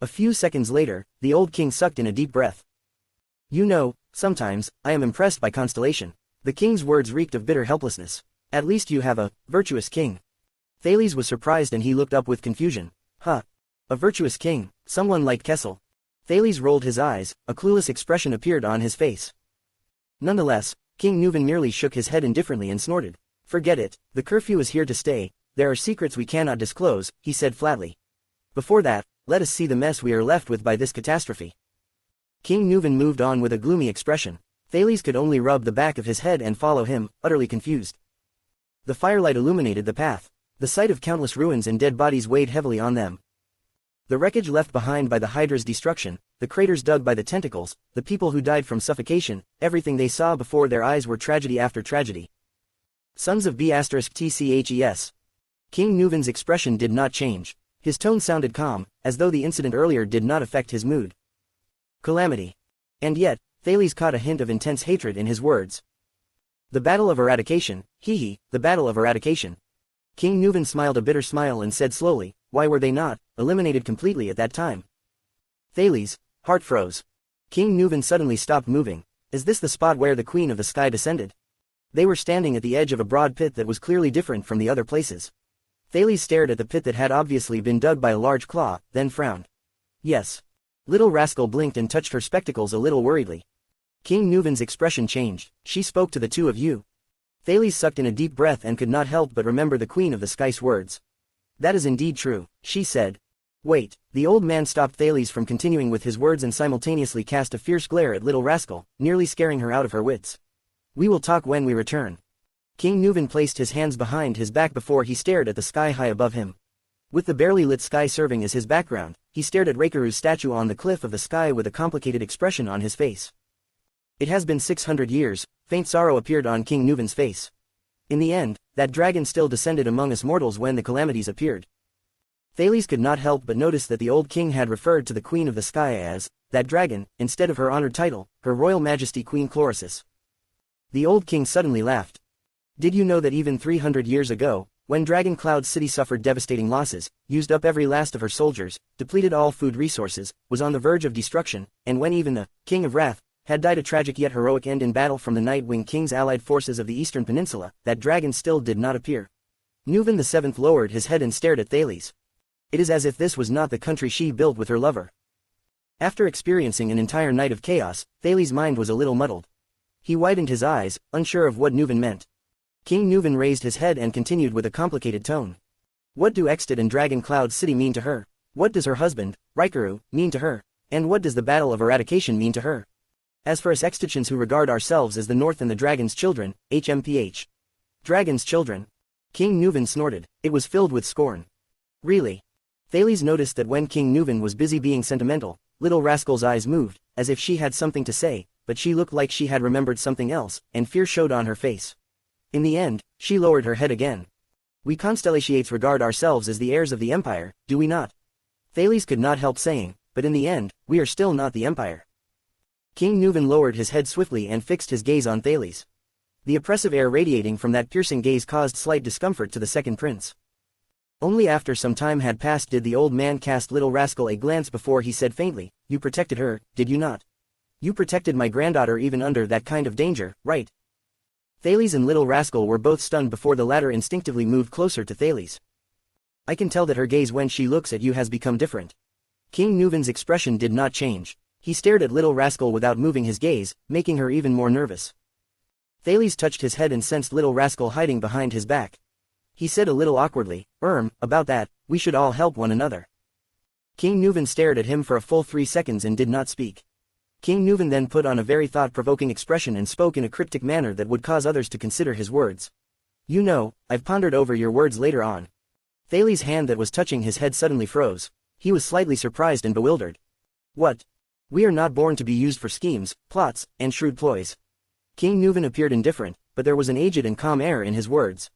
A few seconds later, the old king sucked in a deep breath. You know, sometimes, I am impressed by constellation. The king's words reeked of bitter helplessness. At least you have a virtuous king. Thales was surprised and he looked up with confusion. Huh. A virtuous king, someone like Kessel. Thales rolled his eyes, a clueless expression appeared on his face. Nonetheless, King Nuven merely shook his head indifferently and snorted. Forget it, the curfew is here to stay, there are secrets we cannot disclose, he said flatly. Before that, let us see the mess we are left with by this catastrophe. King Nuven moved on with a gloomy expression. Thales could only rub the back of his head and follow him, utterly confused. The firelight illuminated the path. The sight of countless ruins and dead bodies weighed heavily on them. The wreckage left behind by the Hydra's destruction, the craters dug by the tentacles, the people who died from suffocation, everything they saw before their eyes were tragedy after tragedy. Sons of B*TCHES. King Nuven's expression did not change. His tone sounded calm, as though the incident earlier did not affect his mood. Calamity. And yet, Thales caught a hint of intense hatred in his words. The battle of eradication, the battle of eradication. King Nuven smiled a bitter smile and said slowly, why were they not eliminated completely at that time? Thales' heart froze. King Nuven suddenly stopped moving. Is this the spot where the Queen of the Sky descended? They were standing at the edge of a broad pit that was clearly different from the other places. Thales stared at the pit that had obviously been dug by a large claw, then frowned. Yes. Little Rascal blinked and touched her spectacles a little worriedly. King Nuven's expression changed. She spoke to the two of you. Thales sucked in a deep breath and could not help but remember the Queen of the Sky's words. That is indeed true, she said. Wait, the old man stopped Thales from continuing with his words and simultaneously cast a fierce glare at Little Rascal, nearly scaring her out of her wits. We will talk when we return. King Nuven placed his hands behind his back before he stared at the sky high above him. With the barely lit sky serving as his background, he stared at Reikaru's statue on the cliff of the sky with a complicated expression on his face. It has been 600 years, faint sorrow appeared on King Nuven's face. In the end, that dragon still descended among us mortals when the calamities appeared. Thales could not help but notice that the old king had referred to the Queen of the Sky as that dragon, instead of her honored title, Her Royal Majesty Queen Chlorosis. The old king suddenly laughed. Did you know that even 300 years ago, when Dragon Cloud City suffered devastating losses, used up every last of her soldiers, depleted all food resources, was on the verge of destruction, and when even the King of Wrath had died a tragic yet heroic end in battle from the Nightwing King's allied forces of the Eastern Peninsula, that dragon still did not appear. Nuven VII lowered his head and stared at Thales. It is as if this was not the country she built with her lover. After experiencing an entire night of chaos, Thales' mind was a little muddled. He widened his eyes, unsure of what Nuven meant. King Nuven raised his head and continued with a complicated tone. What do Exted and Dragon Cloud City mean to her? What does her husband, Reikaru, mean to her? And what does the Battle of Eradication mean to her? As for us Extians who regard ourselves as the North and the Dragon's children, HMPH. Dragon's children. King Nuven snorted. It was filled with scorn. Really? Thales noticed that when King Nuven was busy being sentimental, Little Rascal's eyes moved, as if she had something to say, but she looked like she had remembered something else, and fear showed on her face. In the end, she lowered her head again. We Constellations regard ourselves as the heirs of the Empire, do we not? Thales could not help saying, but in the end, we are still not the Empire. King Nuven lowered his head swiftly and fixed his gaze on Thales. The oppressive air radiating from that piercing gaze caused slight discomfort to the second prince. Only after some time had passed did the old man cast Little Rascal a glance before he said faintly, You protected her, did you not? You protected my granddaughter even under that kind of danger, right? Thales and Little Rascal were both stunned before the latter instinctively moved closer to Thales. I can tell that her gaze when she looks at you has become different. King Nuven's expression did not change. He stared at Little Rascal without moving his gaze, making her even more nervous. Thales touched his head and sensed Little Rascal hiding behind his back. He said a little awkwardly, about that, we should all help one another. King Nuven stared at him for a full 3 seconds and did not speak. King Nuven then put on a very thought-provoking expression and spoke in a cryptic manner that would cause others to consider his words. You know, I've pondered over your words later on. Thales' hand that was touching his head suddenly froze. He was slightly surprised and bewildered. What? We are not born to be used for schemes, plots, and shrewd ploys. King Nuven appeared indifferent, but there was an aged and calm air in his words.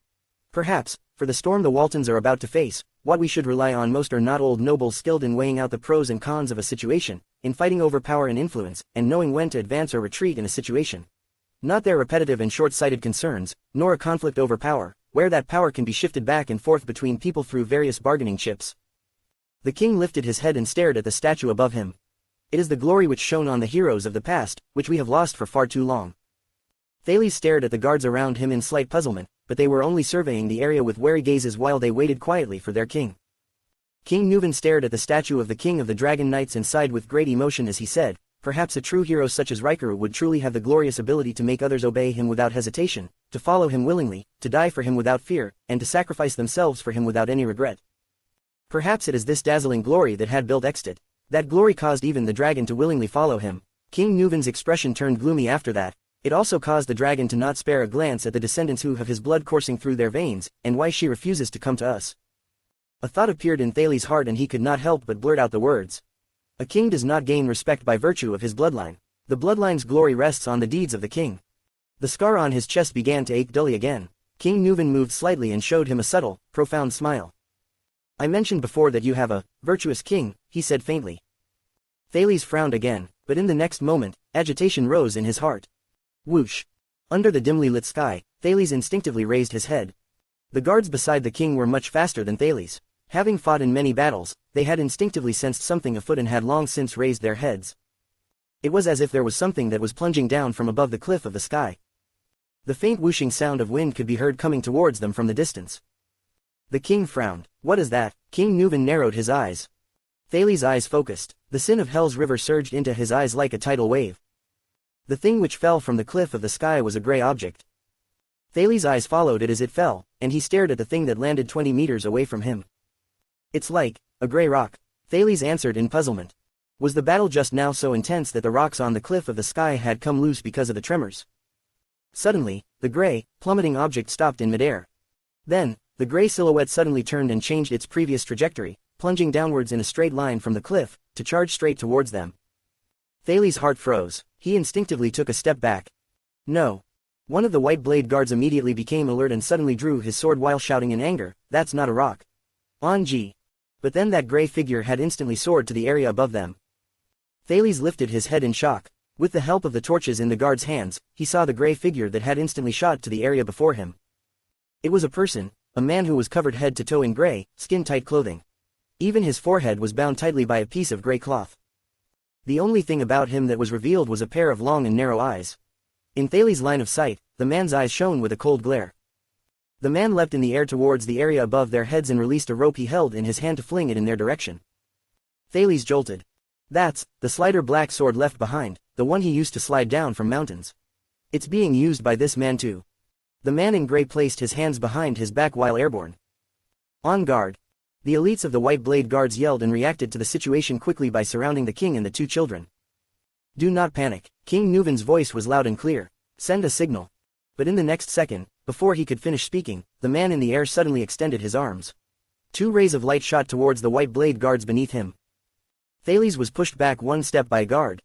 Perhaps, for the storm the Waltons are about to face, what we should rely on most are not old nobles skilled in weighing out the pros and cons of a situation, in fighting over power and influence, and knowing when to advance or retreat in a situation. Not their repetitive and short-sighted concerns, nor a conflict over power, where that power can be shifted back and forth between people through various bargaining chips. The king lifted his head and stared at the statue above him. It is the glory which shone on the heroes of the past, which we have lost for far too long. Thales stared at the guards around him in slight puzzlement, but they were only surveying the area with wary gazes while they waited quietly for their king. King Nuvan stared at the statue of the king of the Dragon Knights and sighed with great emotion as he said, perhaps a true hero such as Riker would truly have the glorious ability to make others obey him without hesitation, to follow him willingly, to die for him without fear, and to sacrifice themselves for him without any regret. Perhaps it is this dazzling glory that had built Extit. That glory caused even the dragon to willingly follow him. King Nuvan's expression turned gloomy after that. It also caused the dragon to not spare a glance at the descendants who have his blood coursing through their veins, and why she refuses to come to us. A thought appeared in Thales' heart and he could not help but blurt out the words. A king does not gain respect by virtue of his bloodline. The bloodline's glory rests on the deeds of the king. The scar on his chest began to ache dully again. King Nuvan moved slightly and showed him a subtle, profound smile. I mentioned before that you have a virtuous king, he said faintly. Thales frowned again, but in the next moment, agitation rose in his heart. Whoosh! Under the dimly lit sky, Thales instinctively raised his head. The guards beside the king were much faster than Thales. Having fought in many battles, they had instinctively sensed something afoot and had long since raised their heads. It was as if there was something that was plunging down from above the cliff of the sky. The faint whooshing sound of wind could be heard coming towards them from the distance. The king frowned. What is that? King Nuvan narrowed his eyes. Thales' eyes focused. The sin of Hell's river surged into his eyes like a tidal wave. The thing which fell from the cliff of the sky was a gray object. Thales' eyes followed it as it fell, and he stared at the thing that landed 20 meters away from him. It's like a gray rock. Thales answered in puzzlement. Was the battle just now so intense that the rocks on the cliff of the sky had come loose because of the tremors? Suddenly, the gray, plummeting object stopped in midair. Then, the gray silhouette suddenly turned and changed its previous trajectory, plunging downwards in a straight line from the cliff, to charge straight towards them. Thales' heart froze. He instinctively took a step back. No. One of the white blade guards immediately became alert and suddenly drew his sword while shouting in anger, that's not a rock. Onji. But then that gray figure had instantly soared to the area above them. Thales lifted his head in shock. With the help of the torches in the guard's hands, he saw the gray figure that had instantly shot to the area before him. It was a person, a man who was covered head to toe in gray, skin-tight clothing. Even his forehead was bound tightly by a piece of gray cloth. The only thing about him that was revealed was a pair of long and narrow eyes. In Thales' line of sight, the man's eyes shone with a cold glare. The man leapt in the air towards the area above their heads and released a rope he held in his hand to fling it in their direction. Thales jolted. That's the slider black sword left behind, the one he used to slide down from mountains. It's being used by this man too. The man in gray placed his hands behind his back while airborne. On guard. The elites of the White Blade Guards yelled and reacted to the situation quickly by surrounding the king and the two children. Do not panic. King Nuvan's voice was loud and clear. Send a signal. But in the next second, before he could finish speaking, the man in the air suddenly extended his arms. Two rays of light shot towards the White Blade Guards beneath him. Thales was pushed back one step by a guard.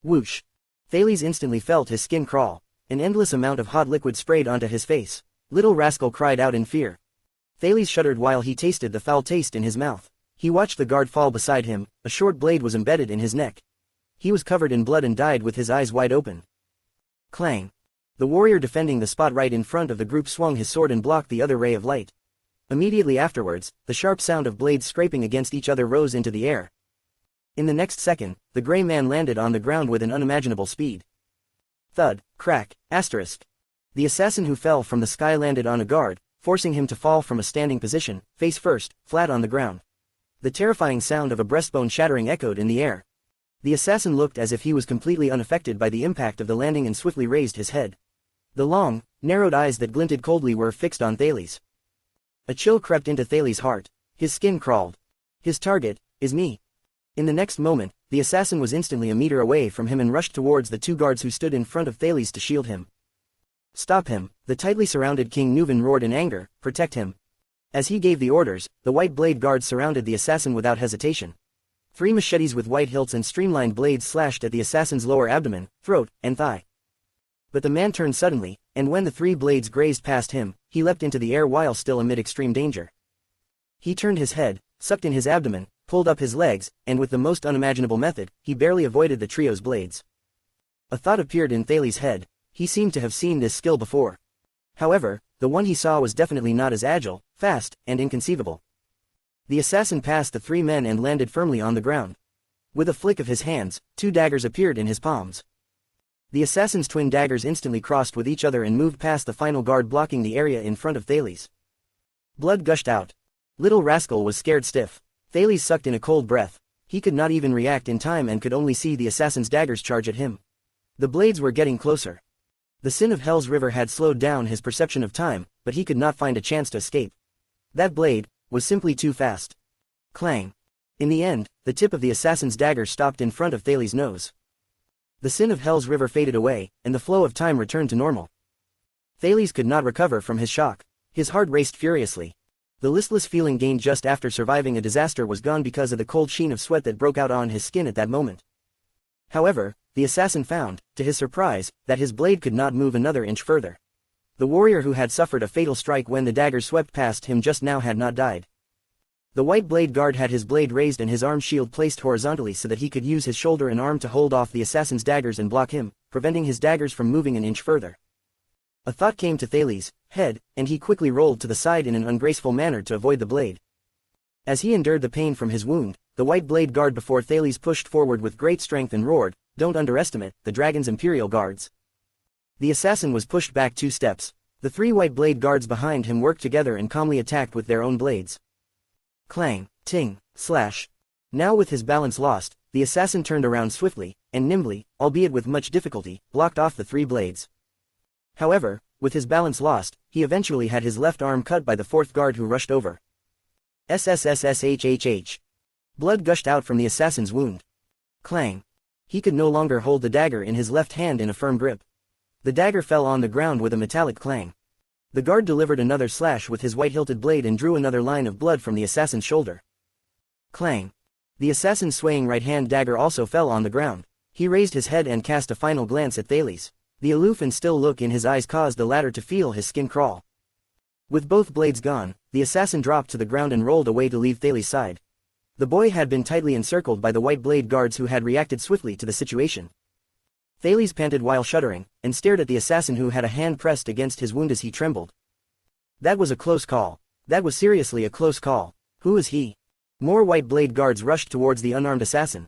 Whoosh! Thales instantly felt his skin crawl. An endless amount of hot liquid sprayed onto his face. Little rascal cried out in fear. Thales shuddered while he tasted the foul taste in his mouth. He watched the guard fall beside him. A short blade was embedded in his neck. He was covered in blood and died with his eyes wide open. Clang! The warrior defending the spot right in front of the group swung his sword and blocked the other ray of light. Immediately afterwards, the sharp sound of blades scraping against each other rose into the air. In the next second, the gray man landed on the ground with an unimaginable speed. Thud, crack, asterisk. The assassin who fell from the sky landed on a guard, forcing him to fall from a standing position, face first, flat on the ground. The terrifying sound of a breastbone shattering echoed in the air. The assassin looked as if he was completely unaffected by the impact of the landing and swiftly raised his head. The long, narrowed eyes that glinted coldly were fixed on Thales. A chill crept into Thales' heart. His skin crawled. His target is me. In the next moment, the assassin was instantly a meter away from him and rushed towards the two guards who stood in front of Thales to shield him. Stop him! The tightly surrounded King Nuvan roared in anger. Protect him! As he gave the orders, the White Blade Guards surrounded the assassin without hesitation. 3 machetes with white hilts and streamlined blades slashed at the assassin's lower abdomen, throat, and thigh. But the man turned suddenly, and when the three blades grazed past him, he leapt into the air while still amid extreme danger. He turned his head, sucked in his abdomen, pulled up his legs, and with the most unimaginable method, he barely avoided the trio's blades. A thought appeared in Thales' head. He seemed to have seen this skill before. However, the one he saw was definitely not as agile, fast, and inconceivable. The assassin passed the three men and landed firmly on the ground. With a flick of his hands, two daggers appeared in his palms. The assassin's twin daggers instantly crossed with each other and moved past the final guard blocking the area in front of Thales. Blood gushed out. Little rascal was scared stiff. Thales sucked in a cold breath. He could not even react in time and could only see the assassin's daggers charge at him. The blades were getting closer. The sin of Hell's River had slowed down his perception of time, but he could not find a chance to escape. That blade was simply too fast. Clang. In the end, the tip of the assassin's dagger stopped in front of Thales' nose. The sin of Hell's River faded away, and the flow of time returned to normal. Thales could not recover from his shock. His heart raced furiously. The listless feeling gained just after surviving a disaster was gone because of the cold sheen of sweat that broke out on his skin at that moment. However, the assassin found, to his surprise, that his blade could not move another inch further. The warrior who had suffered a fatal strike when the dagger swept past him just now had not died. The white blade guard had his blade raised and his arm shield placed horizontally so that he could use his shoulder and arm to hold off the assassin's daggers and block him, preventing his daggers from moving an inch further. A thought came to Thales' head, and he quickly rolled to the side in an ungraceful manner to avoid the blade. As he endured the pain from his wound, the white blade guard before Thales pushed forward with great strength and roared, "Don't underestimate the dragon's imperial guards." The assassin was pushed back 2 steps. The 3 white blade guards behind him worked together and calmly attacked with their own blades. Clang, ting, slash. Now with his balance lost, the assassin turned around swiftly, and nimbly, albeit with much difficulty, blocked off the 3 blades. However, with his balance lost, he eventually had his left arm cut by the 4th guard who rushed over. SSSSHHH. Blood gushed out from the assassin's wound. Clang. He could no longer hold the dagger in his left hand in a firm grip. The dagger fell on the ground with a metallic clang. The guard delivered another slash with his white-hilted blade and drew another line of blood from the assassin's shoulder. Clang. The assassin's swaying right-hand dagger also fell on the ground. He raised his head and cast a final glance at Thales. The aloof and still look in his eyes caused the latter to feel his skin crawl. With both blades gone, the assassin dropped to the ground and rolled away to leave Thales' side. The boy had been tightly encircled by the white blade guards who had reacted swiftly to the situation. Thales panted while shuddering, and stared at the assassin who had a hand pressed against his wound as he trembled. That was a close call. That was seriously a close call. Who is he? More white blade guards rushed towards the unarmed assassin.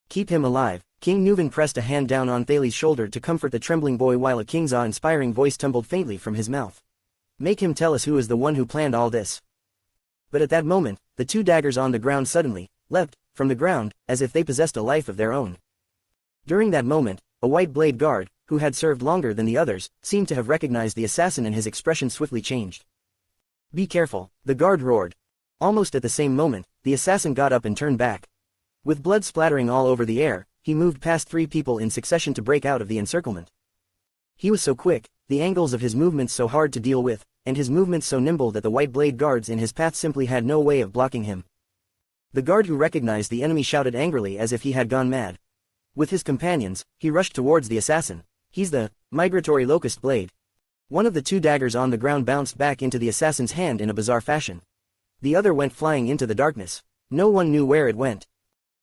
Keep him alive. King Nuvan pressed a hand down on Thales' shoulder to comfort the trembling boy while a king's awe-inspiring voice tumbled faintly from his mouth. Make him tell us who is the one who planned all this. But at that moment, the 2 daggers on the ground suddenly leapt from the ground, as if they possessed a life of their own. During that moment, a white blade guard, who had served longer than the others, seemed to have recognized the assassin and his expression swiftly changed. Be careful, the guard roared. Almost at the same moment, the assassin got up and turned back. With blood splattering all over the air, he moved past 3 people in succession to break out of the encirclement. He was so quick, the angles of his movements so hard to deal with, and his movements so nimble that the white blade guards in his path simply had no way of blocking him. The guard who recognized the enemy shouted angrily as if he had gone mad. With his companions, he rushed towards the assassin. He's the migratory locust blade. One of the 2 daggers on the ground bounced back into the assassin's hand in a bizarre fashion. The other went flying into the darkness. No one knew where it went.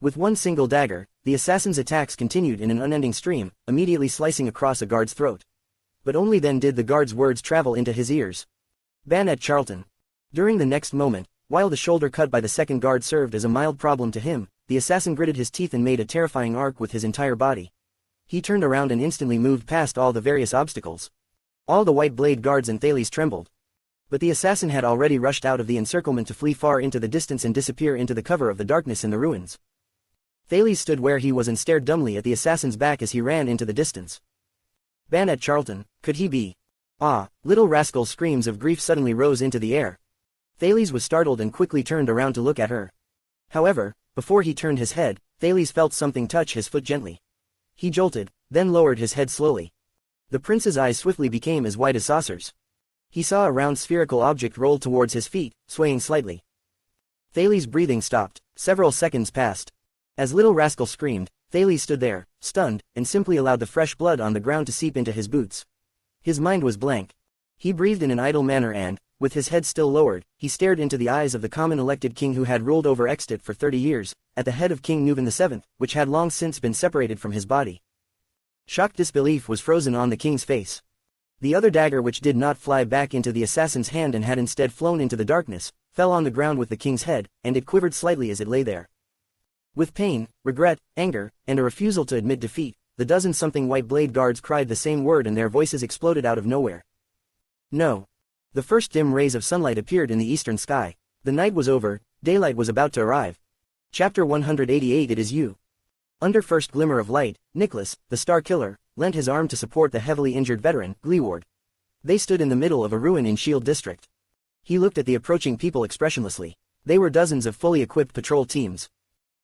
With one single dagger, the assassin's attacks continued in an unending stream, immediately slicing across a guard's throat. But only then did the guard's words travel into his ears. Ban at Charlton. During the next moment, while the shoulder cut by the 2nd guard served as a mild problem to him, the assassin gritted his teeth and made a terrifying arc with his entire body. He turned around and instantly moved past all the various obstacles. All the white blade guards and Thales trembled. But the assassin had already rushed out of the encirclement to flee far into the distance and disappear into the cover of the darkness in the ruins. Thales stood where he was and stared dumbly at the assassin's back as he ran into the distance. Ban at Charlton, could he be? Ah, little rascal's screams of grief suddenly rose into the air. Thales was startled and quickly turned around to look at her. However, before he turned his head, Thales felt something touch his foot gently. He jolted, then lowered his head slowly. The prince's eyes swiftly became as wide as saucers. He saw a round spherical object roll towards his feet, swaying slightly. Thales' breathing stopped. Several seconds passed. As little rascal screamed, Thales stood there, stunned, and simply allowed the fresh blood on the ground to seep into his boots. His mind was blank. He breathed in an idle manner and, with his head still lowered, he stared into the eyes of the common elected king who had ruled over Extit for 30 years, at the head of King Nuvan VII, which had long since been separated from his body. Shocked disbelief was frozen on the king's face. The other dagger, which did not fly back into the assassin's hand and had instead flown into the darkness, fell on the ground with the king's head, and it quivered slightly as it lay there. With pain, regret, anger, and a refusal to admit defeat, the dozen-something white blade guards cried the same word and their voices exploded out of nowhere. No. The first dim rays of sunlight appeared in the eastern sky. The night was over, daylight was about to arrive. Chapter 188. It is you. Under first glimmer of light, Nicholas, the Star Killer, lent his arm to support the heavily injured veteran, Gleeward. They stood in the middle of a ruin in Shield District. He looked at the approaching people expressionlessly. They were dozens of fully equipped patrol teams.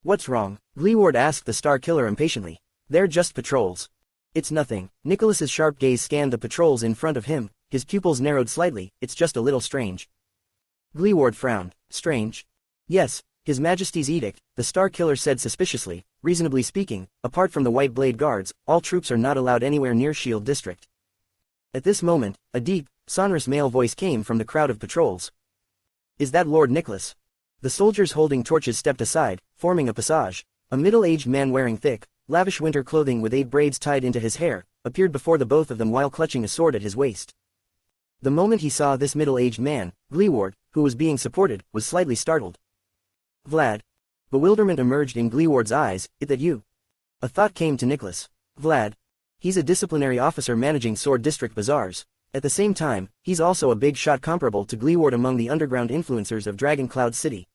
What's wrong? Gleeward asked the Star Killer impatiently. They're just patrols. It's nothing. Nicholas's sharp gaze scanned the patrols in front of him, his pupils narrowed slightly. It's just a little strange. Gleeward frowned. Strange? Yes, His Majesty's edict, the Star Killer said suspiciously. Reasonably speaking, apart from the White Blade Guards, all troops are not allowed anywhere near Shield District. At this moment, a deep, sonorous male voice came from the crowd of patrols. Is that Lord Nicholas? The soldiers holding torches stepped aside, forming a passage. A middle-aged man wearing thick, lavish winter clothing with 8 braids tied into his hair, appeared before the both of them while clutching a sword at his waist. The moment he saw this middle-aged man, Gleeward, who was being supported, was slightly startled. Vlad. Bewilderment emerged in Gleeward's eyes. Is that you? A thought came to Nicholas. Vlad. He's a disciplinary officer managing Sword District bazaars. At the same time, he's also a big shot comparable to Gleeward among the underground influencers of Dragon Cloud City.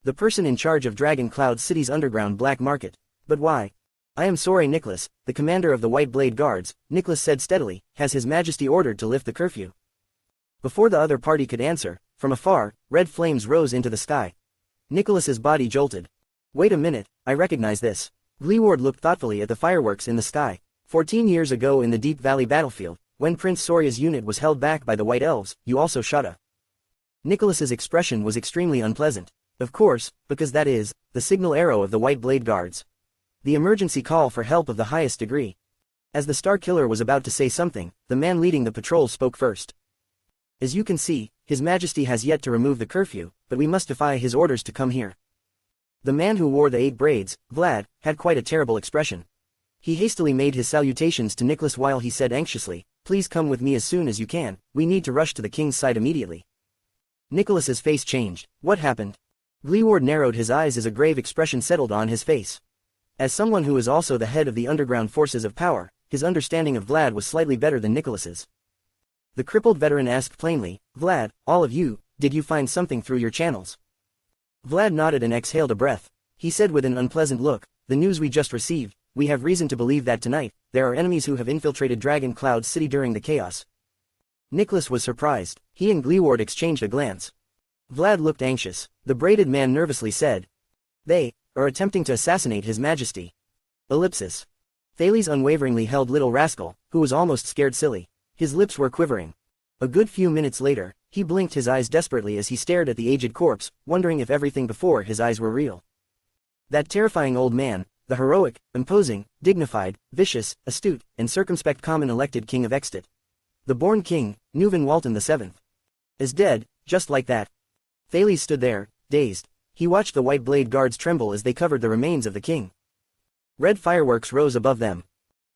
The person in charge of Dragon Cloud City's underground black market. But why? I am sorry, Nicholas, the commander of the White Blade Guards, Nicholas said steadily, has His Majesty ordered to lift the curfew. Before the other party could answer, from afar, red flames rose into the sky. Nicholas's body jolted. Wait a minute, I recognize this. Gleeward looked thoughtfully at the fireworks in the sky. 14 years ago in the Deep Valley battlefield, when Prince Soria's unit was held back by the White Elves, you also shot a. Nicholas's expression was extremely unpleasant. Of course, because that is, the signal arrow of the White Blade Guards. The emergency call for help of the highest degree. As the Star Killer was about to say something, the man leading the patrol spoke first. As you can see, His Majesty has yet to remove the curfew, but we must defy his orders to come here. The man who wore the 8 braids, Vlad, had quite a terrible expression. He hastily made his salutations to Nicholas while he said anxiously, please come with me as soon as you can, we need to rush to the king's side immediately. Nicholas's face changed. What happened? Gleeward narrowed his eyes as a grave expression settled on his face. As someone who is also the head of the underground forces of power, his understanding of Vlad was slightly better than Nicholas's. The crippled veteran asked plainly, Vlad, all of you, did you find something through your channels? Vlad nodded and exhaled a breath. He said with an unpleasant look, the news we just received, we have reason to believe that tonight, there are enemies who have infiltrated Dragon Cloud City during the chaos. Nicholas was surprised. He and Gleeward exchanged a glance. Vlad looked anxious. The braided man nervously said, they are attempting to assassinate His Majesty. Ellipsis. Thales unwaveringly held Little Rascal, who was almost scared silly. His lips were quivering. A good few minutes later, he blinked his eyes desperately as he stared at the aged corpse, wondering if everything before his eyes were real. That terrifying old man, the heroic, imposing, dignified, vicious, astute, and circumspect common elected king of Extit. The born king, Nuvan Walton VII. Is dead, just like that. Thales stood there, dazed. He watched the White Blade Guards tremble as they covered the remains of the king. Red fireworks rose above them.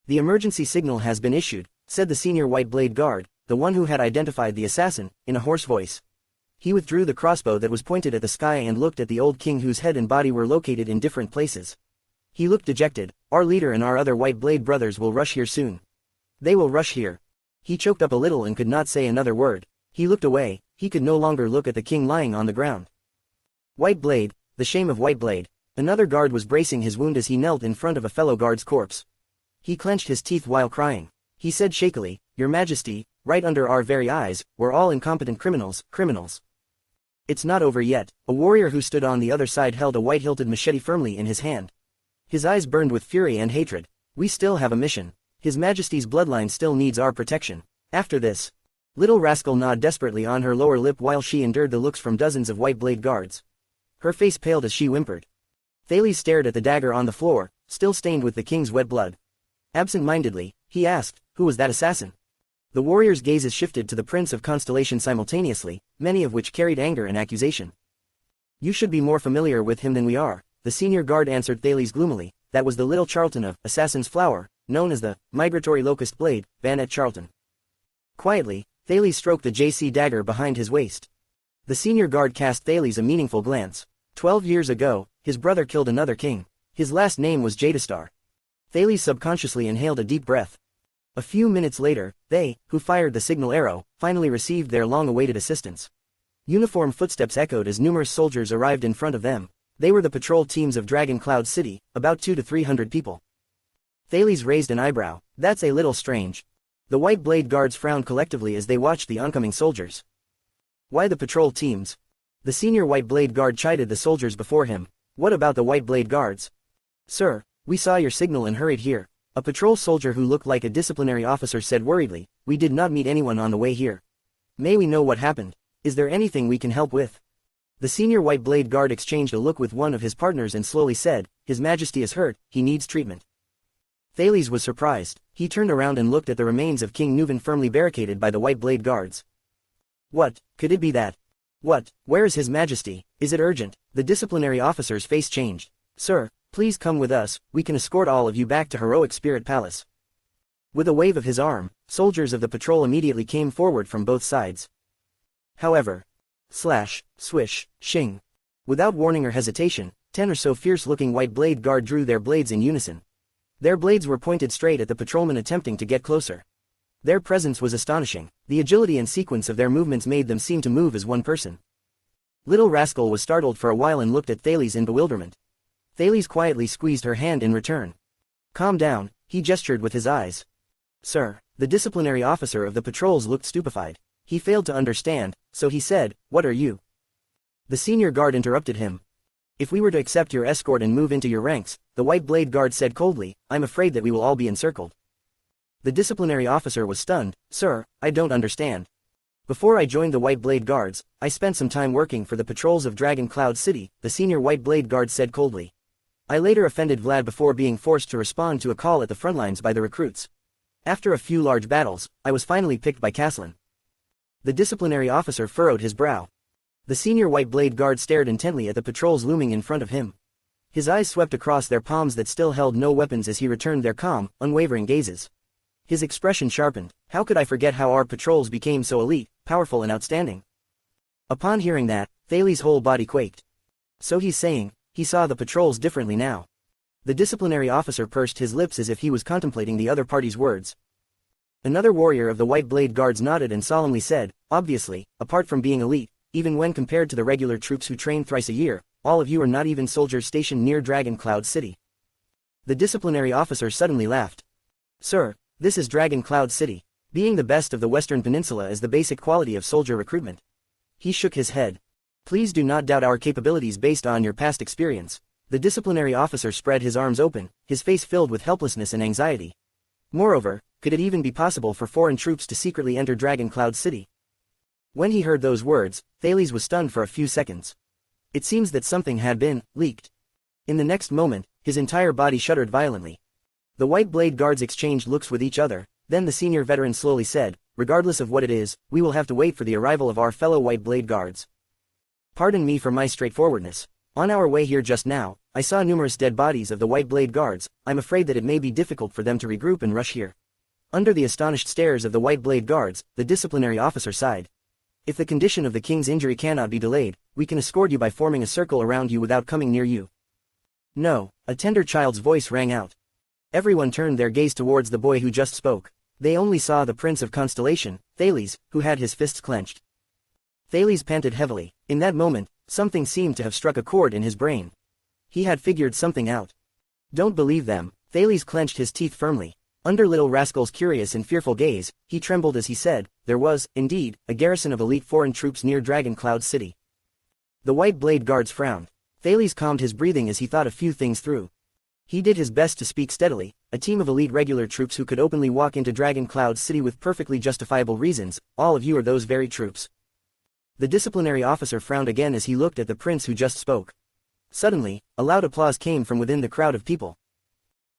The emergency signal has been issued, said the senior White Blade Guard, the one who had identified the assassin, in a hoarse voice. He withdrew the crossbow that was pointed at the sky and looked at the old king whose head and body were located in different places. He looked dejected. Our leader and our other White Blade brothers will rush here soon. They will rush here. He choked up a little and could not say another word. He looked away. He could no longer look at the king lying on the ground. White Blade, the shame of White Blade. Another guard was bracing his wound as he knelt in front of a fellow guard's corpse. He clenched his teeth while crying. He said shakily, Your Majesty, right under our very eyes, we're all incompetent criminals. It's not over yet. A warrior who stood on the other side held a white-hilted machete firmly in his hand. His eyes burned with fury and hatred. We still have a mission. His Majesty's bloodline still needs our protection. After this. Little Rascal gnawed desperately on her lower lip while she endured the looks from dozens of White Blade Guards. Her face paled as she whimpered. Thales stared at the dagger on the floor, still stained with the king's wet blood. Absent-mindedly, he asked, "Who was that assassin?" The warriors' gazes shifted to the Prince of Constellation simultaneously, many of which carried anger and accusation. "You should be more familiar with him than we are," the senior guard answered Thales gloomily. "That was the little Charlton of Assassin's Flower, known as the Migratory Locust Blade, Banet Charlton." Quietly, Thales stroked the JC dagger behind his waist. The senior guard cast Thales a meaningful glance. 12 years ago, his brother killed another king. His last name was Jadastar. Thales subconsciously inhaled a deep breath. A few minutes later, they, who fired the signal arrow, finally received their long-awaited assistance. Uniform footsteps echoed as numerous soldiers arrived in front of them. They were the patrol teams of Dragon Cloud City, about 200 to 300 people. Thales raised an eyebrow. "That's a little strange." The White Blade Guards frowned collectively as they watched the oncoming soldiers. "Why the patrol teams?" The senior White Blade Guard chided the soldiers before him. "What about the White Blade Guards?" "Sir, we saw your signal and hurried here," a patrol soldier who looked like a disciplinary officer said worriedly. "We did not meet anyone on the way here. May we know what happened? Is there anything we can help with?" The senior White Blade Guard exchanged a look with one of his partners and slowly said, "His Majesty is hurt, he needs treatment." Thales was surprised. He turned around and looked at the remains of King Nuvan firmly barricaded by the White Blade Guards. "What, could it be that? What, where is His Majesty? Is it urgent?" The disciplinary officer's face changed. "Sir, please come with us, we can escort all of you back to Heroic Spirit Palace." With a wave of his arm, soldiers of the patrol immediately came forward from both sides. However, slash, swish, shing. Without warning or hesitation, 10 or so fierce-looking White Blade Guard drew their blades in unison. Their blades were pointed straight at the patrolmen attempting to get closer. Their presence was astonishing. The agility and sequence of their movements made them seem to move as one person. Little Rascal was startled for a while and looked at Thales in bewilderment. Thales quietly squeezed her hand in return. "Calm down," he gestured with his eyes. "Sir," the disciplinary officer of the patrols looked stupefied. He failed to understand, so he said, "What are you?" The senior guard interrupted him. "If we were to accept your escort and move into your ranks," the White Blade Guard said coldly, "I'm afraid that we will all be encircled." The disciplinary officer was stunned. "Sir, I don't understand. Before I joined the White Blade Guards, I spent some time working for the patrols of Dragon Cloud City," the senior White Blade Guard said coldly. "I later offended Vlad before being forced to respond to a call at the front lines by the recruits. After a few large battles, I was finally picked by Caslin." The disciplinary officer furrowed his brow. The senior White Blade Guard stared intently at the patrols looming in front of him. His eyes swept across their palms that still held no weapons as he returned their calm, unwavering gazes. His expression sharpened. "How could I forget how our patrols became so elite, powerful and outstanding?" Upon hearing that, Thales' whole body quaked. So he's saying, he saw the patrols differently now. The disciplinary officer pursed his lips as if he was contemplating the other party's words. Another warrior of the White Blade Guards nodded and solemnly said, "Obviously, apart from being elite, even when compared to the regular troops who train thrice a year, all of you are not even soldiers stationed near Dragon Cloud City." The disciplinary officer suddenly laughed. "Sir, this is Dragon Cloud City. Being the best of the Western Peninsula is the basic quality of soldier recruitment." He shook his head. "Please do not doubt our capabilities based on your past experience." The disciplinary officer spread his arms open, his face filled with helplessness and anxiety. Moreover, could it even be possible for foreign troops to secretly enter Dragon Cloud City? When he heard those words, Thales was stunned for a few seconds. It seems that something had been leaked. In the next moment, his entire body shuddered violently. The White Blade Guards exchanged looks with each other, then the senior veteran slowly said, "Regardless of what it is, we will have to wait for the arrival of our fellow White Blade Guards. Pardon me for my straightforwardness. On our way here just now, I saw numerous dead bodies of the White Blade Guards. I'm afraid that it may be difficult for them to regroup and rush here." Under the astonished stares of the White Blade Guards, the disciplinary officer sighed. "If the condition of the king's injury cannot be delayed, we can escort you by forming a circle around you without coming near you." "No," a tender child's voice rang out. Everyone turned their gaze towards the boy who just spoke. They only saw the Prince of Constellation, Thales, who had his fists clenched. Thales panted heavily. In that moment, something seemed to have struck a chord in his brain. He had figured something out. "Don't believe them." Thales clenched his teeth firmly. Under Little Rascal's curious and fearful gaze, he trembled as he said, "There was, indeed, a garrison of elite foreign troops near Dragon Cloud City." The White Blade Guards frowned. Thales calmed his breathing as he thought a few things through. He did his best to speak steadily. "A team of elite regular troops who could openly walk into Dragon Cloud City with perfectly justifiable reasons, all of you are those very troops." The disciplinary officer frowned again as he looked at the prince who just spoke. Suddenly, a loud applause came from within the crowd of people.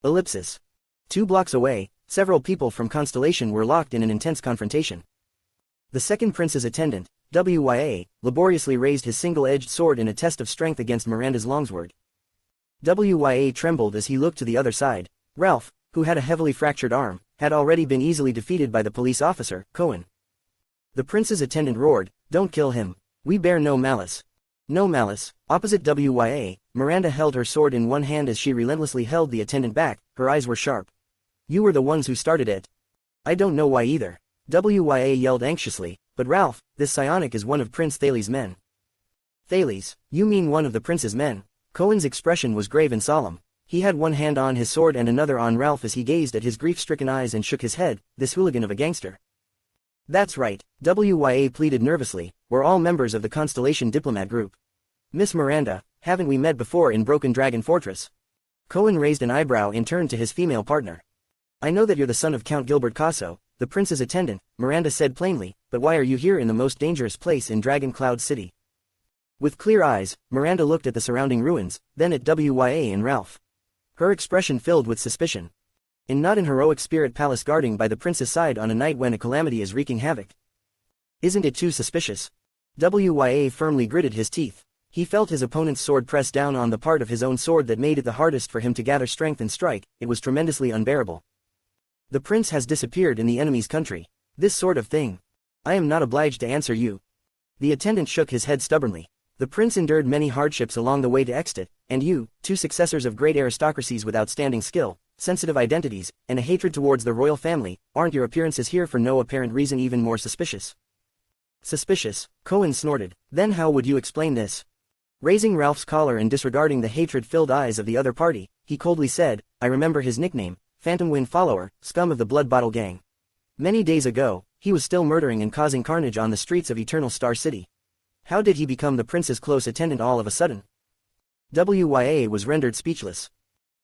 Ellipsis. 2 blocks away, several people from Constellation were locked in an intense confrontation. The second prince's attendant, WYA, laboriously raised his single-edged sword in a test of strength against Miranda's longsword. WYA trembled as he looked to the other side. Ralph, who had a heavily fractured arm, had already been easily defeated by the police officer, Cohen. The prince's attendant roared, "Don't kill him. We bear no malice." No malice. Opposite WYA, Miranda held her sword in one hand as she relentlessly held the attendant back, her eyes were sharp. "You were the ones who started it." "I don't know why either." WYA yelled anxiously, "But Ralph, this psionic is one of Prince Thales' men." "Thales? You mean one of the prince's men?" Cohen's expression was grave and solemn. He had one hand on his sword and another on Ralph as he gazed at his grief-stricken eyes and shook his head, "This hooligan of a gangster." "That's right," WYA pleaded nervously, "we're all members of the Constellation diplomat group. Miss Miranda, haven't we met before in Broken Dragon Fortress?" Cohen raised an eyebrow and turned to his female partner. "I know that you're the son of Count Gilbert Casso, the prince's attendant," Miranda said plainly, "but why are you here in the most dangerous place in Dragon Cloud City?" With clear eyes, Miranda looked at the surrounding ruins, then at WYA and Ralph. Her expression filled with suspicion. And not an heroic spirit palace guarding by the prince's side on a night when a calamity is wreaking havoc. Isn't it too suspicious? WYA firmly gritted his teeth. He felt his opponent's sword press down on the part of his own sword that made it the hardest for him to gather strength and strike. It was tremendously unbearable. "The prince has disappeared in the enemy's country. This sort of thing. I am not obliged to answer you." The attendant shook his head stubbornly. "The prince endured many hardships along the way to Extit, and you, 2 successors of great aristocracies with outstanding skill, sensitive identities, and a hatred towards the royal family, aren't your appearances here for no apparent reason even more suspicious?" "Suspicious?" Cohen snorted. "Then how would you explain this?" Raising Ralph's collar and disregarding the hatred-filled eyes of the other party, he coldly said, "I remember his nickname, Phantom Wind Follower, scum of the Blood Bottle Gang. Many days ago, he was still murdering and causing carnage on the streets of Eternal Star City. How did he become the prince's close attendant all of a sudden?" WYA was rendered speechless.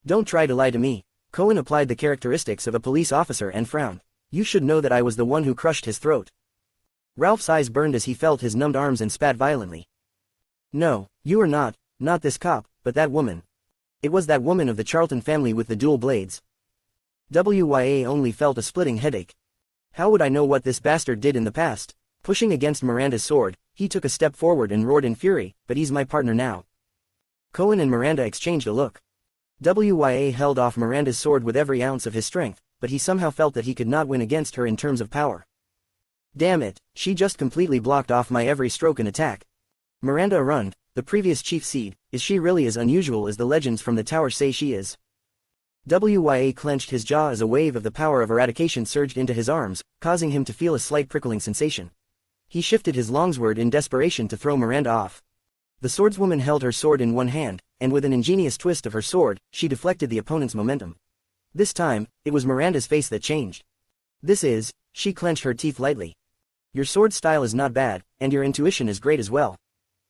"Don't try to lie to me." Cohen applied the characteristics of a police officer and frowned. "You should know that I was the one who crushed his throat." Ralph's eyes burned as he felt his numbed arms and spat violently. "No, you are not this cop, but that woman. It was that woman of the Charlton family with the dual blades." WYA only felt a splitting headache. "How would I know what this bastard did in the past?" Pushing against Miranda's sword, he took a step forward and roared in fury, "But he's my partner now." Cohen and Miranda exchanged a look. WYA held off Miranda's sword with every ounce of his strength, but he somehow felt that he could not win against her in terms of power. "Damn it, she just completely blocked off my every stroke and attack." Miranda Arund, the previous chief seed, is she really as unusual as the legends from the tower say she is? WYA clenched his jaw as a wave of the power of eradication surged into his arms, causing him to feel a slight prickling sensation. He shifted his longsword in desperation to throw Miranda off. The swordswoman held her sword in one hand, and with an ingenious twist of her sword, she deflected the opponent's momentum. This time, it was Miranda's face that changed. She clenched her teeth lightly. "Your sword style is not bad, and your intuition is great as well.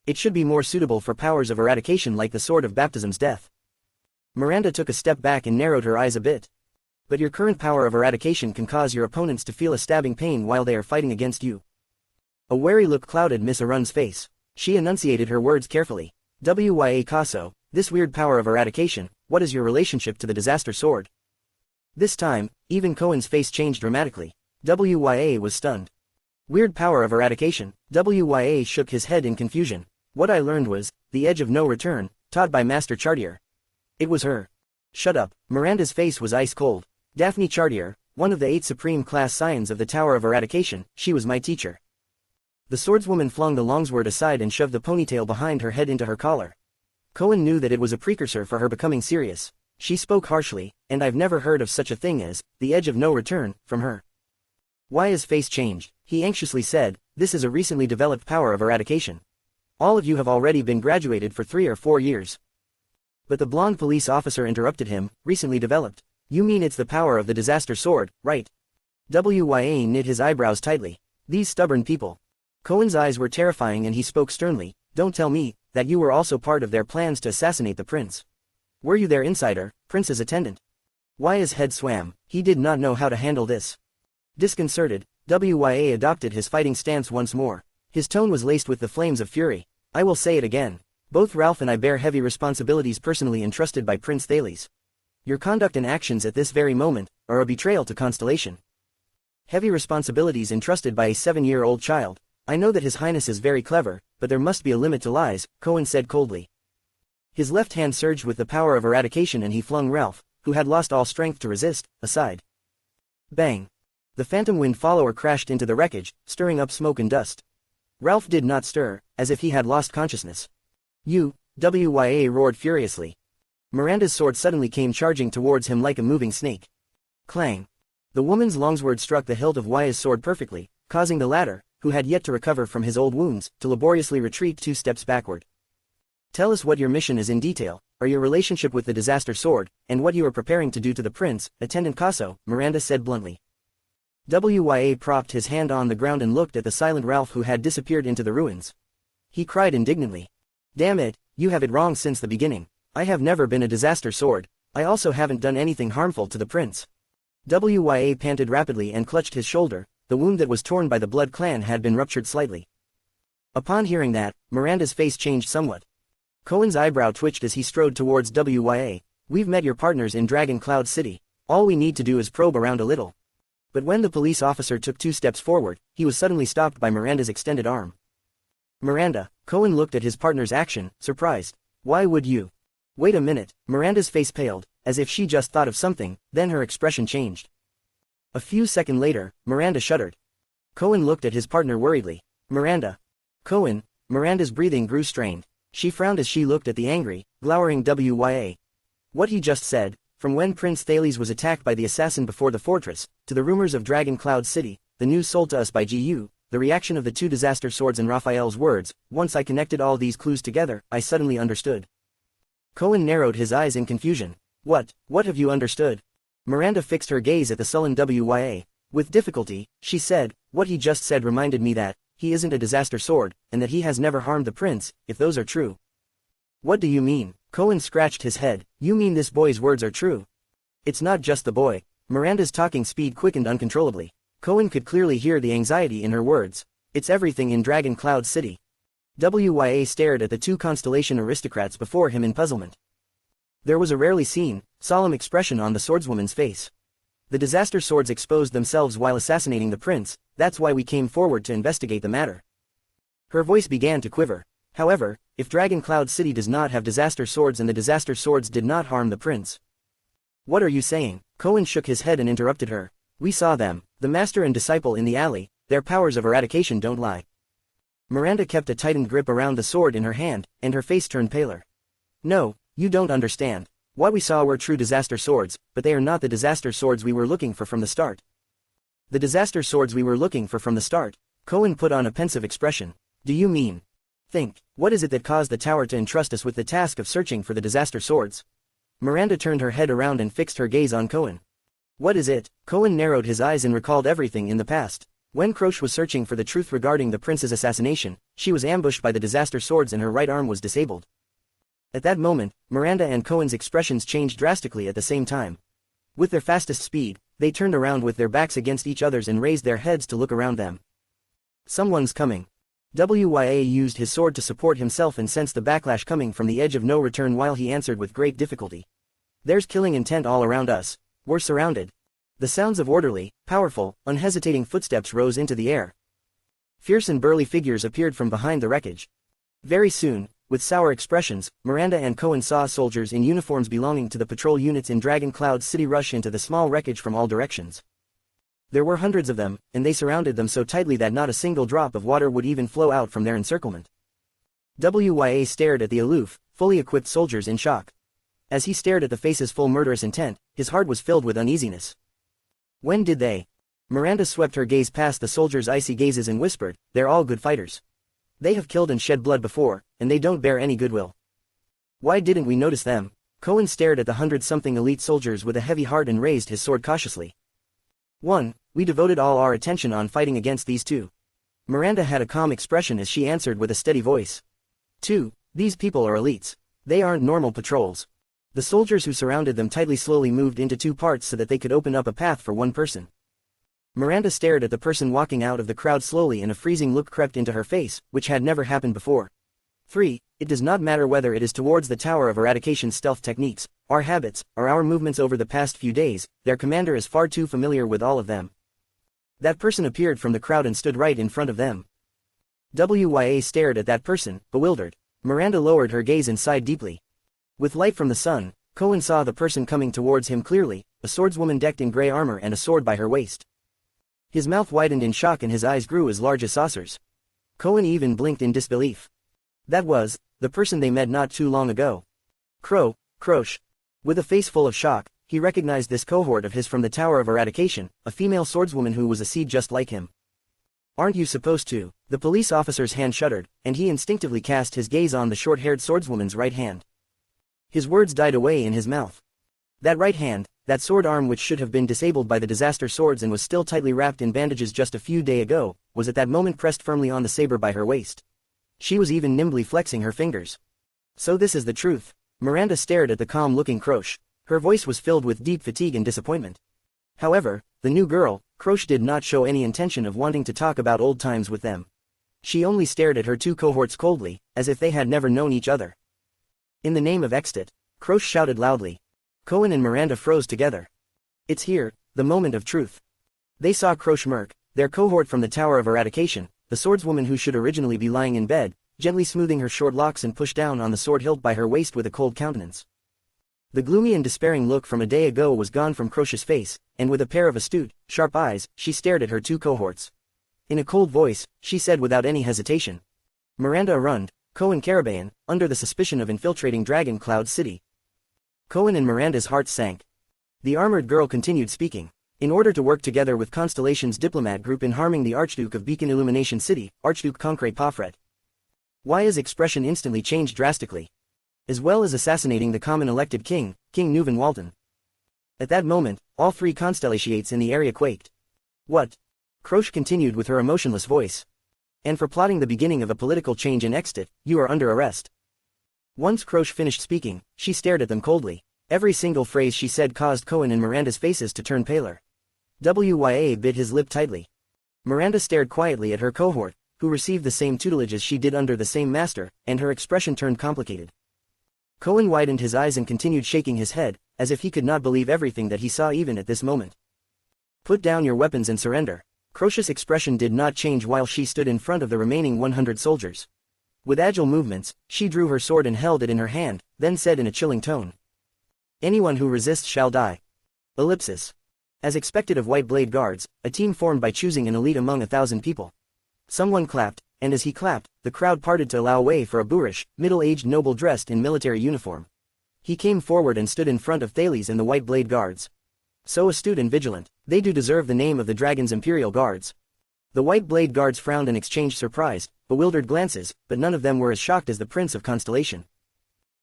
It should be more suitable for powers of eradication like the Sword of Baptism's Death." Miranda took a step back and narrowed her eyes a bit. "But your current power of eradication can cause your opponents to feel a stabbing pain while they are fighting against you." A wary look clouded Miss Arund's face. She enunciated her words carefully. "WYA Casso, this weird power of eradication, what is your relationship to the disaster sword?" This time, even Cohen's face changed dramatically. WYA was stunned. "Weird power of eradication?" WYA shook his head in confusion. "What I learned was, the edge of no return, taught by Master Chartier." "It was her." "Shut up." Miranda's face was ice cold. "Daphne Chartier, one of the 8 supreme class scions of the Tower of Eradication, she was my teacher." The swordswoman flung the longsword aside and shoved the ponytail behind her head into her collar. Cohen knew that it was a precursor for her becoming serious. She spoke harshly, "And I've never heard of such a thing as, the edge of no return, from her." Wya's face changed. He anxiously said, "This is a recently developed power of eradication. All of you have already been graduated for 3 or 4 years. But the blonde police officer interrupted him, "Recently developed? You mean it's the power of the disaster sword, right?" WYA knit his eyebrows tightly. These stubborn people. Cohen's eyes were terrifying and he spoke sternly, "Don't tell me that you were also part of their plans to assassinate the prince. Were you their insider, prince's attendant?" Wya's head swam. He did not know how to handle this. Disconcerted, WYA adopted his fighting stance once more. His tone was laced with the flames of fury. "I will say it again. Both Ralph and I bear heavy responsibilities personally entrusted by Prince Thales. Your conduct and actions at this very moment are a betrayal to Constellation. Heavy responsibilities entrusted by a 7-year-old child. I know that His Highness is very clever, but there must be a limit to lies, Cohen said coldly. His left hand surged with the power of eradication and he flung Ralph, who had lost all strength to resist, aside. Bang! The phantom wind follower crashed into the wreckage, stirring up smoke and dust. Ralph did not stir, as if he had lost consciousness. Wya roared furiously. Miranda's sword suddenly came charging towards him like a moving snake. Clang! The woman's longsword struck the hilt of Ya's sword perfectly, causing the latter, who had yet to recover from his old wounds, to laboriously retreat 2 steps backward. Tell us what your mission is in detail, or your relationship with the disaster sword, and what you are preparing to do to the prince, Attendant Casso, Miranda said bluntly. Wya propped his hand on the ground and looked at the silent Ralph who had disappeared into the ruins. He cried indignantly. Damn it, you have it wrong since the beginning. I have never been a disaster sword. I also haven't done anything harmful to the prince. Wya panted rapidly and clutched his shoulder. The wound that was torn by the Blood clan had been ruptured slightly. Upon hearing that, Miranda's face changed somewhat. Cohen's eyebrow twitched as he strode towards Wya. We've met your partners in Dragon Cloud City. All we need to do is probe around a little. But when the police officer took 2 steps forward, he was suddenly stopped by Miranda's extended arm. Miranda, Cohen looked at his partner's action, surprised. Why would you? Wait a minute, Miranda's face paled, as if she just thought of something, then her expression changed. A few seconds later, Miranda shuddered. Cohen looked at his partner worriedly. Miranda. Cohen, Miranda's breathing grew strained. She frowned as she looked at the angry, glowering Wya. What he just said, from when Prince Thales was attacked by the assassin before the fortress, to the rumors of Dragon Cloud City, the news sold to us by GU, the reaction of the 2 disaster swords and Raphael's words, once I connected all these clues together, I suddenly understood. Cohen narrowed his eyes in confusion. What have you understood? Miranda fixed her gaze at the sullen Wya. With difficulty, she said, what he just said reminded me that, he isn't a disaster sword, and that he has never harmed the prince, if those are true. What do you mean? Cohen scratched his head. You mean this boy's words are true? It's not just the boy. Miranda's talking speed quickened uncontrollably. Cohen could clearly hear the anxiety in her words. It's everything in Dragon Cloud City. Wya stared at the 2 Constellation aristocrats before him in puzzlement. There was a rarely seen, solemn expression on the swordswoman's face. The disaster swords exposed themselves while assassinating the prince, that's why we came forward to investigate the matter. Her voice began to quiver. However, if Dragon Cloud City does not have disaster swords and the disaster swords did not harm the prince. What are you saying? Cohen shook his head and interrupted her. We saw them, the master and disciple in the alley, their powers of eradication don't lie. Miranda kept a tightened grip around the sword in her hand, and her face turned paler. No, you don't understand. What we saw were true disaster swords, but they are not the disaster swords we were looking for from the start. The disaster swords we were looking for from the start. Cohen put on a pensive expression. Do you mean? Think, what is it that caused the tower to entrust us with the task of searching for the disaster swords? Miranda turned her head around and fixed her gaze on Cohen. What is it? Cohen narrowed his eyes and recalled everything in the past. When Croce was searching for the truth regarding the prince's assassination, she was ambushed by the disaster swords and her right arm was disabled. At that moment, Miranda and Cohen's expressions changed drastically at the same time. With their fastest speed, they turned around with their backs against each other's and raised their heads to look around them. Someone's coming. Wya used his sword to support himself and sensed the backlash coming from the edge of no return while he answered with great difficulty. There's killing intent all around us. We're surrounded. The sounds of orderly, powerful, unhesitating footsteps rose into the air. Fierce and burly figures appeared from behind the wreckage. Very soon, with sour expressions, Miranda and Cohen saw soldiers in uniforms belonging to the patrol units in Dragon Cloud City rush into the small wreckage from all directions. There were hundreds of them, and they surrounded them so tightly that not a single drop of water would even flow out from their encirclement. Wya stared at the aloof, fully equipped soldiers in shock. As he stared at the faces full murderous intent, his heart was filled with uneasiness. When did they? Miranda swept her gaze past the soldiers' icy gazes and whispered, they're all good fighters. They have killed and shed blood before, and they don't bear any goodwill. Why didn't we notice them? Cohen stared at the 100-something elite soldiers with a heavy heart and raised his sword cautiously. 1. We devoted all our attention on fighting against these 2. Miranda had a calm expression as she answered with a steady voice. 2. These people are elites. They aren't normal patrols. The soldiers who surrounded them tightly slowly moved into 2 parts so that they could open up a path for one person. Miranda stared at the person walking out of the crowd slowly and a freezing look crept into her face, which had never happened before. 3. It does not matter whether it is towards the Tower of Eradication's stealth techniques, Our habits, our movements over the past few days, their commander is far too familiar with all of them. That person appeared from the crowd and stood right in front of them. Wya stared at that person, bewildered. Miranda lowered her gaze and sighed deeply. With light from the sun, Cohen saw the person coming towards him clearly, a swordswoman decked in grey armor and a sword by her waist. His mouth widened in shock and his eyes grew as large as saucers. Cohen even blinked in disbelief. That was the person they met not too long ago. Krosh. With a face full of shock, he recognized this cohort of his from the Tower of Eradication, a female swordswoman who was a seed just like him. Aren't you supposed to? The police officer's hand shuddered, and he instinctively cast his gaze on the short-haired swordswoman's right hand. His words died away in his mouth. That right hand, that sword arm which should have been disabled by the disaster swords and was still tightly wrapped in bandages just a few days ago, was at that moment pressed firmly on the saber by her waist. She was even nimbly flexing her fingers. So this is the truth. Miranda stared at the calm-looking Krosh. Her voice was filled with deep fatigue and disappointment. However, the new girl, Krosh, did not show any intention of wanting to talk about old times with them. She only stared at her two cohorts coldly, as if they had never known each other. In the name of Extit, Krosh shouted loudly. Cohen and Miranda froze together. It's here, the moment of truth. They saw Krosh Merk, their cohort from the Tower of Eradication, the swordswoman who should originally be lying in bed, gently smoothing her short locks and pushed down on the sword hilt by her waist with a cold countenance. The gloomy and despairing look from a day ago was gone from Krosh's face, and with a pair of astute, sharp eyes, she stared at her two cohorts. In a cold voice, she said without any hesitation. Miranda Arund, Cohen Carabayan, under the suspicion of infiltrating Dragon Cloud City. Cohen and Miranda's hearts sank. The armored girl continued speaking. In order to work together with Constellation's diplomat group in harming the Archduke of Beacon Illumination City, Archduke Concrete Pafret. Ya's expression instantly changed drastically. As well as assassinating the common elected king, King Nuvan Walton. At that moment, all three Constellations in the area quaked. What? Krosh continued with her emotionless voice. And for plotting the beginning of a political change in Extit, you are under arrest. Once Krosh finished speaking, she stared at them coldly. Every single phrase she said caused Cohen and Miranda's faces to turn paler. Wya bit his lip tightly. Miranda stared quietly at her cohort, who received the same tutelage as she did under the same master, and her expression turned complicated. Cohen widened his eyes and continued shaking his head, as if he could not believe everything that he saw even at this moment. Put down your weapons and surrender. Krosh's expression did not change while she stood in front of the remaining 100 soldiers. With agile movements, she drew her sword and held it in her hand, then said in a chilling tone. Anyone who resists shall die. Ellipsis. As expected of White Blade Guards, a team formed by choosing an elite among 1,000 people. Someone clapped, and as he clapped, the crowd parted to allow way for a boorish, middle-aged noble dressed in military uniform. He came forward and stood in front of Thales and the White Blade Guards. So astute and vigilant, they do deserve the name of the Dragon's Imperial Guards. The White Blade Guards frowned and exchanged surprised, bewildered glances, but none of them were as shocked as the Prince of Constellation.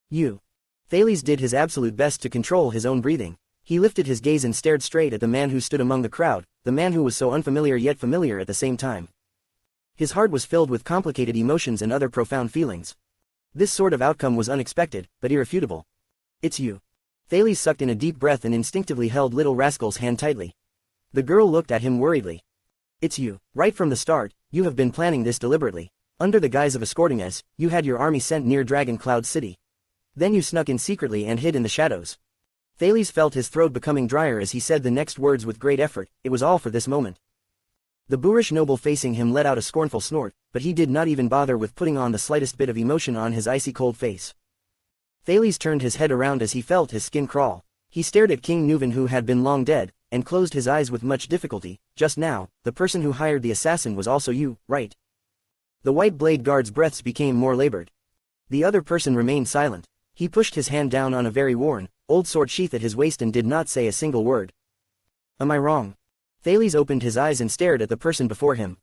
You. Thales did his absolute best to control his own breathing. He lifted his gaze and stared straight at the man who stood among the crowd, the man who was so unfamiliar yet familiar at the same time. His heart was filled with complicated emotions and other profound feelings. This sort of outcome was unexpected, but irrefutable. It's you. Thales sucked in a deep breath and instinctively held little rascal's hand tightly. The girl looked at him worriedly. It's you. Right from the start, you have been planning this deliberately. Under the guise of escorting us, you had your army sent near Dragon Cloud City. Then you snuck in secretly and hid in the shadows. Thales felt his throat becoming drier as he said the next words with great effort. It was all for this moment. The boorish noble facing him let out a scornful snort, but he did not even bother with putting on the slightest bit of emotion on his icy cold face. Thales turned his head around as he felt his skin crawl. He stared at King Nuvan, who had been long dead, and closed his eyes with much difficulty. Just now, the person who hired the assassin was also you, right? The White Blade Guard's breaths became more labored. The other person remained silent. He pushed his hand down on a very worn, old sword sheath at his waist and did not say a single word. Am I wrong? Thales opened his eyes and stared at the person before him.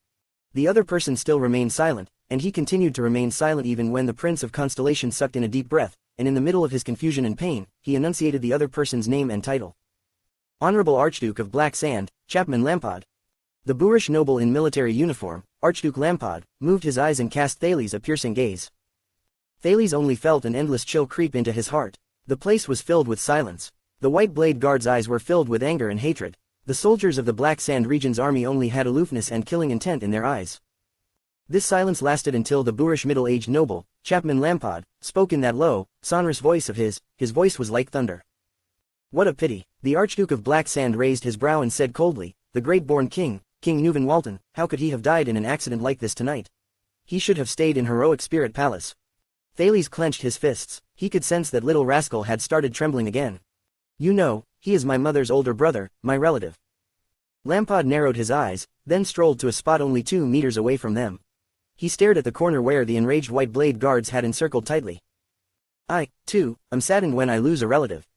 The other person still remained silent, and he continued to remain silent even when the Prince of Constellation sucked in a deep breath, and in the middle of his confusion and pain, he enunciated the other person's name and title. Honorable Archduke of Black Sand, Chapman Lampod. The boorish noble in military uniform, Archduke Lampod, moved his eyes and cast Thales a piercing gaze. Thales only felt an endless chill creep into his heart. The place was filled with silence. The White Blade Guard's eyes were filled with anger and hatred. The soldiers of the Black Sand region's army only had aloofness and killing intent in their eyes. This silence lasted until the boorish middle-aged noble, Chapman Lampod, spoke in that low, sonorous voice of his. His voice was like thunder. What a pity. The Archduke of Black Sand raised his brow and said coldly, the great-born king, King Neuven Walton, how could he have died in an accident like this tonight? He should have stayed in heroic spirit palace. Thales clenched his fists. He could sense that little rascal had started trembling again. You know, he is my mother's older brother, my relative. Lampod narrowed his eyes, then strolled to a spot only 2 meters away from them. He stared at the corner where the enraged white blade guards had encircled tightly. I, too, am saddened when I lose a relative.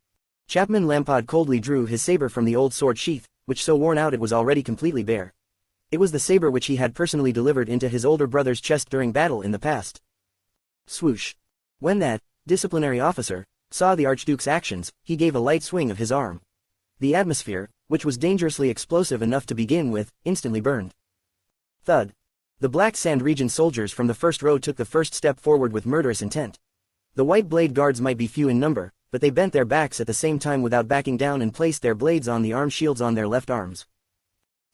Chapman Lampod coldly drew his saber from the old sword sheath, which so worn out it was already completely bare. It was the saber which he had personally delivered into his older brother's chest during battle in the past. Swoosh. When that disciplinary officer saw the Archduke's actions, he gave a light swing of his arm. The atmosphere, which was dangerously explosive enough to begin with, instantly burned. Thud. The Black Sand region soldiers from the first row took the first step forward with murderous intent. The white blade guards might be few in number, but they bent their backs at the same time without backing down and placed their blades on the arm shields on their left arms.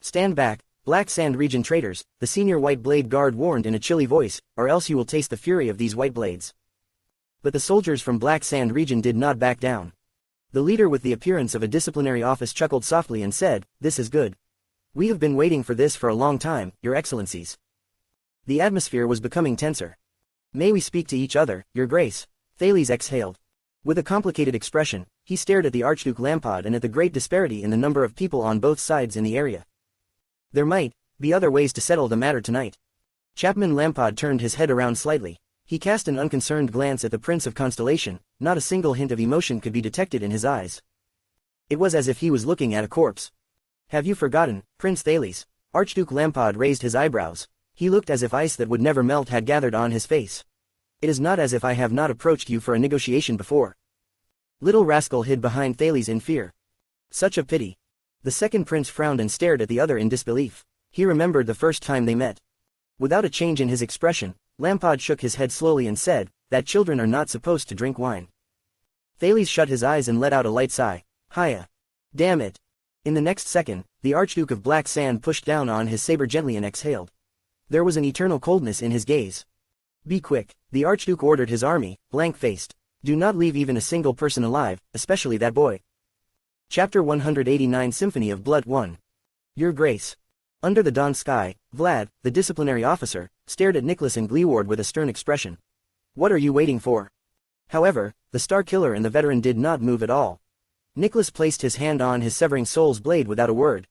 Stand back, Black Sand region traitors, the senior white blade guard warned in a chilly voice, or else you will taste the fury of these white blades. But the soldiers from Black Sand region did not back down. The leader with the appearance of a disciplinary office chuckled softly and said, this is good. We have been waiting for this for a long time, your excellencies. The atmosphere was becoming tenser. May we speak to each other, your grace? Thales exhaled. With a complicated expression, he stared at the Archduke Lampod and at the great disparity in the number of people on both sides in the area. There might be other ways to settle the matter tonight. Chapman Lampod turned his head around slightly. He cast an unconcerned glance at the Prince of Constellation. Not a single hint of emotion could be detected in his eyes. It was as if he was looking at a corpse. Have you forgotten, Prince Thales? Archduke Lampod raised his eyebrows. He looked as if ice that would never melt had gathered on his face. It is not as if I have not approached you for a negotiation before. Little rascal hid behind Thales in fear. Such a pity. The second prince frowned and stared at the other in disbelief. He remembered the first time they met. Without a change in his expression, Lampod shook his head slowly and said, that children are not supposed to drink wine. Thales shut his eyes and let out a light sigh. Hiya. Damn it. In the next second, the Archduke of Black Sand pushed down on his saber gently and exhaled. There was an eternal coldness in his gaze. Be quick, the Archduke ordered his army, blank-faced. Do not leave even a single person alive, especially that boy. Chapter 189 Symphony of Blood 1. Your Grace. Under the dawn sky, Vlad, the disciplinary officer, stared at Nicholas and Gleeward with a stern expression. What are you waiting for? However, the Star Killer and the veteran did not move at all. Nicholas placed his hand on his severing soul's blade without a word.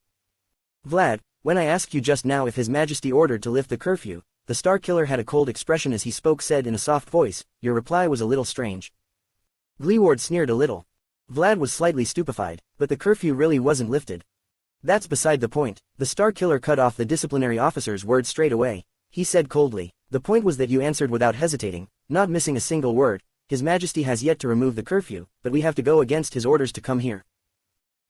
Vlad, when I asked you just now if His Majesty ordered to lift the curfew, the Star Killer had a cold expression as he spoke said in a soft voice, your reply was a little strange. Gleeward sneered a little. Vlad was slightly stupefied, but the curfew really wasn't lifted. That's beside the point. The Star Killer cut off the disciplinary officer's words straight away. He said coldly, the point was that you answered without hesitating, not missing a single word. His Majesty has yet to remove the curfew, but we have to go against his orders to come here.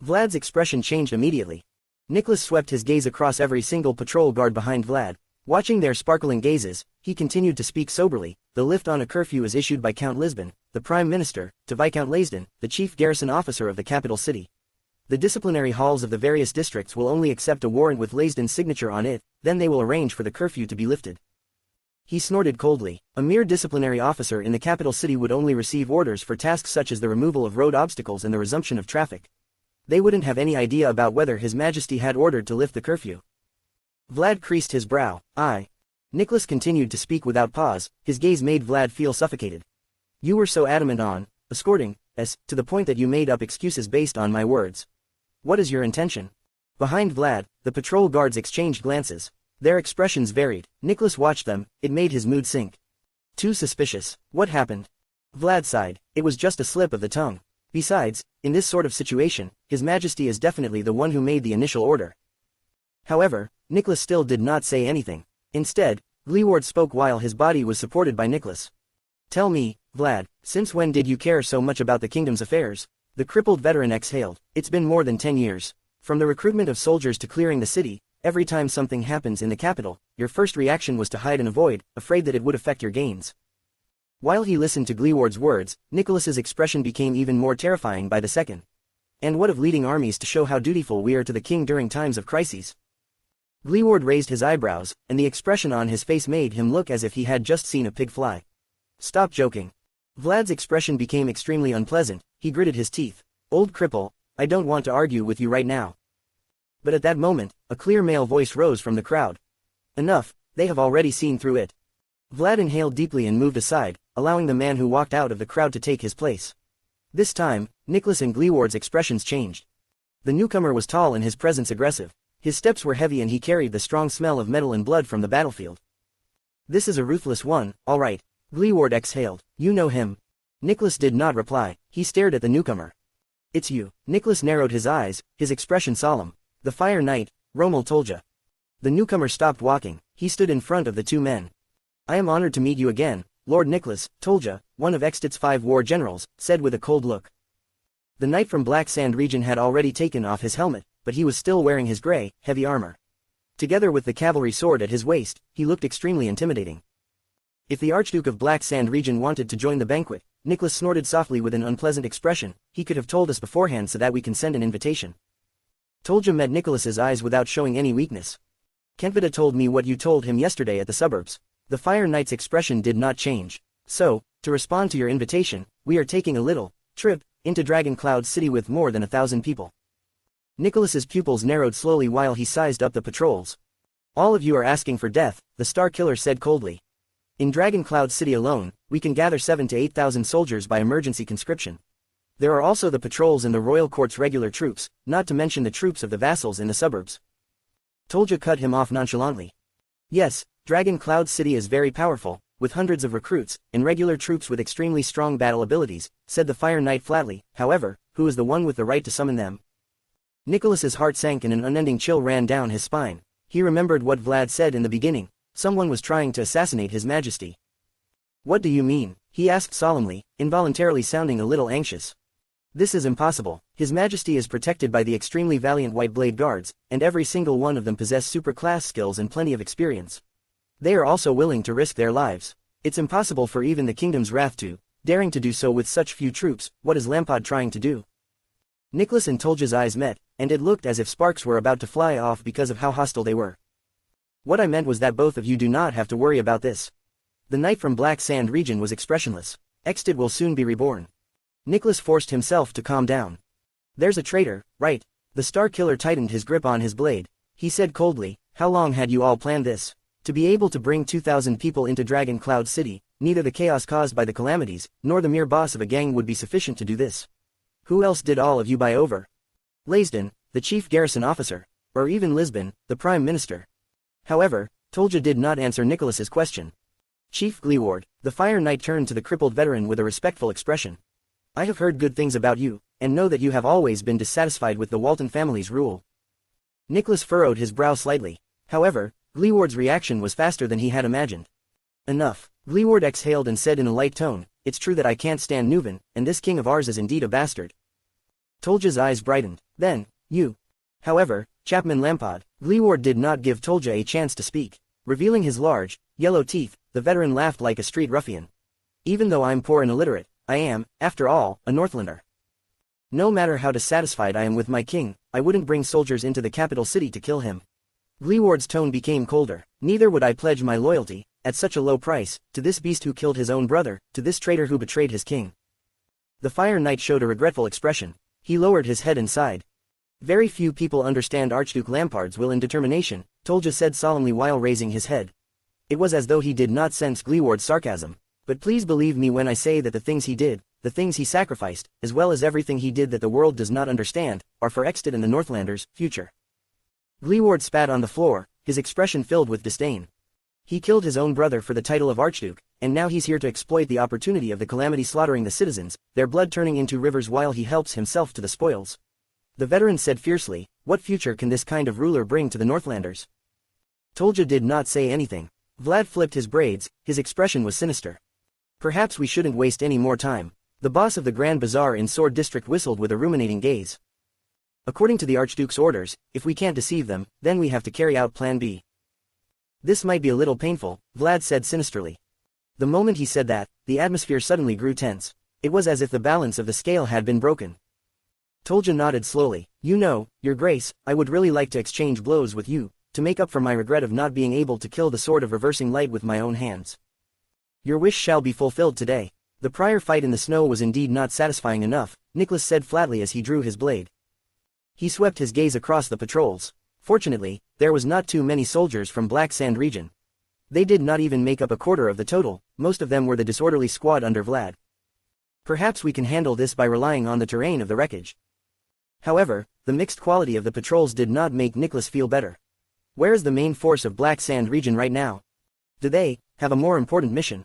Vlad's expression changed immediately. Nicholas swept his gaze across every single patrol guard behind Vlad. Watching their sparkling gazes, he continued to speak soberly. The lift on a curfew is issued by Count Lisbon, the Prime Minister, to Viscount Laysden, the chief garrison officer of the capital city. The disciplinary halls of the various districts will only accept a warrant with Laysden's signature on it, then they will arrange for the curfew to be lifted. He snorted coldly. A mere disciplinary officer in the capital city would only receive orders for tasks such as the removal of road obstacles and the resumption of traffic. They wouldn't have any idea about whether His Majesty had ordered to lift the curfew. Vlad creased his brow. Nicholas continued to speak without pause. His gaze made Vlad feel suffocated. You were so adamant on escorting us, to the point that you made up excuses based on my words. What is your intention? Behind Vlad, the patrol guards exchanged glances. Their expressions varied. Nicholas watched them. It made his mood sink. Too suspicious. What happened? Vlad sighed. It was just a slip of the tongue. Besides, in this sort of situation, His Majesty is definitely the one who made the initial order. However, Nicholas still did not say anything. Instead, Gleeward spoke while his body was supported by Nicholas. Tell me, Vlad, since when did you care so much about the kingdom's affairs? The crippled veteran exhaled. It's been more than 10 years. From the recruitment of soldiers to clearing the city, every time something happens in the capital, your first reaction was to hide and avoid, afraid that it would affect your gains. While he listened to Gleeward's words, Nicholas's expression became even more terrifying by the second. And what of leading armies to show how dutiful we are to the king during times of crises? Gleeward raised his eyebrows, and the expression on his face made him look as if he had just seen a pig fly. Stop joking. Vlad's expression became extremely unpleasant. He gritted his teeth. Old cripple, I don't want to argue with you right now. But at that moment, a clear male voice rose from the crowd. Enough, they have already seen through it. Vlad inhaled deeply and moved aside, allowing the man who walked out of the crowd to take his place. This time, Nicholas and Gleeward's expressions changed. The newcomer was tall and his presence aggressive. His steps were heavy and he carried the strong smell of metal and blood from the battlefield. This is a ruthless one, all right. Gleeward exhaled. You know him. Nicholas did not reply. He stared at the newcomer. It's you. Nicholas narrowed his eyes, his expression solemn. The Fire Knight, Rommel Tolja. The newcomer stopped walking. He stood in front of the two men. I am honored to meet you again, Lord Nicholas. Tolja, one of Extit's 5 war generals, said with a cold look. The knight from Black Sand region had already taken off his helmet, but he was still wearing his gray, heavy armor. Together with the cavalry sword at his waist, he looked extremely intimidating. If the Archduke of Black Sand region wanted to join the banquet, Nicholas snorted softly with an unpleasant expression, he could have told us beforehand so that we can send an invitation. Tolja met Nicholas's eyes without showing any weakness. Kentvida told me what you told him yesterday at the suburbs. The Fire Knight's expression did not change. So, to respond to your invitation, we are taking a little trip into Dragon Cloud City with more than 1,000 people. Nicholas's pupils narrowed slowly while he sized up the patrols. All of you are asking for death, the Star Killer said coldly. In Dragon Cloud City alone, we can gather 7,000 to 8,000 soldiers by emergency conscription. There are also the patrols and the royal court's regular troops, not to mention the troops of the vassals in the suburbs. Tolja cut him off nonchalantly. Yes, Dragon Cloud City is very powerful, with hundreds of recruits, and regular troops with extremely strong battle abilities, said the Fire Knight flatly. However, who is the one with the right to summon them? Nicholas's heart sank and an unending chill ran down his spine. He remembered what Vlad said in the beginning. Someone was trying to assassinate His Majesty. What do you mean? He asked solemnly, involuntarily sounding a little anxious. This is impossible. His Majesty is protected by the extremely valiant White Blade Guards, and every single one of them possess super-class skills and plenty of experience. They are also willing to risk their lives. It's impossible for even the kingdom's wrath to, daring to do so with such few troops. What is Lampad trying to do? Nicholas and Tolja's eyes met, and it looked as if sparks were about to fly off because of how hostile they were. What I meant was that both of you do not have to worry about this. The knight from Black Sand region was expressionless. Extit will soon be reborn. Nicholas forced himself to calm down. There's a traitor, right? The Star Killer tightened his grip on his blade. He said coldly, how long had you all planned this? To be able to bring 2,000 people into Dragon Cloud City, neither the chaos caused by the calamities, nor the mere boss of a gang would be sufficient to do this. Who else did all of you buy over? Laysden, the chief garrison officer, or even Lisbon, the prime minister. However, Tolja did not answer Nicholas's question. Chief Gleeward, the Fire Knight turned to the crippled veteran with a respectful expression. I have heard good things about you, and know that you have always been dissatisfied with the Walton family's rule. Nicholas furrowed his brow slightly. However, Gleeward's reaction was faster than he had imagined. Enough. Gleeward exhaled and said in a light tone, it's true that I can't stand Nuven, and this king of ours is indeed a bastard. Tolja's eyes brightened. Then, you. However, Chapman Lampad, Gleeward did not give Tolja a chance to speak. Revealing his large, yellow teeth, the veteran laughed like a street ruffian. Even though I'm poor and illiterate, I am, after all, a Northlander. No matter how dissatisfied I am with my king, I wouldn't bring soldiers into the capital city to kill him. Gleeward's tone became colder. Neither would I pledge my loyalty, at such a low price, to this beast who killed his own brother, to this traitor who betrayed his king. The Fire Knight showed a regretful expression. He lowered his head and sighed. Very few people understand Archduke Lampard's will and determination, Tolja said solemnly while raising his head. It was as though he did not sense Gleeward's sarcasm. But please believe me when I say that the things he did, the things he sacrificed, as well as everything he did that the world does not understand, are for Extit and the Northlanders' future. Gleeward spat on the floor, his expression filled with disdain. He killed his own brother for the title of Archduke, and now he's here to exploit the opportunity of the calamity slaughtering the citizens, their blood turning into rivers while he helps himself to the spoils. The veteran said fiercely, what future can this kind of ruler bring to the Northlanders? Tolja did not say anything. Vlad flipped his braids, his expression was sinister. Perhaps we shouldn't waste any more time. The boss of the Grand Bazaar in Sword District whistled with a ruminating gaze. According to the Archduke's orders, if we can't deceive them, then we have to carry out Plan B. This might be a little painful, Vlad said sinisterly. The moment he said that, the atmosphere suddenly grew tense. It was as if the balance of the scale had been broken. Tolja nodded slowly. You know, Your Grace, I would really like to exchange blows with you, to make up for my regret of not being able to kill the Sword of Reversing Light with my own hands. Your wish shall be fulfilled today. The prior fight in the snow was indeed not satisfying enough, Nicholas said flatly as he drew his blade. He swept his gaze across the patrols. Fortunately, there was not too many soldiers from Black Sand region. They did not even make up a quarter of the total, most of them were the disorderly squad under Vlad. Perhaps we can handle this by relying on the terrain of the wreckage. However, the mixed quality of the patrols did not make Nicholas feel better. Where is the main force of Black Sand region right now? Do they have a more important mission?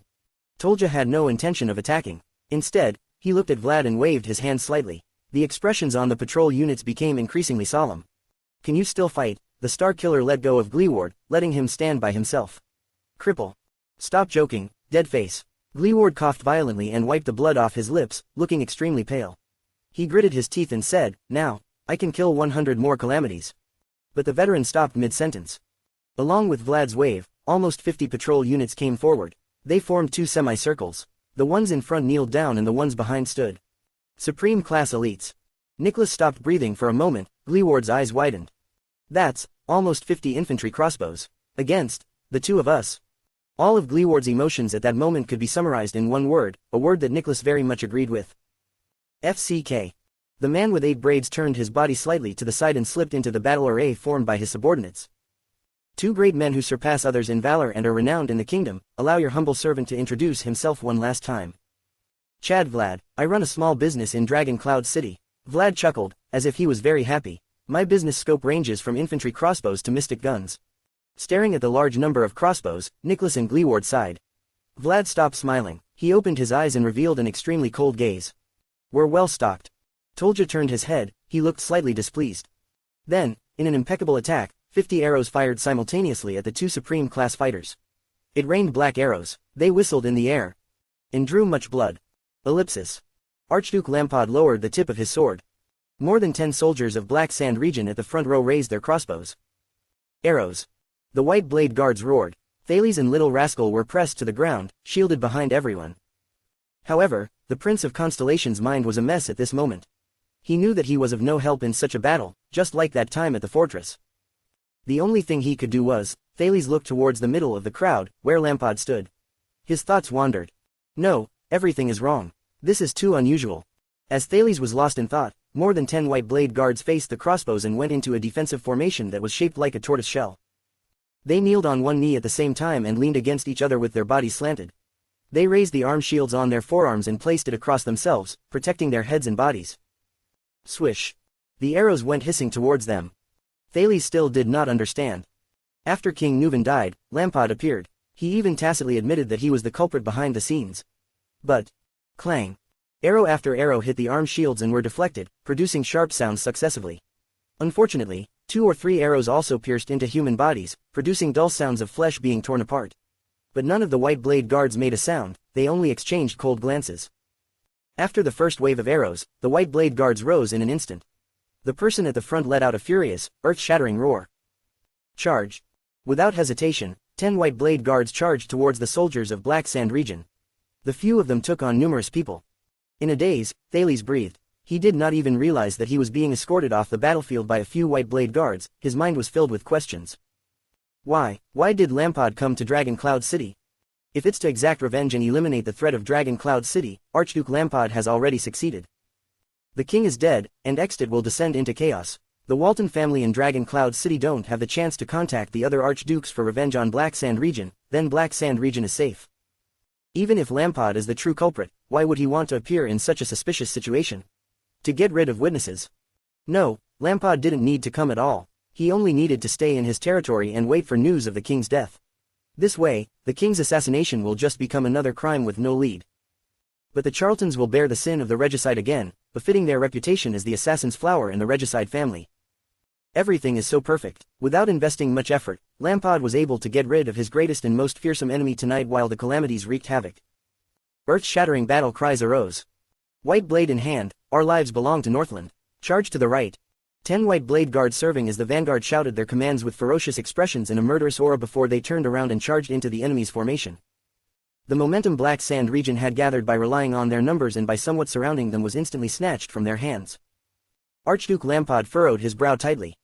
Tolja had no intention of attacking. Instead, he looked at Vlad and waved his hand slightly. The expressions on the patrol units became increasingly solemn. Can you still fight? The Star Killer let go of Gleeward, letting him stand by himself. Cripple. Stop joking, dead face. Gleeward coughed violently and wiped the blood off his lips, looking extremely pale. He gritted his teeth and said, now, I can kill 100 more calamities. But the veteran stopped mid-sentence. Along with Vlad's wave, almost 50 patrol units came forward. They formed two semicircles. The ones in front kneeled down and the ones behind stood. Supreme class elites. Nicholas stopped breathing for a moment, Gleeward's eyes widened. That's almost 50 infantry crossbows. Against the two of us. All of Gleeward's emotions at that moment could be summarized in one word, a word that Nicholas very much agreed with. FCK. The man with 8 braids turned his body slightly to the side and slipped into the battle array formed by his subordinates. Two great men who surpass others in valor and are renowned in the kingdom, allow your humble servant to introduce himself one last time. Chad Vlad, I run a small business in Dragon Cloud City. Vlad chuckled, as if he was very happy. My business scope ranges from infantry crossbows to mystic guns. Staring at the large number of crossbows, Nicholas and Gleeward sighed. Vlad stopped smiling. He opened his eyes and revealed an extremely cold gaze. We're well stocked. Tolja turned his head, he looked slightly displeased. Then, in an impeccable attack, 50 arrows fired simultaneously at the two Supreme class fighters. It rained black arrows, they whistled in the air. And drew much blood. Ellipsis. Archduke Lampad lowered the tip of his sword. More than 10 soldiers of Black Sand region at the front row raised their crossbows. Arrows. The white blade guards roared. Thales and Little Rascal were pressed to the ground, shielded behind everyone. However, the Prince of Constellation's mind was a mess at this moment. He knew that he was of no help in such a battle, just like that time at the fortress. The only thing he could do was, Thales looked towards the middle of the crowd, where Lampad stood. His thoughts wandered. No, everything is wrong. This is too unusual. As Thales was lost in thought, more than 10 white blade guards faced the crossbows and went into a defensive formation that was shaped like a tortoise shell. They kneeled on one knee at the same time and leaned against each other with their bodies slanted. They raised the arm shields on their forearms and placed it across themselves, protecting their heads and bodies. Swish. The arrows went hissing towards them. Thales still did not understand. After King Nuvan died, Lampad appeared. He even tacitly admitted that he was the culprit behind the scenes. But, clang. Arrow after arrow hit the arm shields and were deflected, producing sharp sounds successively. Unfortunately, 2 or 3 arrows also pierced into human bodies, producing dull sounds of flesh being torn apart. But none of the white blade guards made a sound, they only exchanged cold glances. After the first wave of arrows, the white blade guards rose in an instant. The person at the front let out a furious, earth-shattering roar. Charge. Without hesitation, 10 white blade guards charged towards the soldiers of Black Sand region. The few of them took on numerous people. In a daze, Thales breathed. He did not even realize that he was being escorted off the battlefield by a few white blade guards, his mind was filled with questions. Why did Lampad come to Dragon Cloud City? If it's to exact revenge and eliminate the threat of Dragon Cloud City, Archduke Lampad has already succeeded. The king is dead, and Extit will descend into chaos. The Walton family in Dragon Cloud City don't have the chance to contact the other archdukes for revenge on Black Sand region, then Black Sand region is safe. Even if Lampad is the true culprit, why would he want to appear in such a suspicious situation? To get rid of witnesses. No, Lampad didn't need to come at all. He only needed to stay in his territory and wait for news of the king's death. This way, the king's assassination will just become another crime with no lead. But the Charltons will bear the sin of the regicide again, befitting their reputation as the assassin's flower in the regicide family. Everything is so perfect. Without investing much effort, Lampad was able to get rid of his greatest and most fearsome enemy tonight while the calamities wreaked havoc. Earth-shattering battle cries arose. White blade in hand, our lives belong to Northland. Charge to the right. 10 white blade guards serving as the vanguard shouted their commands with ferocious expressions and a murderous aura before they turned around and charged into the enemy's formation. The momentum Black Sand region had gathered by relying on their numbers and by somewhat surrounding them was instantly snatched from their hands. Archduke Lampad furrowed his brow tightly.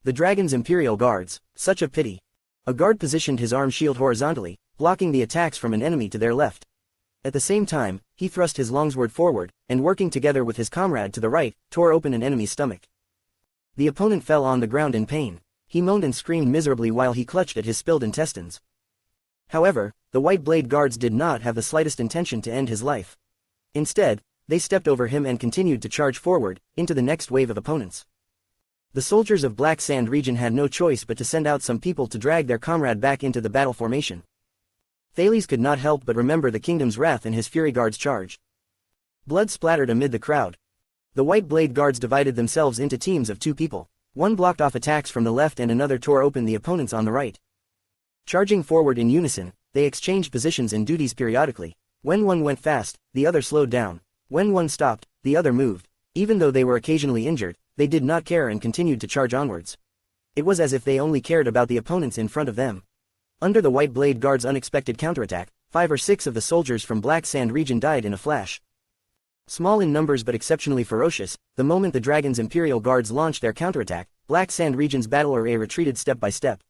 The dragon's imperial guards, such a pity. A guard positioned his arm shield horizontally, blocking the attacks from an enemy to their left. At the same time, he thrust his longsword forward, and working together with his comrade to the right, tore open an enemy's stomach. The opponent fell on the ground in pain. He moaned and screamed miserably while he clutched at his spilled intestines. However, the White Blade Guards did not have the slightest intention to end his life. Instead, they stepped over him and continued to charge forward, into the next wave of opponents. The soldiers of Black Sand region had no choice but to send out some people to drag their comrade back into the battle formation. Thales could not help but remember the kingdom's wrath and his Fury Guards' charge. Blood splattered amid the crowd. The White Blade Guards divided themselves into teams of 2 people. One blocked off attacks from the left and another tore open the opponents on the right. Charging forward in unison, they exchanged positions and duties periodically. When one went fast, the other slowed down. When one stopped, the other moved. Even though they were occasionally injured, they did not care and continued to charge onwards. It was as if they only cared about the opponents in front of them. Under the White Blade Guards' unexpected counterattack, 5 or 6 of the soldiers from Black Sand region died in a flash. Small in numbers but exceptionally ferocious, the moment the Dragon's Imperial Guards launched their counterattack, Black Sand region's battle array retreated step by step.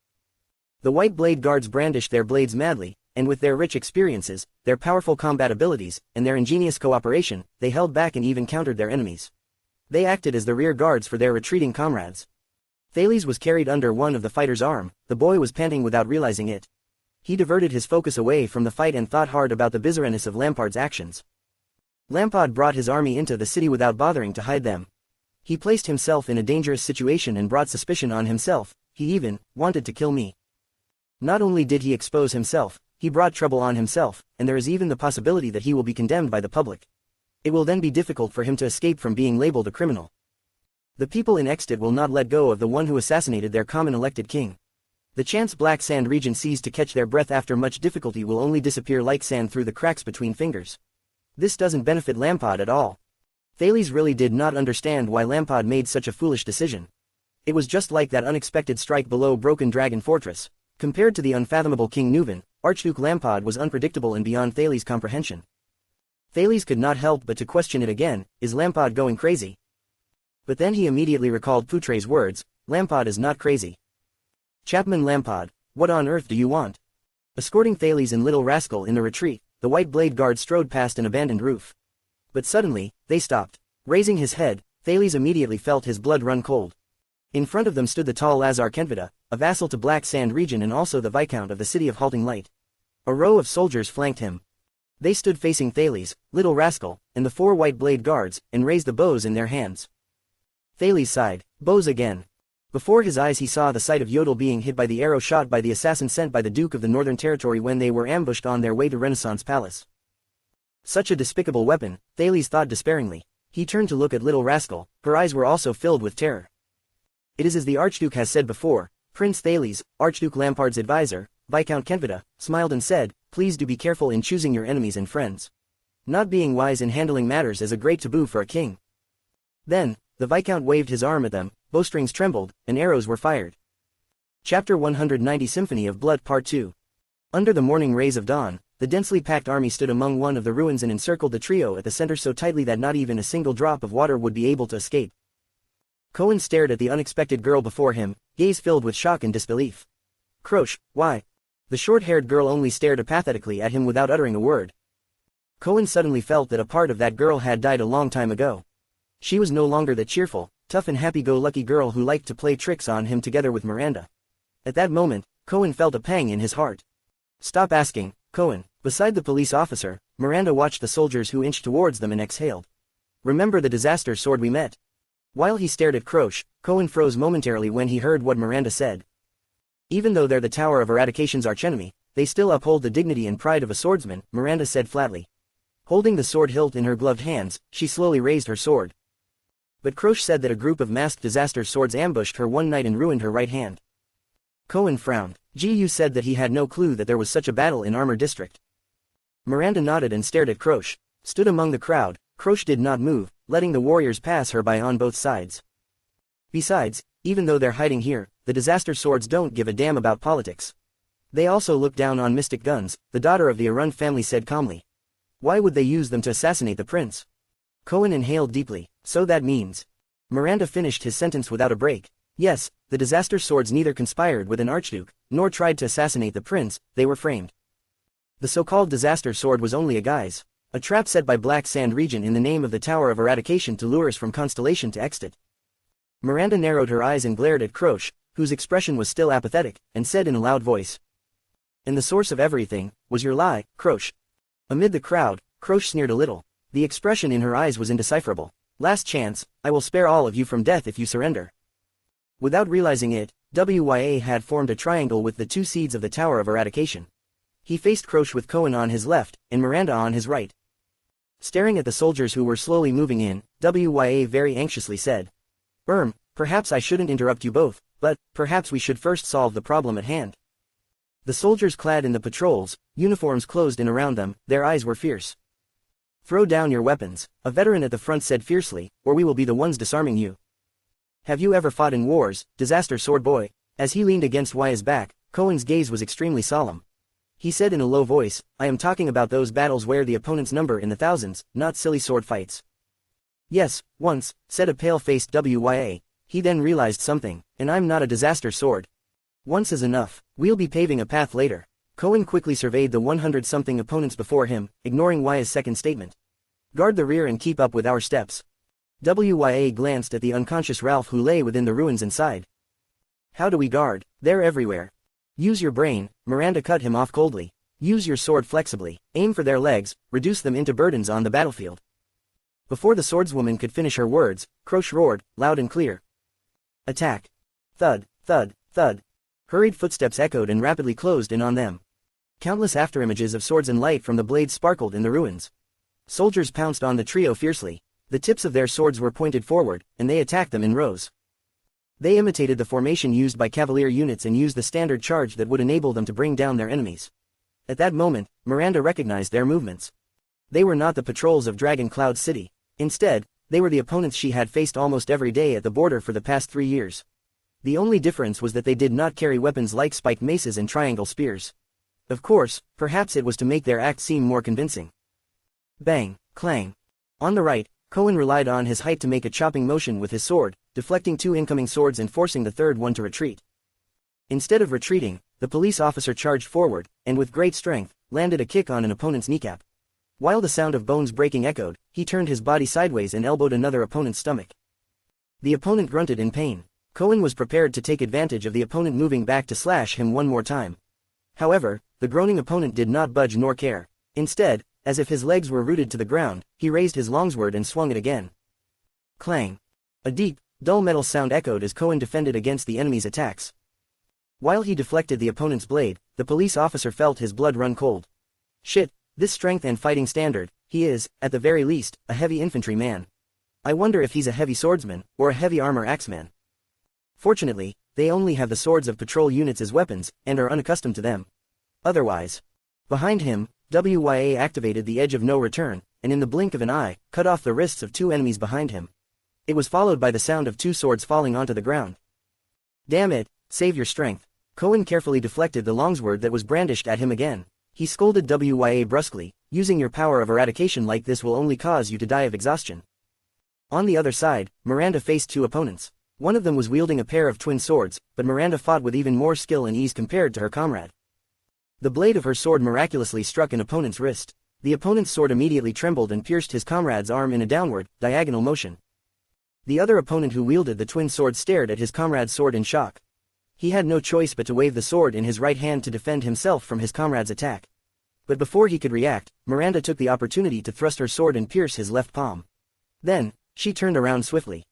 The White Blade Guards brandished their blades madly, and with their rich experiences, their powerful combat abilities, and their ingenious cooperation, they held back and even countered their enemies. They acted as the rear guards for their retreating comrades. Thales was carried under one of the fighter's arm. The boy was panting without realizing it. He diverted his focus away from the fight and thought hard about the bizarreness of Lampard's actions. Lampard brought his army into the city without bothering to hide them. He placed himself in a dangerous situation and brought suspicion on himself. He even wanted to kill me. Not only did he expose himself, he brought trouble on himself, and there is even the possibility that he will be condemned by the public. It will then be difficult for him to escape from being labeled a criminal. The people in Exted will not let go of the one who assassinated their common elected king. The chance Black Sand region sees to catch their breath after much difficulty will only disappear like sand through the cracks between fingers. This doesn't benefit Lampard at all. Thales really did not understand why Lampard made such a foolish decision. It was just like that unexpected strike below Broken Dragon Fortress. Compared to the unfathomable King Nuvan, Archduke Lampard was unpredictable and beyond Thales' comprehension. Thales could not help but to question it again. Is Lampard going crazy? But then he immediately recalled Poutre's words, Lampard is not crazy. Chapman Lampard, what on earth do you want? Escorting Thales and Little Rascal in the retreat, the White Blade Guard strode past an abandoned roof. But suddenly, they stopped. Raising his head, Thales immediately felt his blood run cold. In front of them stood the tall Lazar Kenvida, a vassal to Black Sand region and also the Viscount of the city of Halting Light. A row of soldiers flanked him. They stood facing Thales, Little Rascal, and the 4 White Blade Guards, and raised the bows in their hands. Thales sighed, bows again. Before his eyes he saw the sight of Yodel being hit by the arrow shot by the assassin sent by the Duke of the Northern Territory when they were ambushed on their way to Renaissance Palace. Such a despicable weapon, Thales thought despairingly. He turned to look at Little Rascal, her eyes were also filled with terror. It is as the Archduke has said before. Prince Thales, Archduke Lampard's advisor, Viscount Kenvida, smiled and said, please do be careful in choosing your enemies and friends. Not being wise in handling matters is a great taboo for a king. Then, the Viscount waved his arm at them, bowstrings trembled, and arrows were fired. Chapter 190 Symphony of Blood Part 2. Under the morning rays of dawn, the densely packed army stood among one of the ruins and encircled the trio at the center so tightly that not even a single drop of water would be able to escape. Cohen stared at the unexpected girl before him, gaze filled with shock and disbelief. Croche, why? The short-haired girl only stared apathetically at him without uttering a word. Cohen suddenly felt that a part of that girl had died a long time ago. She was no longer the cheerful, tough and happy-go-lucky girl who liked to play tricks on him together with Miranda. At that moment, Cohen felt a pang in his heart. Stop asking, Cohen. Beside the police officer, Miranda watched the soldiers who inched towards them and exhaled. Remember the disaster sword we met? While he stared at Croche, Cohen froze momentarily when he heard what Miranda said. Even though they're the Tower of Eradication's archenemy, they still uphold the dignity and pride of a swordsman, Miranda said flatly. Holding the sword hilt in her gloved hands, she slowly raised her sword. But Croche said that a group of masked disaster swords ambushed her one night and ruined her right hand. Cohen frowned. You said that he had no clue that there was such a battle in Armor District. Miranda nodded and stared at Croche. Stood among the crowd, Croche did not move, letting the warriors pass her by on both sides. Besides, even though they're hiding here, the disaster swords don't give a damn about politics. They also look down on Mystic Guns, the daughter of the Arund family said calmly. Why would they use them to assassinate the prince? Cohen inhaled deeply. So that means. Miranda finished his sentence without a break. Yes, the disaster swords neither conspired with an archduke, nor tried to assassinate the prince, they were framed. The so-called disaster sword was only a guise. A trap set by Black Sand region in the name of the Tower of Eradication to lure us from Constellation to Extant. Miranda narrowed her eyes and glared at Croce, whose expression was still apathetic, and said in a loud voice. And the source of everything was your lie, Croce. Amid the crowd, Croce sneered a little. The expression in her eyes was indecipherable. Last chance, I will spare all of you from death if you surrender. Without realizing it, WYA had formed a triangle with the two seeds of the Tower of Eradication. He faced Croce with Cohen on his left, and Miranda on his right. Staring at the soldiers who were slowly moving in, WYA very anxiously said. Perhaps I shouldn't interrupt you both, but perhaps we should first solve the problem at hand. The soldiers clad in the patrols, uniforms closed in around them, their eyes were fierce. Throw down your weapons, a veteran at the front said fiercely, or we will be the ones disarming you. Have you ever fought in wars, Disaster Sword Boy? As he leaned against Ya's back, Cohen's gaze was extremely solemn. He said in a low voice, I am talking about those battles where the opponent's number in the thousands, not silly sword fights. Yes, once, said a pale-faced WYA. He then realized something, and I'm not a disaster sword. Once is enough, we'll be paving a path later. Cohen quickly surveyed the 100-something opponents before him, ignoring Ya's second statement. Guard the rear and keep up with our steps. WYA glanced at the unconscious Ralph who lay within the ruins inside. How do we guard? They're everywhere. Use your brain, Miranda cut him off coldly. Use your sword flexibly, aim for their legs, reduce them into burdens on the battlefield. Before the swordswoman could finish her words, Croce roared, loud and clear. Attack. Thud, thud, thud. Hurried footsteps echoed and rapidly closed in on them. Countless afterimages of swords and light from the blades sparkled in the ruins. Soldiers pounced on the trio fiercely. The tips of their swords were pointed forward, and they attacked them in rows. They imitated the formation used by cavalier units and used the standard charge that would enable them to bring down their enemies. At that moment, Miranda recognized their movements. They were not the patrols of Dragon Cloud City. Instead, they were the opponents she had faced almost every day at the border for the past 3 years. The only difference was that they did not carry weapons like spiked maces and triangle spears. Of course, perhaps it was to make their act seem more convincing. Bang, clang. On the right, Cohen relied on his height to make a chopping motion with his sword, deflecting 2 incoming swords and forcing the third one to retreat. Instead of retreating, the police officer charged forward, and with great strength, landed a kick on an opponent's kneecap. While the sound of bones breaking echoed, he turned his body sideways and elbowed another opponent's stomach. The opponent grunted in pain. Cohen was prepared to take advantage of the opponent moving back to slash him one more time. However, the groaning opponent did not budge nor care. Instead, as if his legs were rooted to the ground, he raised his longsword and swung it again. Clang. A deep, dull metal sound echoed as Cohen defended against the enemy's attacks. While he deflected the opponent's blade, the police officer felt his blood run cold. Shit, this strength and fighting standard, he is, at the very least, a heavy infantry man. I wonder if he's a heavy swordsman, or a heavy armor axeman. Fortunately, they only have the swords of patrol units as weapons, and are unaccustomed to them. Otherwise. Behind him, WYA activated the edge of no return, and in the blink of an eye, cut off the wrists of 2 enemies behind him. It was followed by the sound of 2 swords falling onto the ground. Damn it, save your strength. Cohen carefully deflected the longsword that was brandished at him again. He scolded WYA brusquely, using your power of eradication like this will only cause you to die of exhaustion. On the other side, Miranda faced 2 opponents. One of them was wielding a pair of twin swords, but Miranda fought with even more skill and ease compared to her comrade. The blade of her sword miraculously struck an opponent's wrist. The opponent's sword immediately trembled and pierced his comrade's arm in a downward, diagonal motion. The other opponent who wielded the twin sword stared at his comrade's sword in shock. He had no choice but to wave the sword in his right hand to defend himself from his comrade's attack. But before he could react, Miranda took the opportunity to thrust her sword and pierce his left palm. Then, she turned around swiftly.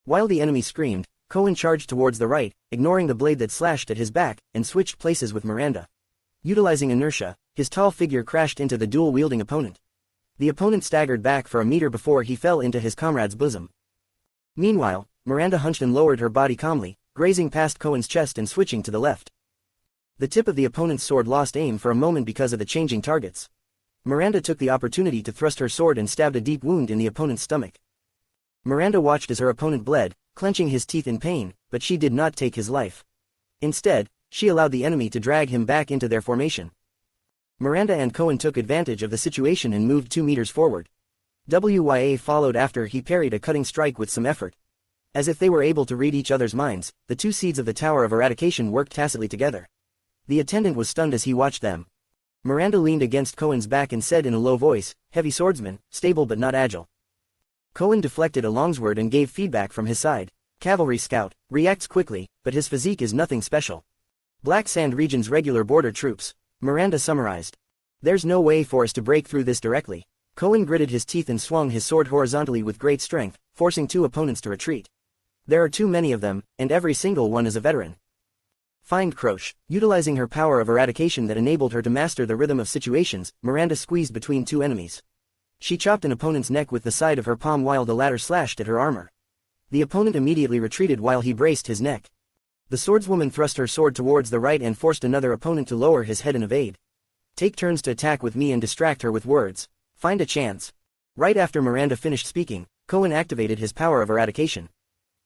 While the enemy screamed, Cohen charged towards the right, ignoring the blade that slashed at his back, and switched places with Miranda. Utilizing inertia, his tall figure crashed into the dual-wielding opponent. The opponent staggered back for a meter before he fell into his comrade's bosom. Meanwhile, Miranda hunched and lowered her body calmly, grazing past Cohen's chest and switching to the left. The tip of the opponent's sword lost aim for a moment because of the changing targets. Miranda took the opportunity to thrust her sword and stabbed a deep wound in the opponent's stomach. Miranda watched as her opponent bled, clenching his teeth in pain, but she did not take his life. Instead, she allowed the enemy to drag him back into their formation. Miranda and Cohen took advantage of the situation and moved 2 meters forward. WYA followed after he parried a cutting strike with some effort. As if they were able to read each other's minds, the 2 seeds of the Tower of Eradication worked tacitly together. The attendant was stunned as he watched them. Miranda leaned against Cohen's back and said in a low voice, "Heavy swordsman, stable but not agile." Cohen deflected a longsword and gave feedback from his side. "Cavalry scout, reacts quickly, but his physique is nothing special. Black Sand region's regular border troops," Miranda summarized. "There's no way for us to break through this directly." Cohen gritted his teeth and swung his sword horizontally with great strength, forcing two opponents to retreat. "There are too many of them, and every single one is a veteran." Find Croche. Utilizing her power of eradication that enabled her to master the rhythm of situations, Miranda squeezed between two enemies. She chopped an opponent's neck with the side of her palm while the latter slashed at her armor. The opponent immediately retreated while he braced his neck. The swordswoman thrust her sword towards the right and forced another opponent to lower his head and evade. "Take turns to attack with me and distract her with words. Find a chance." Right after Miranda finished speaking, Cohen activated his power of eradication.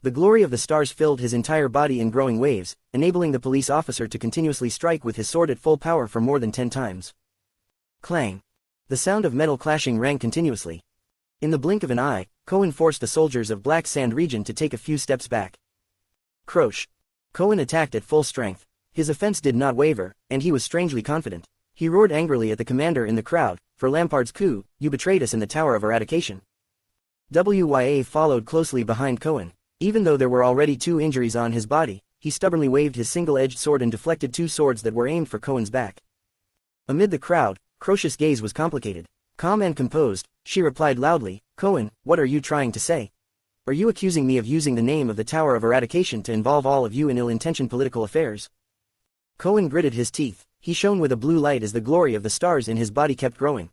The glory of the stars filled his entire body in growing waves, enabling the police officer to continuously strike with his sword at full power for more than 10 times. Clang. The sound of metal clashing rang continuously. In the blink of an eye, Cohen forced the soldiers of Black Sand region to take a few steps back. Croche. Cohen attacked at full strength. His offense did not waver, and he was strangely confident. He roared angrily at the commander in the crowd, "For Lampard's coup, you betrayed us in the Tower of Eradication." WYA followed closely behind Cohen. Even though there were already 2 injuries on his body, he stubbornly waved his single-edged sword and deflected 2 swords that were aimed for Cohen's back. Amid the crowd, Croche's gaze was complicated. Calm and composed, she replied loudly, "Cohen, what are you trying to say? Are you accusing me of using the name of the Tower of Eradication to involve all of you in ill-intentioned political affairs?" Cohen gritted his teeth. He shone with a blue light as the glory of the stars in his body kept growing.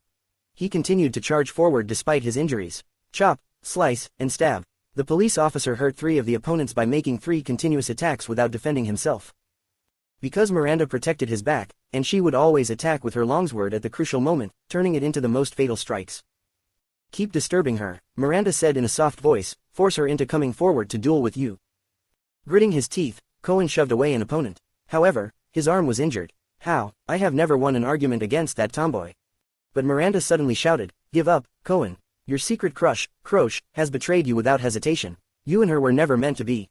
He continued to charge forward despite his injuries. Chop, slice, and stab. The police officer hurt 3 of the opponents by making 3 continuous attacks without defending himself. Because Miranda protected his back, and she would always attack with her longsword at the crucial moment, turning it into the most fatal strikes. "Keep disturbing her," Miranda said in a soft voice, "force her into coming forward to duel with you." Gritting his teeth, Cohen shoved away an opponent. However, his arm was injured. "How? I have never won an argument against that tomboy." But Miranda suddenly shouted, "Give up, Cohen. Your secret crush, Croche, has betrayed you without hesitation. You and her were never meant to be."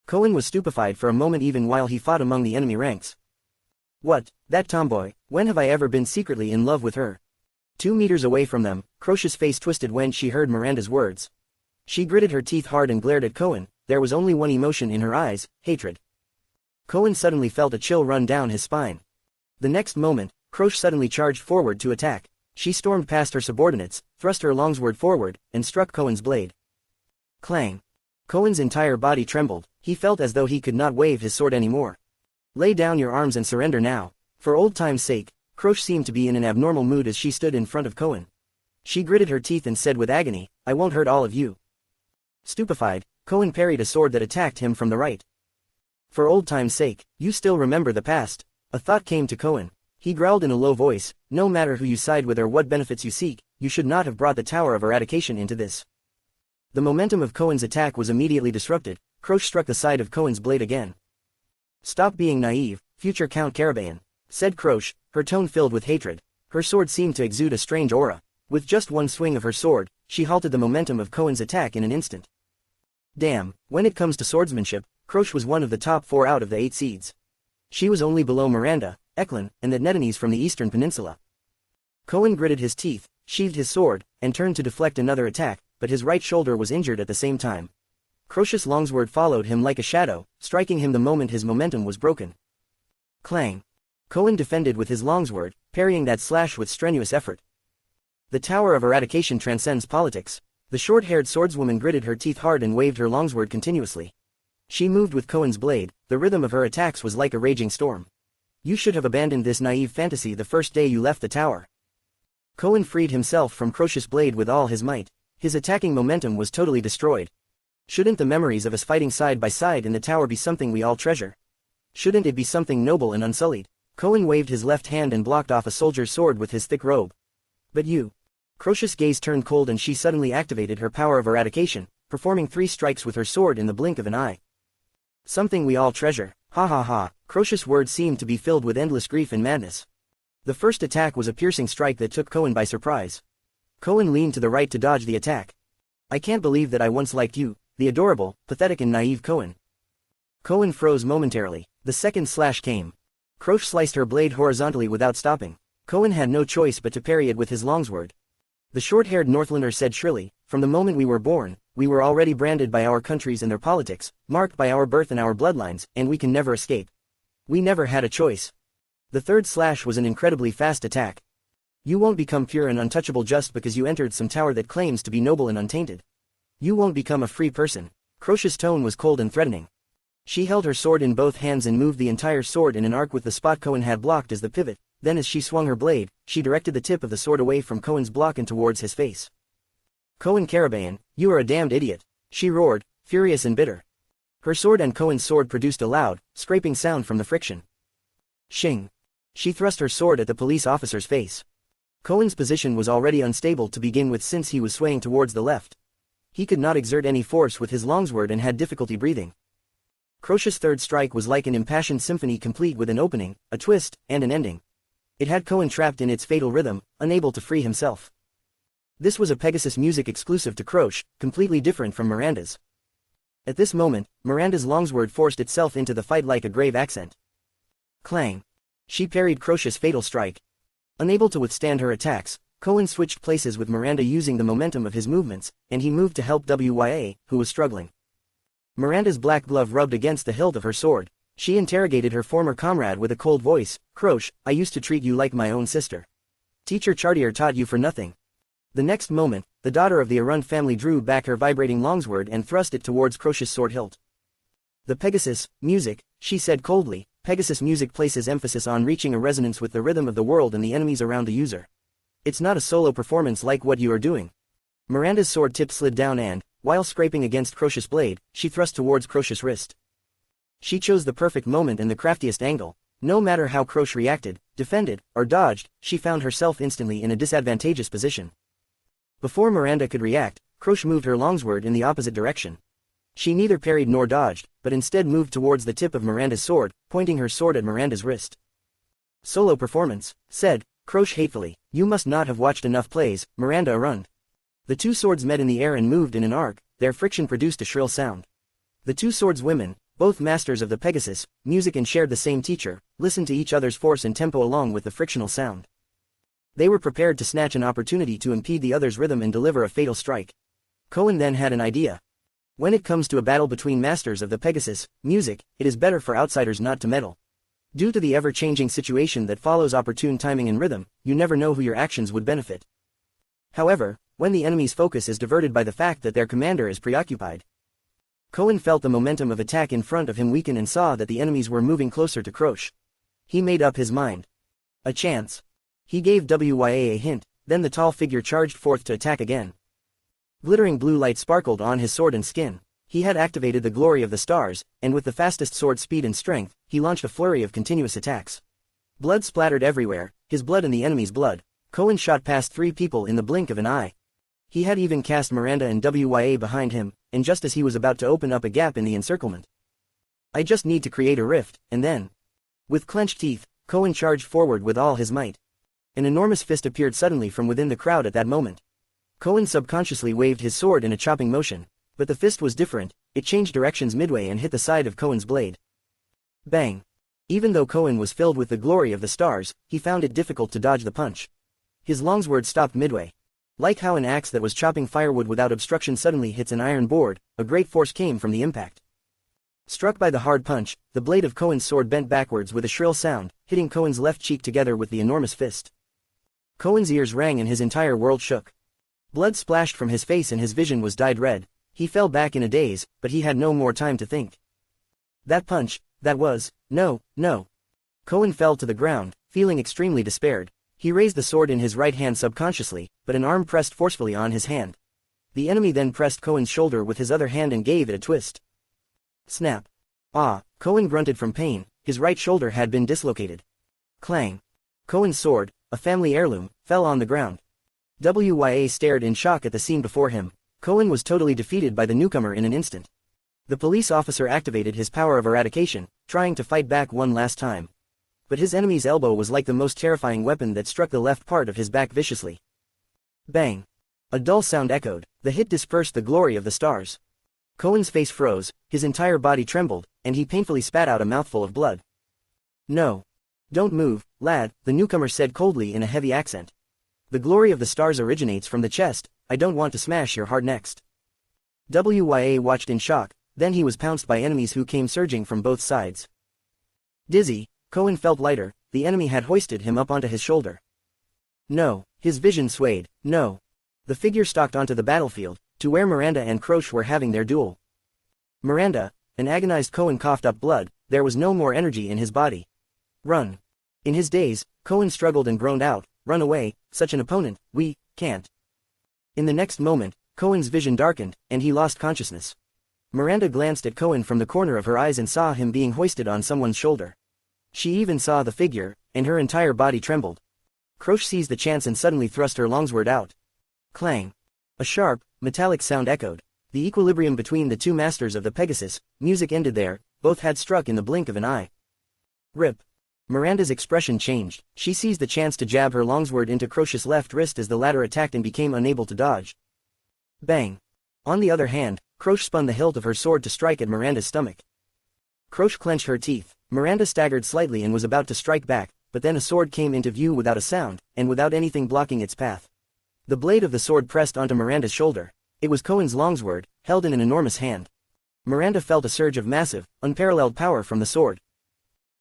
Cohen was stupefied for a moment even while he fought among the enemy ranks. "What, that tomboy? When have I ever been secretly in love with her?" 2 meters away from them, Croche's face twisted when she heard Miranda's words. She gritted her teeth hard and glared at Cohen. There was only one emotion in her eyes, hatred. Cohen suddenly felt a chill run down his spine. The next moment, Croche suddenly charged forward to attack. She stormed past her subordinates, thrust her longsword forward, and struck Cohen's blade. Clang. Cohen's entire body trembled. He felt as though he could not wave his sword anymore. "Lay down your arms and surrender now." For old time's sake, Croche seemed to be in an abnormal mood as she stood in front of Cohen. She gritted her teeth and said with agony, "I won't hurt all of you." Stupefied, Cohen parried a sword that attacked him from the right. "For old time's sake, you still remember the past." A thought came to Cohen. He growled in a low voice, "No matter who you side with or what benefits you seek, you should not have brought the Tower of Eradication into this." The momentum of Cohen's attack was immediately disrupted. Croche struck the side of Cohen's blade again. "Stop being naive, future Count Carabayan," said Croche, her tone filled with hatred. Her sword seemed to exude a strange aura. With just one swing of her sword, she halted the momentum of Cohen's attack in an instant. Damn, when it comes to swordsmanship, Croche was one of the top 4 out of the 8 seeds. She was only below Miranda, Eklund, and the Netherlands from the Eastern Peninsula. Cohen gritted his teeth, sheathed his sword, and turned to deflect another attack, but his right shoulder was injured at the same time. Croche's longsword followed him like a shadow, striking him the moment his momentum was broken. Clang. Cohen defended with his longsword, parrying that slash with strenuous effort. The Tower of Eradication transcends politics. The short-haired swordswoman gritted her teeth hard and waved her longsword continuously. She moved with Cohen's blade. The rhythm of her attacks was like a raging storm. "You should have abandoned this naive fantasy the first day you left the tower." Cohen freed himself from Croche's blade with all his might. His attacking momentum was totally destroyed. Shouldn't the memories of us fighting side by side in the tower be something we all treasure? Shouldn't it be something noble and unsullied? Cohen waved his left hand and blocked off a soldier's sword with his thick robe. "But you." Croche's gaze turned cold and she suddenly activated her power of eradication, performing 3 strikes with her sword in the blink of an eye. "Something we all treasure. Ha ha ha." Croche's words seemed to be filled with endless grief and madness. The first attack was a piercing strike that took Cohen by surprise. Cohen leaned to the right to dodge the attack. "I can't believe that I once liked you, the adorable, pathetic and naive Cohen." Cohen froze momentarily. The second slash came. Croche sliced her blade horizontally without stopping. Cohen had no choice but to parry it with his longsword. The short-haired Northlander said shrilly, "From the moment we were born, we were already branded by our countries and their politics, marked by our birth and our bloodlines, and we can never escape. We never had a choice." The third slash was an incredibly fast attack. "You won't become pure and untouchable just because you entered some tower that claims to be noble and untainted. You won't become a free person." Croce's tone was cold and threatening. She held her sword in both hands and moved the entire sword in an arc with the spot Cohen had blocked as the pivot. Then as she swung her blade, she directed the tip of the sword away from Cohen's block and towards his face. "Cohen Carabayan, you are a damned idiot," she roared, furious and bitter. Her sword and Cohen's sword produced a loud, scraping sound from the friction. Shing. She thrust her sword at the police officer's face. Cohen's position was already unstable to begin with since he was swaying towards the left. He could not exert any force with his longsword and had difficulty breathing. Croce's third strike was like an impassioned symphony complete with an opening, a twist, and an ending. It had Cohen trapped in its fatal rhythm, unable to free himself. This was a Pegasus music exclusive to Croce, completely different from Miranda's. At this moment, Miranda's longsword forced itself into the fight like a grave accent. Clang. She parried Croce's fatal strike. Unable to withstand her attacks, Cohen switched places with Miranda using the momentum of his movements, and he moved to help Wya, who was struggling. Miranda's black glove rubbed against the hilt of her sword. She interrogated her former comrade with a cold voice. "Croce, I used to treat you like my own sister. Teacher Chartier taught you for nothing." The next moment, the daughter of the Arund family drew back her vibrating longsword and thrust it towards Croce's sword hilt. "The Pegasus music," she said coldly. "Pegasus music places emphasis on reaching a resonance with the rhythm of the world and the enemies around the user. It's not a solo performance like what you are doing." Miranda's sword tip slid down and, while scraping against Croce's blade, she thrust towards Croce's wrist. She chose the perfect moment and the craftiest angle. No matter how Croce reacted, defended, or dodged, she found herself instantly in a disadvantageous position. Before Miranda could react, Croce moved her longsword in the opposite direction. She neither parried nor dodged, but instead moved towards the tip of Miranda's sword, pointing her sword at Miranda's wrist. "Solo performance," said Croce hatefully. "You must not have watched enough plays, Miranda Arund." The two swords met in the air and moved in an arc. Their friction produced a shrill sound. The two swordswomen, both masters of the Pegasus music and shared the same teacher, listened to each other's force and tempo along with the frictional sound. They were prepared to snatch an opportunity to impede the other's rhythm and deliver a fatal strike. Cohen then had an idea. When it comes to a battle between masters of the Pegasus music, it is better for outsiders not to meddle. Due to the ever-changing situation that follows opportune timing and rhythm, you never know who your actions would benefit. However, when the enemy's focus is diverted by the fact that their commander is preoccupied. Cohen felt the momentum of attack in front of him weaken and saw that the enemies were moving closer to Croce. He made up his mind. A chance. He gave Wya a hint, then the tall figure charged forth to attack again. Glittering blue light sparkled on his sword and skin. He had activated the glory of the stars, and with the fastest sword speed and strength, he launched a flurry of continuous attacks. Blood splattered everywhere, his blood and the enemy's blood. Cohen shot past 3 people in the blink of an eye. He had even cast Miranda and Wya behind him, and just as he was about to open up a gap in the encirclement. "I just need to create a rift, and then..." With clenched teeth, Cohen charged forward with all his might. An enormous fist appeared suddenly from within the crowd at that moment. Cohen subconsciously waved his sword in a chopping motion, but the fist was different. It changed directions midway and hit the side of Cohen's blade. Bang! Even though Cohen was filled with the glory of the stars, he found it difficult to dodge the punch. His longsword stopped midway. Like how an axe that was chopping firewood without obstruction suddenly hits an iron board, a great force came from the impact. Struck by the hard punch, the blade of Cohen's sword bent backwards with a shrill sound, hitting Cohen's left cheek together with the enormous fist. Cohen's ears rang and his entire world shook. Blood splashed from his face and his vision was dyed red. He fell back in a daze, but he had no more time to think. That punch, that was... No. Cohen fell to the ground, feeling extremely despaired. He raised the sword in his right hand subconsciously, but an arm pressed forcefully on his hand. The enemy then pressed Cohen's shoulder with his other hand and gave it a twist. Snap. Ah, Cohen grunted from pain, his right shoulder had been dislocated. Clang. Cohen's sword, a family heirloom, fell on the ground. Wya stared in shock at the scene before him. Cohen was totally defeated by the newcomer in an instant. The police officer activated his power of eradication, trying to fight back one last time. But his enemy's elbow was like the most terrifying weapon that struck the left part of his back viciously. Bang! A dull sound echoed. The hit dispersed the glory of the stars. Cohen's face froze, his entire body trembled, and he painfully spat out a mouthful of blood. No. Don't move, lad, the newcomer said coldly in a heavy accent. The glory of the stars originates from the chest, I don't want to smash your heart next. Wya watched in shock, then he was pounced by enemies who came surging from both sides. Dizzy, Cohen felt lighter, the enemy had hoisted him up onto his shoulder. No, his vision swayed, no. The figure stalked onto the battlefield, to where Miranda and Croce were having their duel. Miranda, an agonized Cohen coughed up blood, there was no more energy in his body. Run. In his daze, Cohen struggled and groaned out, run away, such an opponent, we can't. In the next moment, Cohen's vision darkened, and he lost consciousness. Miranda glanced at Cohen from the corner of her eyes and saw him being hoisted on someone's shoulder. She even saw the figure, and her entire body trembled. Croce seized the chance and suddenly thrust her longsword out. Clang. A sharp, metallic sound echoed. The equilibrium between the two masters of the Pegasus, music ended there, both had struck in the blink of an eye. Rip. Miranda's expression changed, she seized the chance to jab her longsword into Croce's left wrist as the latter attacked and became unable to dodge. Bang. On the other hand, Croce spun the hilt of her sword to strike at Miranda's stomach. Croce clenched her teeth, Miranda staggered slightly and was about to strike back, but then a sword came into view without a sound, and without anything blocking its path. The blade of the sword pressed onto Miranda's shoulder. It was Cohen's longsword, held in an enormous hand. Miranda felt a surge of massive, unparalleled power from the sword.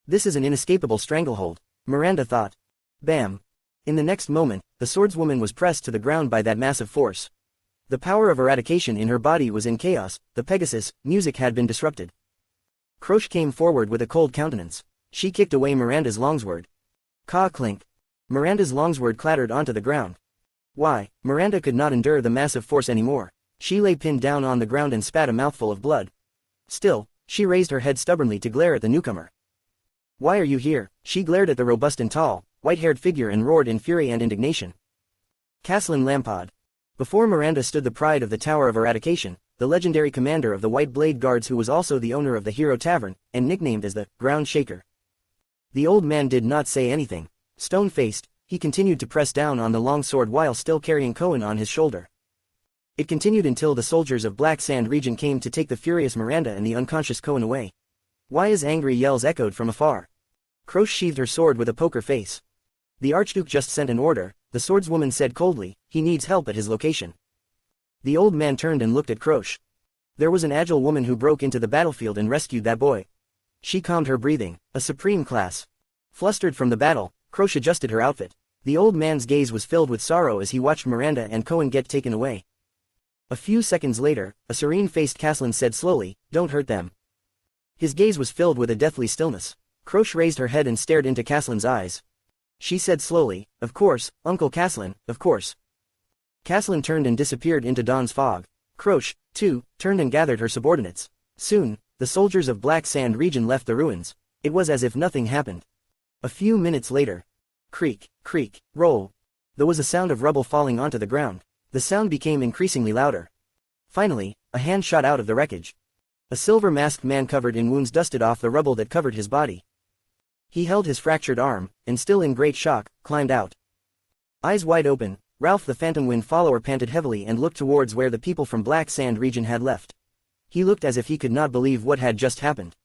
This is an inescapable stranglehold, Miranda thought. Bam. In the next moment, the swordswoman was pressed to the ground by that massive force. The power of eradication in her body was in chaos, the Pegasus, music had been disrupted. Croce came forward with a cold countenance. She kicked away Miranda's longsword. Caw-clink. Miranda's longsword clattered onto the ground. Why, Miranda could not endure the massive force anymore. She lay pinned down on the ground and spat a mouthful of blood. Still, she raised her head stubbornly to glare at the newcomer. Why are you here? She glared at the robust and tall, white-haired figure and roared in fury and indignation. Caslin Lampod. Before Miranda stood the pride of the Tower of Eradication, the legendary commander of the White Blade Guards who was also the owner of the Hero Tavern, and nicknamed as the Ground Shaker. The old man did not say anything. Stone-faced, he continued to press down on the long sword while still carrying Cohen on his shoulder. It continued until the soldiers of Black Sand region came to take the furious Miranda and the unconscious Cohen away. Why's angry yells echoed from afar. Croce sheathed her sword with a poker face. The Archduke just sent an order, the swordswoman said coldly, he needs help at his location. The old man turned and looked at Croce. There was an agile woman who broke into the battlefield and rescued that boy. She calmed her breathing, a supreme class. Flustered from the battle, Croce adjusted her outfit. The old man's gaze was filled with sorrow as he watched Miranda and Cohen get taken away. A few seconds later, a serene-faced Caslin said slowly, don't hurt them. His gaze was filled with a deathly stillness. Croce raised her head and stared into Caslin's eyes. She said slowly, of course, Uncle Caslin, of course. Caslin turned and disappeared into dawn's fog. Croce, too, turned and gathered her subordinates. Soon, the soldiers of Black Sand region left the ruins. It was as if nothing happened. A few minutes later. Creak, creak, roll. There was a sound of rubble falling onto the ground. The sound became increasingly louder. Finally, a hand shot out of the wreckage. A silver-masked man covered in wounds dusted off the rubble that covered his body. He held his fractured arm, and still in great shock, climbed out. Eyes wide open, Ralph the Phantom Wind follower panted heavily and looked towards where the people from Black Sand region had left. He looked as if he could not believe what had just happened.